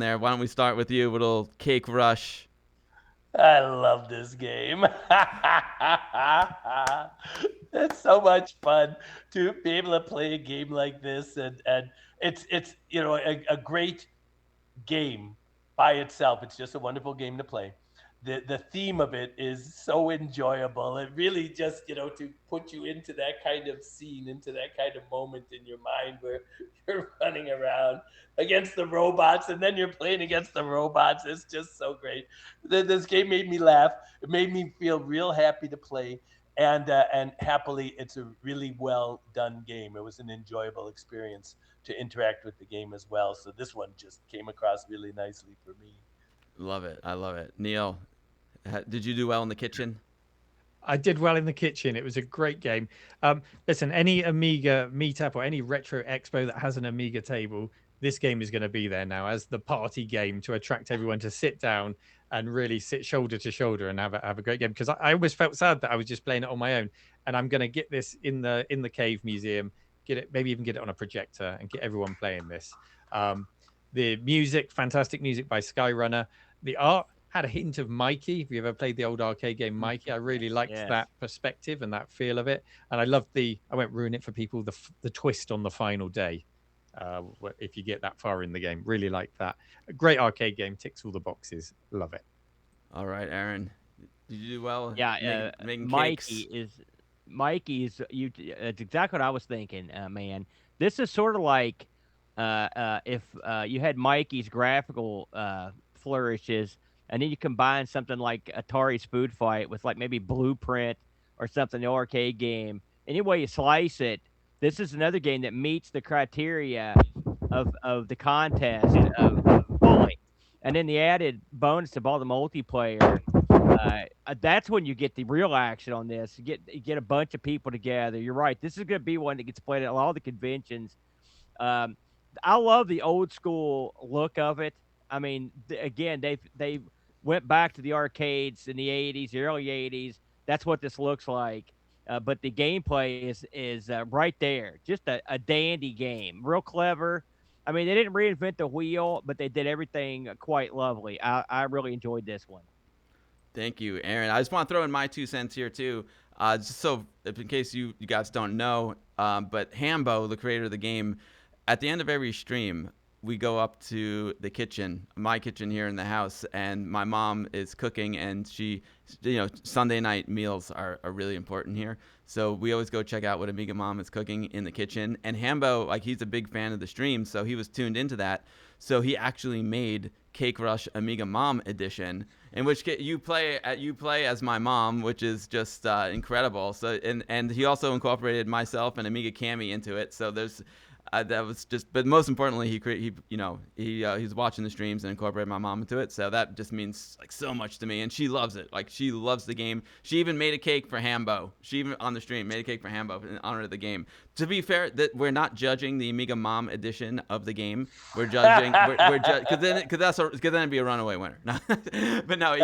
there. Why don't we start with you, little Cake Rush? I love this game. It's so much fun to be able to play a game like this, and it's a great game by itself. It's just a wonderful game to play. The theme of it is so enjoyable. It really just, to put you into that kind of scene, into that kind of moment in your mind where you're running around against the robots and then you're playing against the robots. It's just so great. This game made me laugh. It made me feel real happy to play. And happily, it's a really well done game. It was an enjoyable experience to interact with the game as well. So this one just came across really nicely for me. Love it. I love it. Neil, did you do well in the kitchen? I did well in the kitchen. It was a great game. Listen, any Amiga meetup or any retro expo that has an Amiga table, this game is going to be there now as the party game to attract everyone to sit down and really sit shoulder to shoulder and have a great game. Because I always felt sad that I was just playing it on my own, and I'm going to get this in the Cave Museum, maybe even get it on a projector and get everyone playing this. The music, fantastic music by Skyrunner. The art had a hint of Mikey. If you ever played the old arcade game Mikey, I really liked that perspective and that feel of it. And I loved I won't ruin it for people, the twist on the final day. If you get that far in the game, really like that. A great arcade game, ticks all the boxes. Love it. All right, Aaron, did you do well? Yeah, making Mikey's. It's exactly what I was thinking, man. This is sort of like if you had Mikey's graphical flourishes, and then you combine something like Atari's Food Fight with like maybe Blueprint or something, the arcade game. Any way you slice it, this is another game that meets the criteria of the contest of bowling. And then the added bonus of all the multiplayer, that's when you get the real action on this. You get a bunch of people together. You're right. This is going to be one that gets played at all the conventions. I love the old school look of it. I mean, again, they went back to the arcades in the 80s, the early 80s. That's what this looks like. But the gameplay is right there. Just a dandy game. Real clever. I mean, they didn't reinvent the wheel, but they did everything quite lovely. I really enjoyed this one. Thank you, Aaron. I just want to throw in my 2 cents here, too. Just so, in case you guys don't know, but Hambo, the creator of the game, at the end of every stream, we go up to the kitchen, my kitchen here in the house, and my mom is cooking, and she, Sunday night meals are really important here. So we always go check out what Amiga Mom is cooking in the kitchen. And Hambo, he's a big fan of the stream, so he was tuned into that. So he actually made Cake Rush Amiga Mom Edition, in which you play as my mom, which is just incredible. So and he also incorporated myself and Amiga Cammy into it. So there's that was just, but most importantly, he's watching the streams and incorporated my mom into it. So that just means so much to me, and she loves it. She loves the game. She even made a cake for Hambo. She even on the stream made a cake for Hambo in honor of the game. To be fair, that we're not judging the Amiga Mom edition of the game. We're judging, because then it'd be a runaway winner. But no,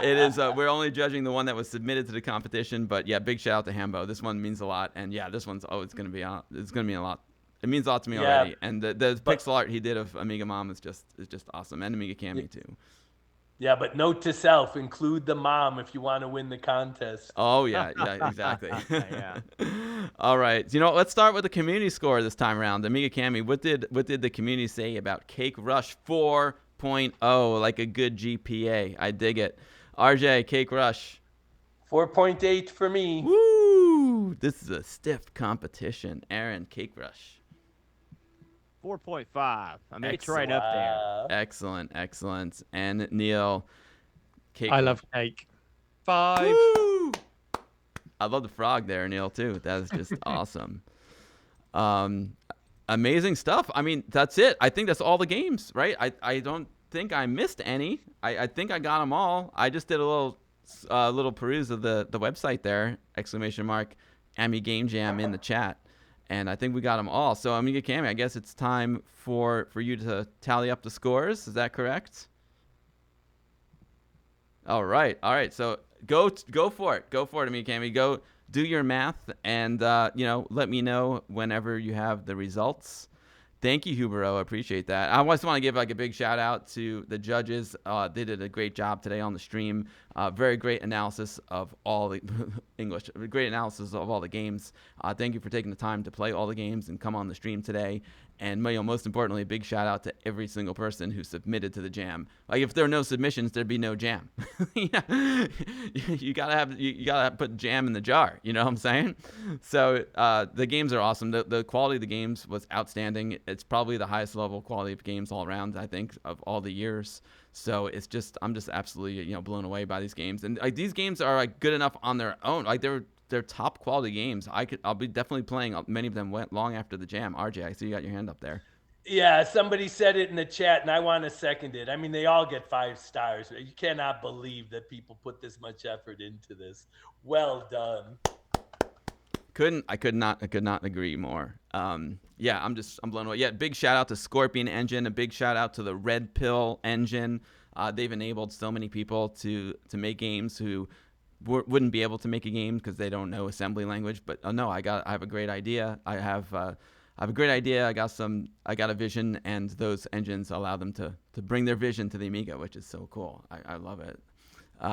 it is. We're only judging the one that was submitted to the competition. But yeah, big shout out to Hambo. This one means a lot, and yeah, this one's it's gonna mean a lot. It means a lot to me already. And the pixel art he did of Amiga Mom is just awesome, and Amiga Cammy too. Yeah, but note to self: include the mom if you want to win the contest. Oh yeah, exactly. Yeah. All right, let's start with the community score this time around. Amiga Cammy, what did the community say about Cake Rush 4.0? Like a good GPA. I dig it. RJ, Cake Rush. 4.8 for me. Woo! This is a stiff competition. Aaron, Cake Rush. 4.5. I mean, it's right up there. Excellent. And Neil, Cake. I love cake. 5. Woo! I love the frog there, Neil, too. That is just awesome. Amazing stuff. I mean, that's it. I think that's all the games, right? I don't think I missed any. I think I got them all. I just did a little peruse of the website there, ! AmiGameJam in the chat. And I think we got them all. So Amiga Cammy, I guess it's time for you to tally up the scores. Is that correct? All right. So go for it. Go for it, Amiga Cammy. Go do your math and let me know whenever you have the results. Thank you, Hubero. I appreciate that. I just want to give a big shout out to the judges. They did a great job today on the stream. Very great analysis of all the English. Great analysis of all the games. Thank you for taking the time to play all the games and come on the stream today. And most importantly, a big shout out to every single person who submitted to the jam. Like if there were no submissions, there'd be no jam. You gotta put jam in the jar. You know what I'm saying? So the games are awesome. The quality of the games was outstanding. It's probably the highest level quality of games all around, I think, of all the years. So I'm just absolutely blown away by these games. And like these games are like good enough on their own. Like they're top quality games. I'll be definitely playing. Many of them went long after the jam. RJ, I see you got your hand up there. Yeah, somebody said it in the chat, and I want to second it. I mean, they all get 5 stars. You cannot believe that people put this much effort into this. Well done. I could not agree more. I'm blown away. Yeah, big shout out to Scorpion Engine. A big shout out to the Red Pill Engine. They've enabled so many people to make games who wouldn't be able to make a game because they don't know assembly language. But I have a great idea. I have a great idea. I got a vision, and those engines allow them to bring their vision to the Amiga, which is so cool. I love it.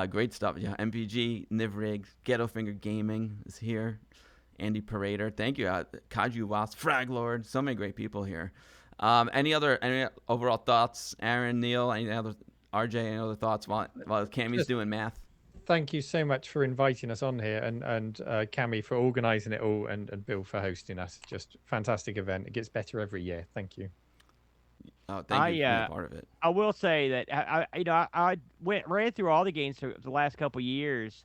Great stuff. Yeah, MPG, Nivrig, Ghetto Finger Gaming is here. Andy Parader, thank you. Kaju Wasp, Frag Lord, so many great people here. Any overall thoughts, Aaron, Neil, any other RJ, any other thoughts while Cammy's doing math? Thank you so much for inviting us on here, and Cammy for organising it all, and Bill for hosting us. Just fantastic event. It gets better every year. Thank you. Oh, thank you for being part of it. I will say that I ran through all the games for the last couple of years,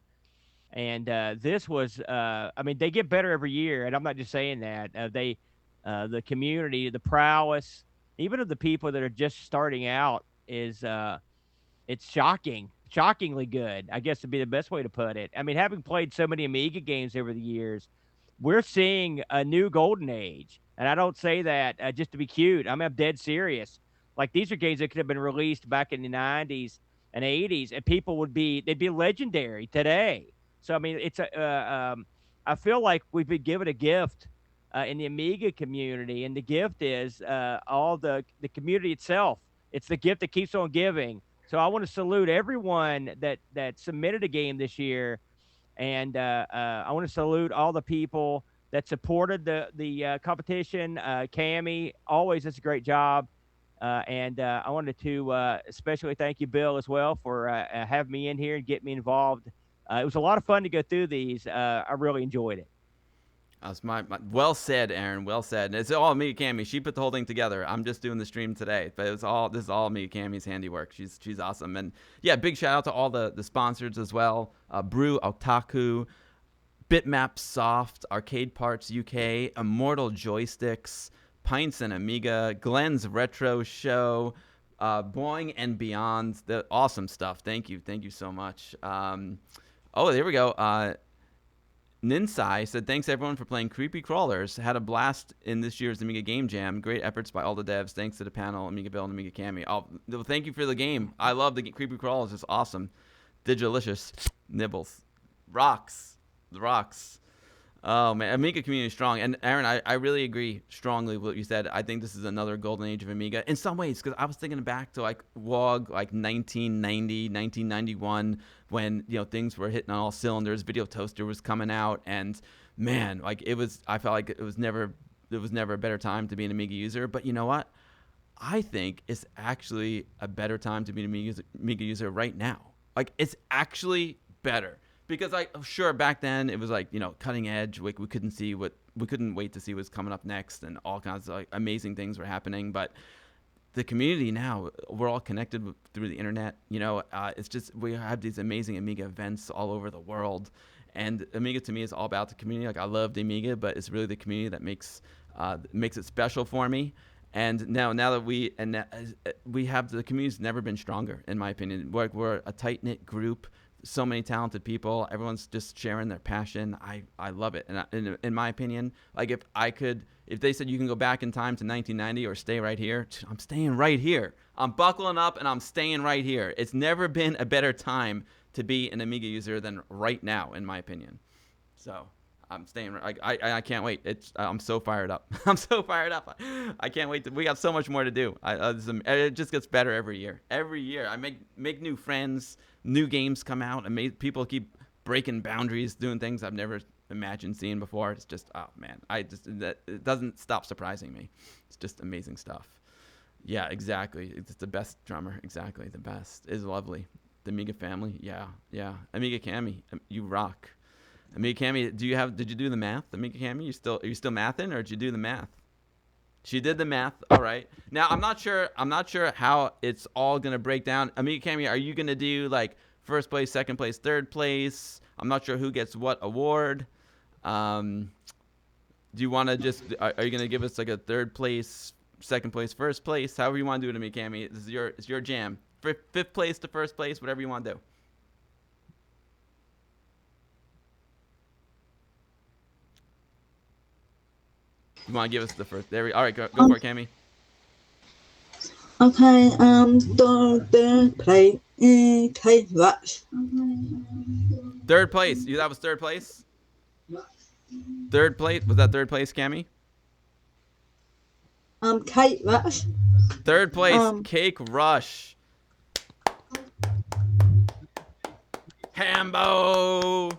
and this was they get better every year, and I'm not just saying that. The community, the prowess, even of the people that are just starting out is it's shockingly good, I guess would be the best way to put it. I mean, having played so many Amiga games over the years, we're seeing a new golden age. And I don't say that just to be cute. I'm dead serious. Like, these are games that could have been released back in the 90s and 80s, and they'd be legendary today. So, I mean, I feel like we've been given a gift in the Amiga community, and the gift is all the community itself. It's the gift that keeps on giving. So I want to salute everyone that submitted a game this year, and I want to salute all the people that supported the competition. Cammy always does a great job, and I wanted to especially thank you, Bill, as well, for having me in here and getting me involved. It was a lot of fun to go through these. I really enjoyed it. That's well said, Aaron. Well said. And it's all Amiga Cammy. She put the whole thing together. I'm just doing the stream today, but this is all Amiga Cammy's handiwork. She's awesome. And yeah, big shout out to all the sponsors as well. Brew Otaku, Bitmap Soft, Arcade Parts UK, Immortal Joysticks, Pints and Amiga, Glenn's Retro Show, Boing and Beyond. The awesome stuff. Thank you so much. There we go. Ninsai said, thanks everyone for playing Creepy Crawlers. Had a blast in this year's Amiga Game Jam. Great efforts by all the devs. Thanks to the panel, Amiga Bill and Amiga Cammy. Thank you for the game. I love the Creepy Crawlers. It's awesome. Digalicious. Nibbles. Rocks. The rocks. Oh, man. Amiga community is strong. And Aaron, I really agree strongly with what you said. I think this is another golden age of Amiga in some ways, because I was thinking back to like WOG, like 1990, 1991, when things were hitting on all cylinders. Video Toaster was coming out, and man, like I felt like it was never a better time to be an Amiga user. But you know what? I think it's actually a better time to be an Amiga user right now. Like, it's actually better. Because sure, back then it was like, cutting edge. Like, we couldn't wait to see what's coming up next, and all kinds of like amazing things were happening. But the community now, we're all connected through the internet. It's just, we have these amazing Amiga events all over the world, and Amiga to me is all about the community. Like, I love the Amiga, but it's really the community that makes it special for me. And now that we have, the community's never been stronger, in my opinion. We're a tight knit group so many talented people. Everyone's just sharing their passion. I love it. And in my opinion, like if they said you can go back in time to 1990 or stay right here, I'm staying right here. I'm buckling up and I'm staying right here. It's never been a better time to be an Amiga user than right now, in my opinion. So I'm staying. I can't wait. I'm so fired up. I'm so fired up. I can't wait. We got so much more to do. It just gets better every year. Every year, I make new friends. New games come out, and people keep breaking boundaries, doing things I've never imagined seeing before. It's just, oh man, it doesn't stop surprising me. It's just amazing stuff. Yeah, exactly. It's the best drummer. Exactly, the best. It's lovely. The Amiga family. Yeah. Amiga Cammy, you rock. Amiga Cammy, did you do the math? Amiga Cammy, are you still mathing, or did you do the math? She did the math. All right. Now I'm not sure how it's all gonna break down. Amiga Cammy, are you gonna do like first place, second place, third place? I'm not sure who gets what award. Do you want to are you gonna give us like a third place, second place, first place? However you want to do it, Amiga Cammy. It's your jam. Fifth place to first place, whatever you want to do. You want to give us the first? All right, go for it, Cammy. Okay, the play Kate Rush. Third place. That was third place? Third place? Was that third place, Cammy? Kate Rush. Third place, Cake Rush. Hambo,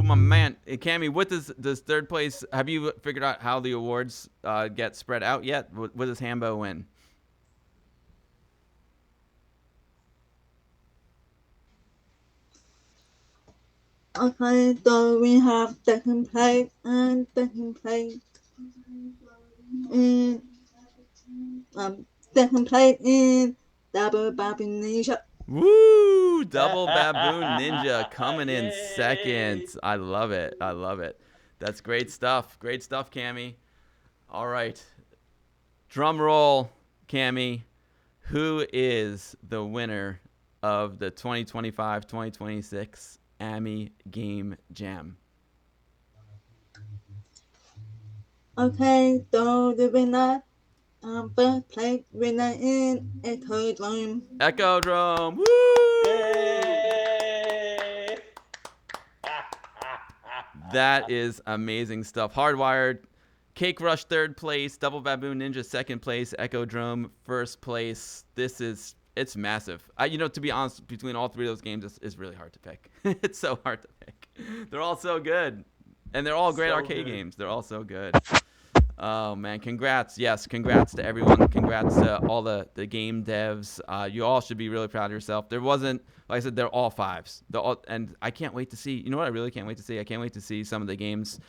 my man. Hey, Cammy, what does third place, have you figured out how the awards get spread out yet? What does Hambo win? Okay, so we have second place and second place. Second place is Double Baboon Ninja. Woo! Double Baboon Ninja coming in second. I love it. That's great stuff. Great stuff, Cammy. All right. Drum roll, Cammy. Who is the winner of the 2025-2026 AmiGameJam? Okay, so the winner, first place winner is Echodrome. Echodrome. Woo! Yay! That is amazing stuff. Hardwired, Cake Rush third place, Double Baboon Ninja second place, Echodrome first place. It's massive. To be honest, between all three of those games, it's really hard to pick. It's so hard to pick. They're all so good, and they're all great arcade games. They're all so good. Oh man, congrats. Yes, congrats to everyone. Congrats to all the game devs. You all should be really proud of yourself. There wasn't, like I said, they're all fives. And I can't wait to see, you know what I really can't wait to see? I can't wait to see some of the games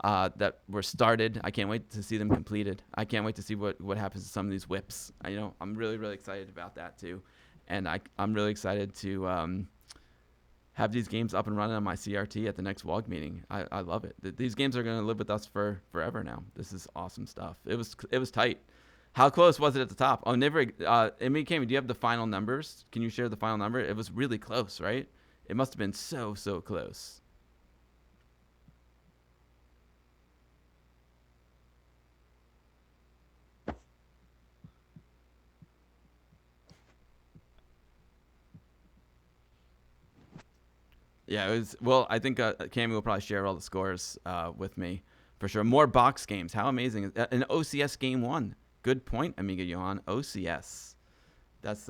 that were started. I can't wait to see them completed. I can't wait to see what happens to some of these whips. I'm really, really excited about that too. And I'm really excited to have these games up and running on my CRT at the next WOG meeting. I love it. These games are going to live with us forever now. This is awesome stuff. It was tight. How close was it at the top? Oh, never. Amiga Cammy, do you have the final numbers? Can you share the final number? It was really close, right? It must have been so close. Yeah, it was. Well, I think Cammy will probably share all the scores with me for sure. More box games. How amazing is an OCS game 1? Good point, Amiga Johan. OCS. That's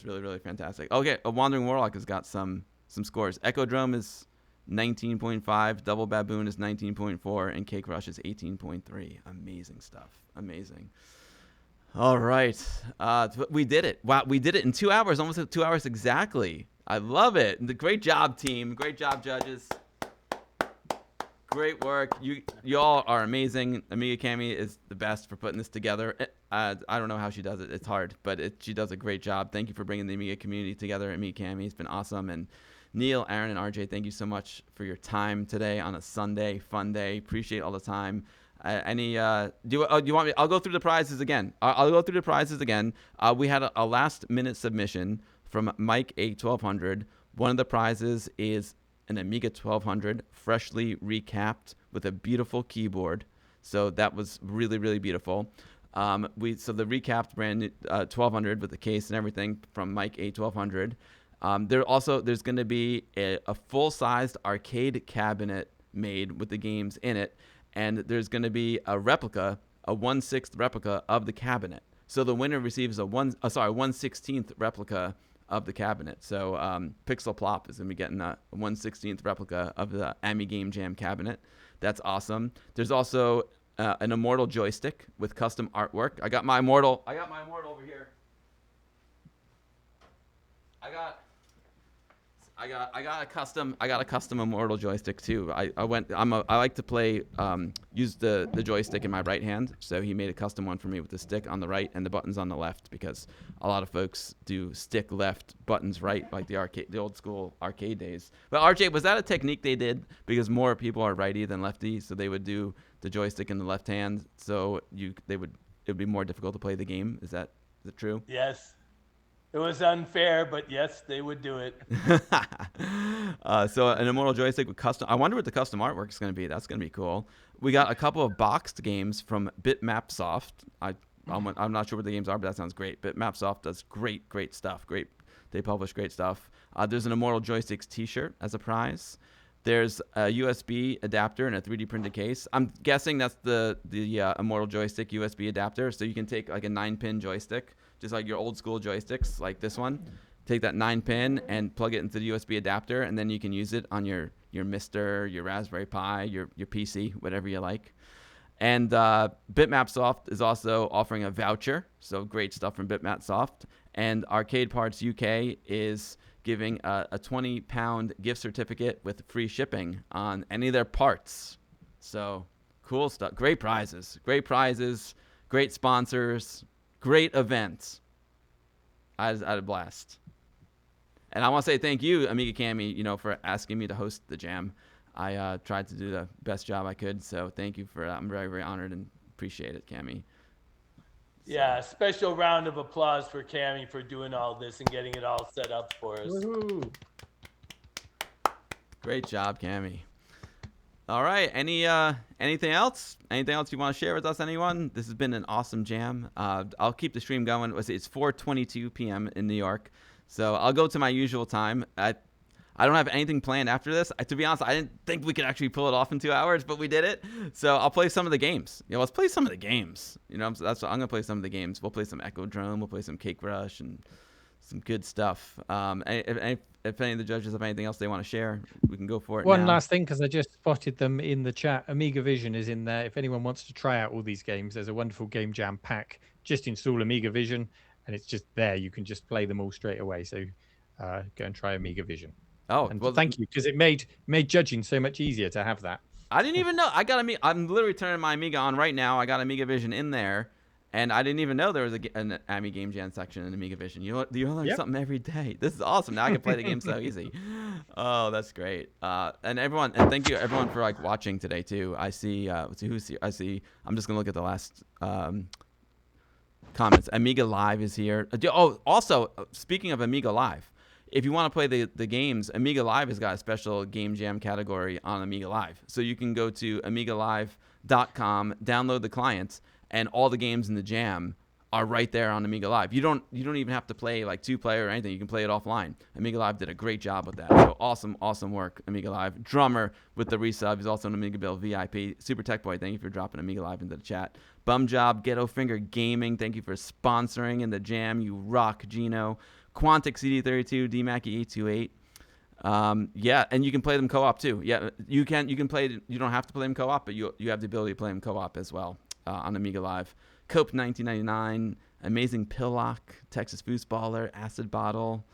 really, really fantastic. Okay, a Wandering Warlock has got some scores. Echodrome is 19.5, Double Baboon is 19.4, and Cake Rush is 18.3. Amazing stuff. Amazing. All right, we did it. Wow, we did it in 2 hours, almost 2 hours exactly. I love it. Great job, team. Great job, judges. Great work. You all are amazing. Amiga Cammy is the best for putting this together. I don't know how she does it. It's hard, but she does a great job. Thank you for bringing the Amiga community together. Amiga Cammy, it's been awesome. And Neil, Aaron, and RJ, thank you so much for your time today on a Sunday, fun day. Appreciate all the time. Do you want me? I'll go through the prizes again. I'll go through the prizes again. We had a last minute submission from Mike A1200. One of the prizes is an Amiga 1200, freshly recapped with a beautiful keyboard. So that was really, really beautiful. So the recapped brand new 1200 with the case and everything from Mike A1200. There's going to be a full-sized arcade cabinet made with the games in it, and there's going to be a replica, a 1/6 replica of the cabinet. So the winner receives a 1/16 replica of the cabinet. So Pixel Plop is going to be getting a 1/16 replica of the AmiGameJam cabinet. That's awesome. There's also an Immortal joystick with custom artwork. I got my Immortal over here. I got a custom Immortal joystick too. I like to play use the joystick in my right hand, so he made a custom one for me with the stick on the right and the buttons on the left, because a lot of folks do stick left, buttons right, like the old school arcade days. But RJ, was that a technique they did because more people are righty than lefty, so they would do the joystick in the left hand, so it would be more difficult to play the game? Is that true? Yes. It was unfair, but yes, they would do it. So an Immortal joystick with custom. I wonder what the custom artwork is going to be. That's going to be cool. We got a couple of boxed games from Bitmapsoft. I'm not sure what the games are, but that sounds great. Bitmapsoft does great stuff. They publish great stuff. There's an Immortal Joysticks T-shirt as a prize. There's a USB adapter and a 3D printed case. I'm guessing that's the Immortal Joystick USB adapter, so you can take like a 9-pin joystick, just like your old school joysticks, like this one. Take that 9-pin and plug it into the USB adapter, and then you can use it on your Mister, your Raspberry Pi, your PC, whatever you like. And Bitmapsoft is also offering a voucher, so great stuff from Bitmapsoft. And Arcade Parts UK is giving a £20 gift certificate with free shipping on any of their parts. So cool stuff. Great prizes, great sponsors, great events. I had a blast. And I want to say thank you, Amiga Cammy, for asking me to host the jam. I tried to do the best job I could, so thank you for that. I'm very, very honored and appreciate it, Cammy. Yeah, special round of applause for Cammy for doing all this and getting it all set up for us. Woo-hoo. Great job, Cammy. All right. Anything else? Anything else you want to share with us, anyone? This has been an awesome jam. I'll keep the stream going. It's 4:22 p.m. in New York, so I'll go to my usual time. I don't have anything planned after this. To be honest, I didn't think we could actually pull it off in 2 hours, but we did it. So I'll play some of the games. Let's play some of the games. So that's what I'm gonna play. Some of the games. We'll play some Echodrome. We'll play some Cake Rush and some good stuff. If any of the judges have anything else they want to share, we can go for it. One now. last thing, because I just spotted them in the chat. Amiga Vision is in there. If anyone wants to try out all these games, there's a wonderful Game Jam pack. Just install Amiga Vision, and it's just there. You can just play them all straight away. So go and try Amiga Vision. Oh, and well, thank you, because it made judging so much easier to have that. I didn't even know. I'm literally turning my Amiga on right now. I got Amiga Vision in there, and I didn't even know there was an AmiGameJam section in Amiga Vision. You learn something every day. This is awesome. Now I can play the game so easy. Oh, that's great. And thank you everyone for watching today too. I see. Let's see who's here. I'm just gonna look at the last comments. Amiga Live is here. Oh, also speaking of Amiga Live. If you want to play the games, Amiga Live has got a special Game Jam category on Amiga Live. So you can go to AmigaLive.com, download the client, and all the games in the jam are right there on Amiga Live. You don't even have to play like 2-player or anything. You can play it offline. Amiga Live did a great job with that. So awesome work, Amiga Live. Drummer with the resub. He's also an Amiga Bill VIP. Super Tech Boy, thank you for dropping Amiga Live into the chat. Bum Job, Ghetto Finger Gaming, thank you for sponsoring in the jam. You rock, Gino. Quantic CD32, DMACK828. Yeah, and you can play them co-op too. Yeah, you can play. You don't have to play them co-op, but you have the ability to play them co-op as well on Amiga Live. Cope 1999, Amazing Pillock, Texas Foosballer, Acid Bottle,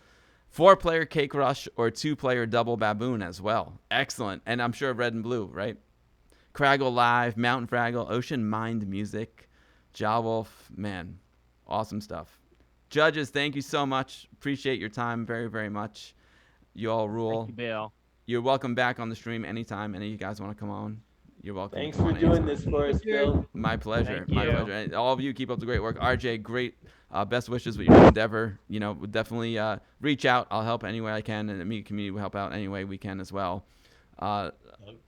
4-player Cake Rush or 2-player Double Baboon as well. Excellent, and I'm sure Red and Blue, right? Craggle Live, Mountain Fraggle, Ocean Mind Music, Jawwolf, man, awesome stuff. Judges, thank you so much. Appreciate your time very, very much. You all rule. Thank you, Bill. You're welcome back on the stream anytime. Any of you guys want to come on? You're welcome. Thanks for doing this for us, Bill. My pleasure. Thank My you. pleasure. And all of you keep up the great work. RJ, great Best wishes with your endeavor. You know, would definitely reach out. I'll help any way I can, and the Amiga community will help out any way we can as well.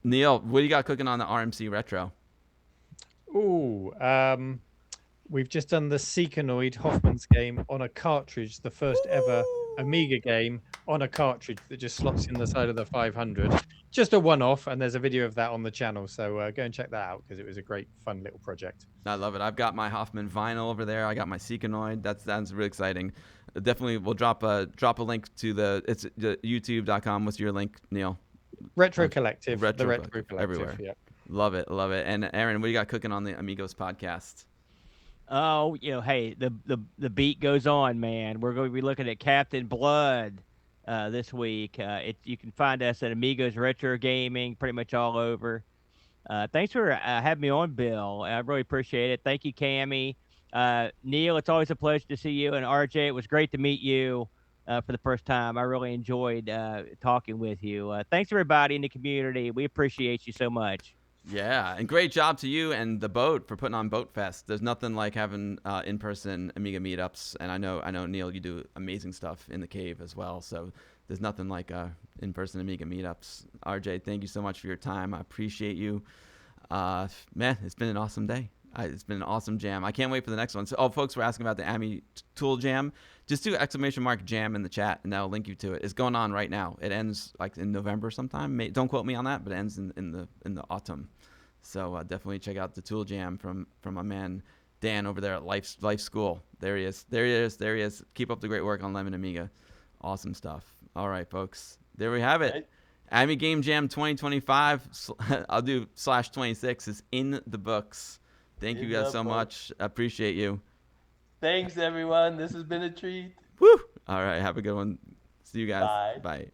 Neil, what do you got cooking on the RMC Retro? Ooh, we've just done the Seekernoid Hoffman's game on a cartridge, the first ever Amiga game on a cartridge that just slots in the side of the 500. Just a one-off, and there's a video of that on the channel, so go and check that out because it was a great, fun little project. I love it. I've got my Hoffman vinyl over there. I got my Seekernoid. That's really exciting. Definitely, we'll drop a link to the youtube.com. What's your link, Neil? Retro Collective. Retro the Retro Collective, Collective. everywhere. Yeah. Love it. And Aaron, what do you got cooking on the Amigos podcast? Oh, hey, the beat goes on, man. We're going to be looking at Captain Blood this week. You can find us at Amigos Retro Gaming, pretty much all over. Thanks for having me on, Bill. I really appreciate it. Thank you, Cammy. Neil, it's always a pleasure to see you. And RJ, it was great to meet you for the first time. I really enjoyed talking with you. Thanks, everybody in the community. We appreciate you so much. Yeah, and great job to you and the boat for putting on Boat Fest. There's nothing like having in-person Amiga meetups, and I know Neil, you do amazing stuff in the cave as well. So there's nothing like in-person Amiga meetups. RJ, thank you so much for your time. I appreciate you. Man, it's been an awesome day. It's been an awesome jam. I can't wait for the next one. So, folks were asking about the Ami Tool Jam. Just do !jam in the chat, and that'll link you to it. It's going on right now. It ends like in November sometime. Don't quote me on that, but it ends in the autumn. So definitely check out the Tool Jam from my man Dan over there at Life School. There he is. Keep up the great work on Lemon Amiga. Awesome stuff. All right, folks. There we have it. AmiGameJam 2025. I'll do /26 is in the books. Thank you guys so much. I appreciate you. Thanks, everyone. This has been a treat. Woo! All right. Have a good one. See you guys. Bye. Bye.